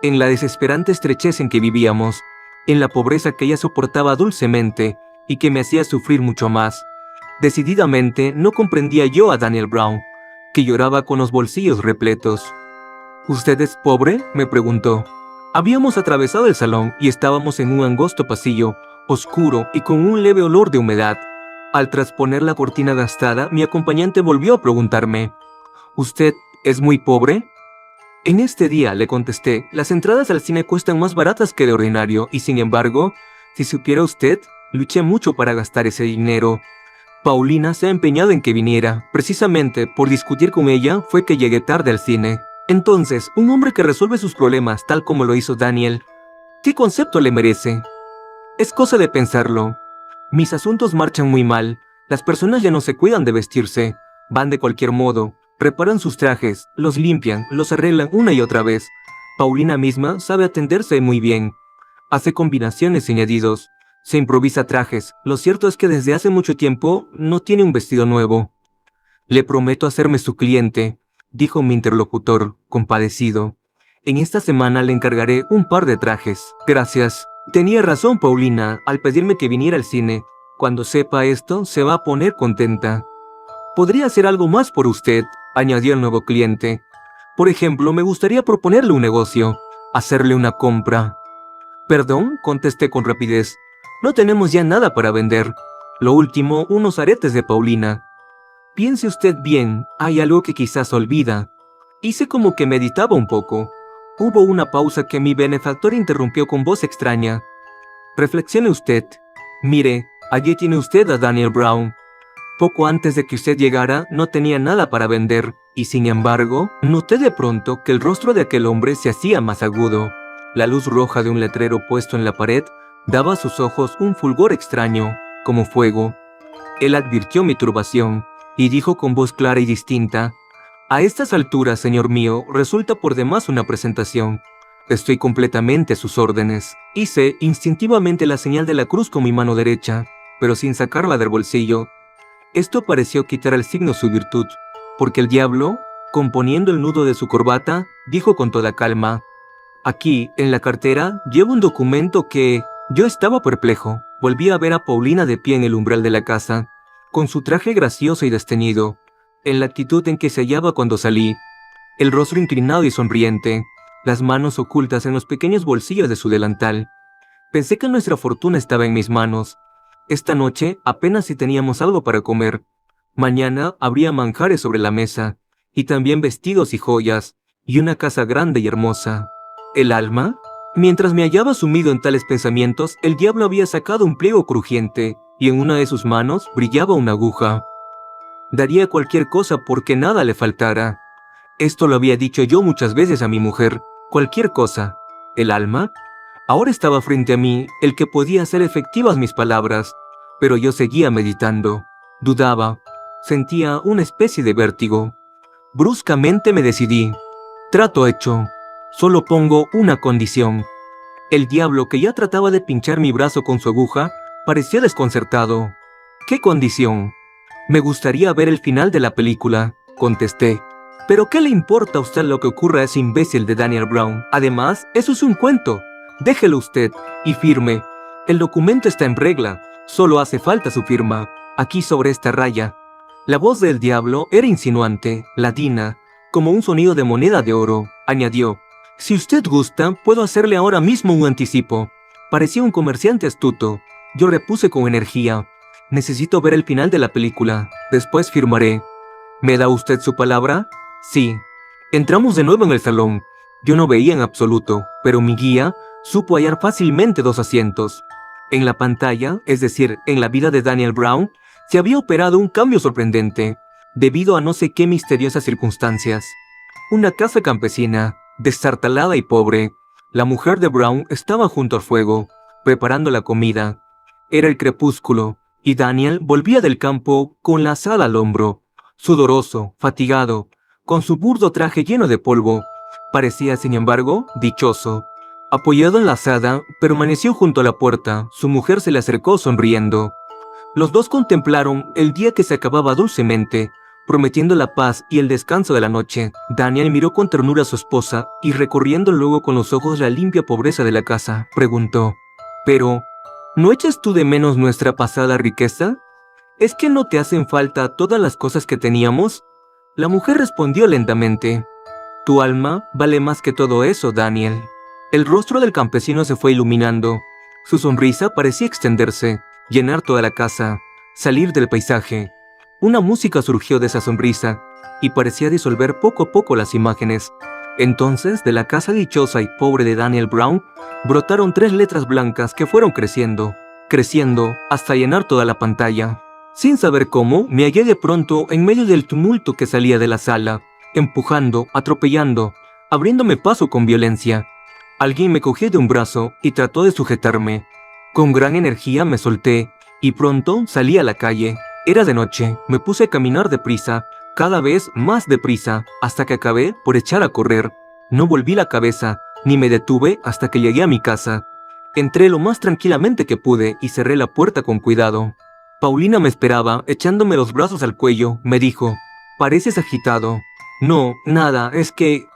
en la desesperante estrechez en que vivíamos, en la pobreza que ella soportaba dulcemente y que me hacía sufrir mucho más. Decididamente no comprendía yo a Daniel Brown, que lloraba con los bolsillos repletos. ¿Usted es pobre?, me preguntó. Habíamos atravesado el salón y estábamos en un angosto pasillo, oscuro y con un leve olor de humedad. Al trasponer la cortina gastada, mi acompañante volvió a preguntarme, ¿usted es muy pobre? En este día, le contesté, las entradas al cine cuestan más baratas que de ordinario y sin embargo, si supiera usted, luché mucho para gastar ese dinero. Paulina se ha empeñado en que viniera. Precisamente por discutir con ella fue que llegué tarde al cine. Entonces, un hombre que resuelve sus problemas tal como lo hizo Daniel, ¿qué concepto le merece? Es cosa de pensarlo. Mis asuntos marchan muy mal. Las personas ya no se cuidan de vestirse. Van de cualquier modo. Preparan sus trajes, los limpian, los arreglan una y otra vez. Paulina misma sabe atenderse muy bien. Hace combinaciones y añadidos. Se improvisa trajes. Lo cierto es que desde hace mucho tiempo no tiene un vestido nuevo. Le prometo hacerme su cliente, dijo mi interlocutor, compadecido. En esta semana le encargaré un par de trajes. Gracias. Tenía razón Paulina al pedirme que viniera al cine. Cuando sepa esto, se va a poner contenta. ¿Podría hacer algo más por usted?, añadió el nuevo cliente. Por ejemplo, me gustaría proponerle un negocio, hacerle una compra. Perdón, contesté con rapidez. No tenemos ya nada para vender. Lo último, unos aretes de Paulina. Piense usted bien, hay algo que quizás olvida. Hice como que meditaba un poco. Hubo una pausa que mi benefactor interrumpió con voz extraña. Reflexione usted. Mire, allí tiene usted a Daniel Brown. Poco antes de que usted llegara, no tenía nada para vender, y sin embargo, noté de pronto que el rostro de aquel hombre se hacía más agudo. La luz roja de un letrero puesto en la pared daba a sus ojos un fulgor extraño, como fuego. Él advirtió mi turbación, y dijo con voz clara y distinta, «A estas alturas, señor mío, resulta por demás una presentación. Estoy completamente a sus órdenes». Hice instintivamente la señal de la cruz con mi mano derecha, pero sin sacarla del bolsillo. Esto pareció quitar al signo su virtud, porque el diablo, componiendo el nudo de su corbata, dijo con toda calma, «Aquí, en la cartera, llevo un documento que...». Yo estaba perplejo. Volví a ver a Paulina de pie en el umbral de la casa, con su traje gracioso y desteñido, en la actitud en que se hallaba cuando salí, el rostro inclinado y sonriente, las manos ocultas en los pequeños bolsillos de su delantal. Pensé que nuestra fortuna estaba en mis manos. Esta noche apenas si teníamos algo para comer. Mañana habría manjares sobre la mesa, y también vestidos y joyas, y una casa grande y hermosa. ¿El alma? Mientras me hallaba sumido en tales pensamientos, el diablo había sacado un pliego crujiente, y en una de sus manos brillaba una aguja. Daría cualquier cosa porque nada le faltara. Esto lo había dicho yo muchas veces a mi mujer, cualquier cosa. ¿El alma? Ahora estaba frente a mí el que podía hacer efectivas mis palabras, pero yo seguía meditando. Dudaba. Sentía una especie de vértigo. Bruscamente me decidí. Trato hecho. Solo pongo una condición. El diablo, que ya trataba de pinchar mi brazo con su aguja, parecía desconcertado. ¿Qué condición? Me gustaría ver el final de la película, contesté. ¿Pero qué le importa a usted lo que ocurra a ese imbécil de Daniel Brown? Además, eso es un cuento. Déjelo usted y firme. El documento está en regla. Solo hace falta su firma. Aquí sobre esta raya. La voz del diablo era insinuante, ladina, como un sonido de moneda de oro. Añadió, «Si usted gusta, puedo hacerle ahora mismo un anticipo». Parecía un comerciante astuto. Yo repuse con energía, «Necesito ver el final de la película. Después firmaré». «¿Me da usted su palabra?» «Sí». Entramos de nuevo en el salón. Yo no veía en absoluto, pero mi guía supo hallar fácilmente 2 asientos. En la pantalla, es decir, en la vida de Daniel Brown, se había operado un cambio sorprendente, debido a no sé qué misteriosas circunstancias. Una casa campesina, destartalada y pobre. La mujer de Brown estaba junto al fuego, preparando la comida. Era el crepúsculo, y Daniel volvía del campo con la azada al hombro, sudoroso, fatigado, con su burdo traje lleno de polvo. Parecía, sin embargo, dichoso. Apoyado en la azada, permaneció junto a la puerta. Su mujer se le acercó sonriendo. Los dos contemplaron el día que se acababa dulcemente, prometiendo la paz y el descanso de la noche. Daniel miró con ternura a su esposa y recorriendo luego con los ojos la limpia pobreza de la casa, preguntó: «Pero, ¿no echas tú de menos nuestra pasada riqueza? ¿Es que no te hacen falta todas las cosas que teníamos?» La mujer respondió lentamente: «Tu alma vale más que todo eso, Daniel». El rostro del campesino se fue iluminando. Su sonrisa parecía extenderse, llenar toda la casa, salir del paisaje. Una música surgió de esa sonrisa y parecía disolver poco a poco las imágenes. Entonces, de la casa dichosa y pobre de Daniel Brown, brotaron 3 letras blancas que fueron creciendo, creciendo hasta llenar toda la pantalla. Sin saber cómo, me hallé de pronto en medio del tumulto que salía de la sala, empujando, atropellando, abriéndome paso con violencia. Alguien me cogió de un brazo y trató de sujetarme. Con gran energía me solté y pronto salí a la calle. Era de noche, me puse a caminar deprisa, cada vez más deprisa, hasta que acabé por echar a correr. No volví la cabeza, ni me detuve hasta que llegué a mi casa. Entré lo más tranquilamente que pude y cerré la puerta con cuidado. Paulina me esperaba, echándome los brazos al cuello. Me dijo: «Pareces agitado». «No, nada, es que...»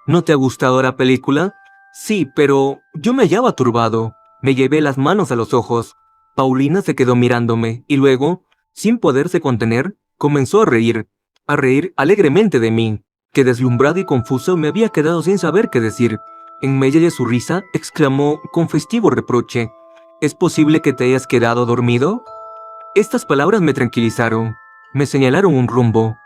«¿No te ha gustado la película?» «Sí, pero yo me hallaba turbado». Me llevé las manos a los ojos. Paulina se quedó mirándome y luego, sin poderse contener, comenzó a reír alegremente de mí, que deslumbrado y confuso me había quedado sin saber qué decir. En medio de su risa, exclamó con festivo reproche: «¿Es posible que te hayas quedado dormido?». Estas palabras me tranquilizaron, me señalaron un rumbo.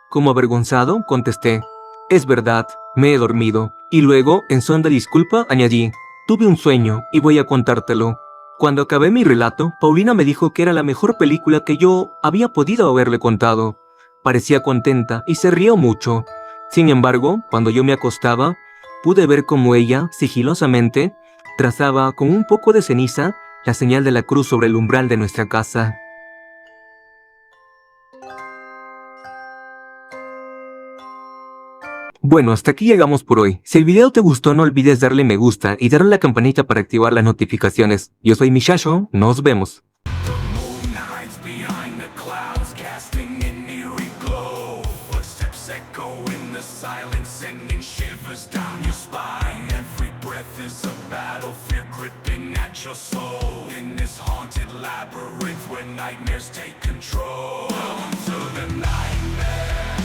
Como avergonzado, contesté: «Es verdad, me he dormido». Y luego, en son de disculpa, añadí: «Tuve un sueño y voy a contártelo». Cuando acabé mi relato, Paulina me dijo que era la mejor película que yo había podido haberle contado. Parecía contenta y se rió mucho. Sin embargo, cuando yo me acostaba, pude ver cómo ella, sigilosamente, trazaba con un poco de ceniza la señal de la cruz sobre el umbral de nuestra casa. Bueno, hasta aquí llegamos por hoy. Si el video te gustó, no olvides darle me gusta y darle a la campanita para activar las notificaciones. Yo soy Mishasho, nos vemos. Your soul in this haunted labyrinth where nightmares take control.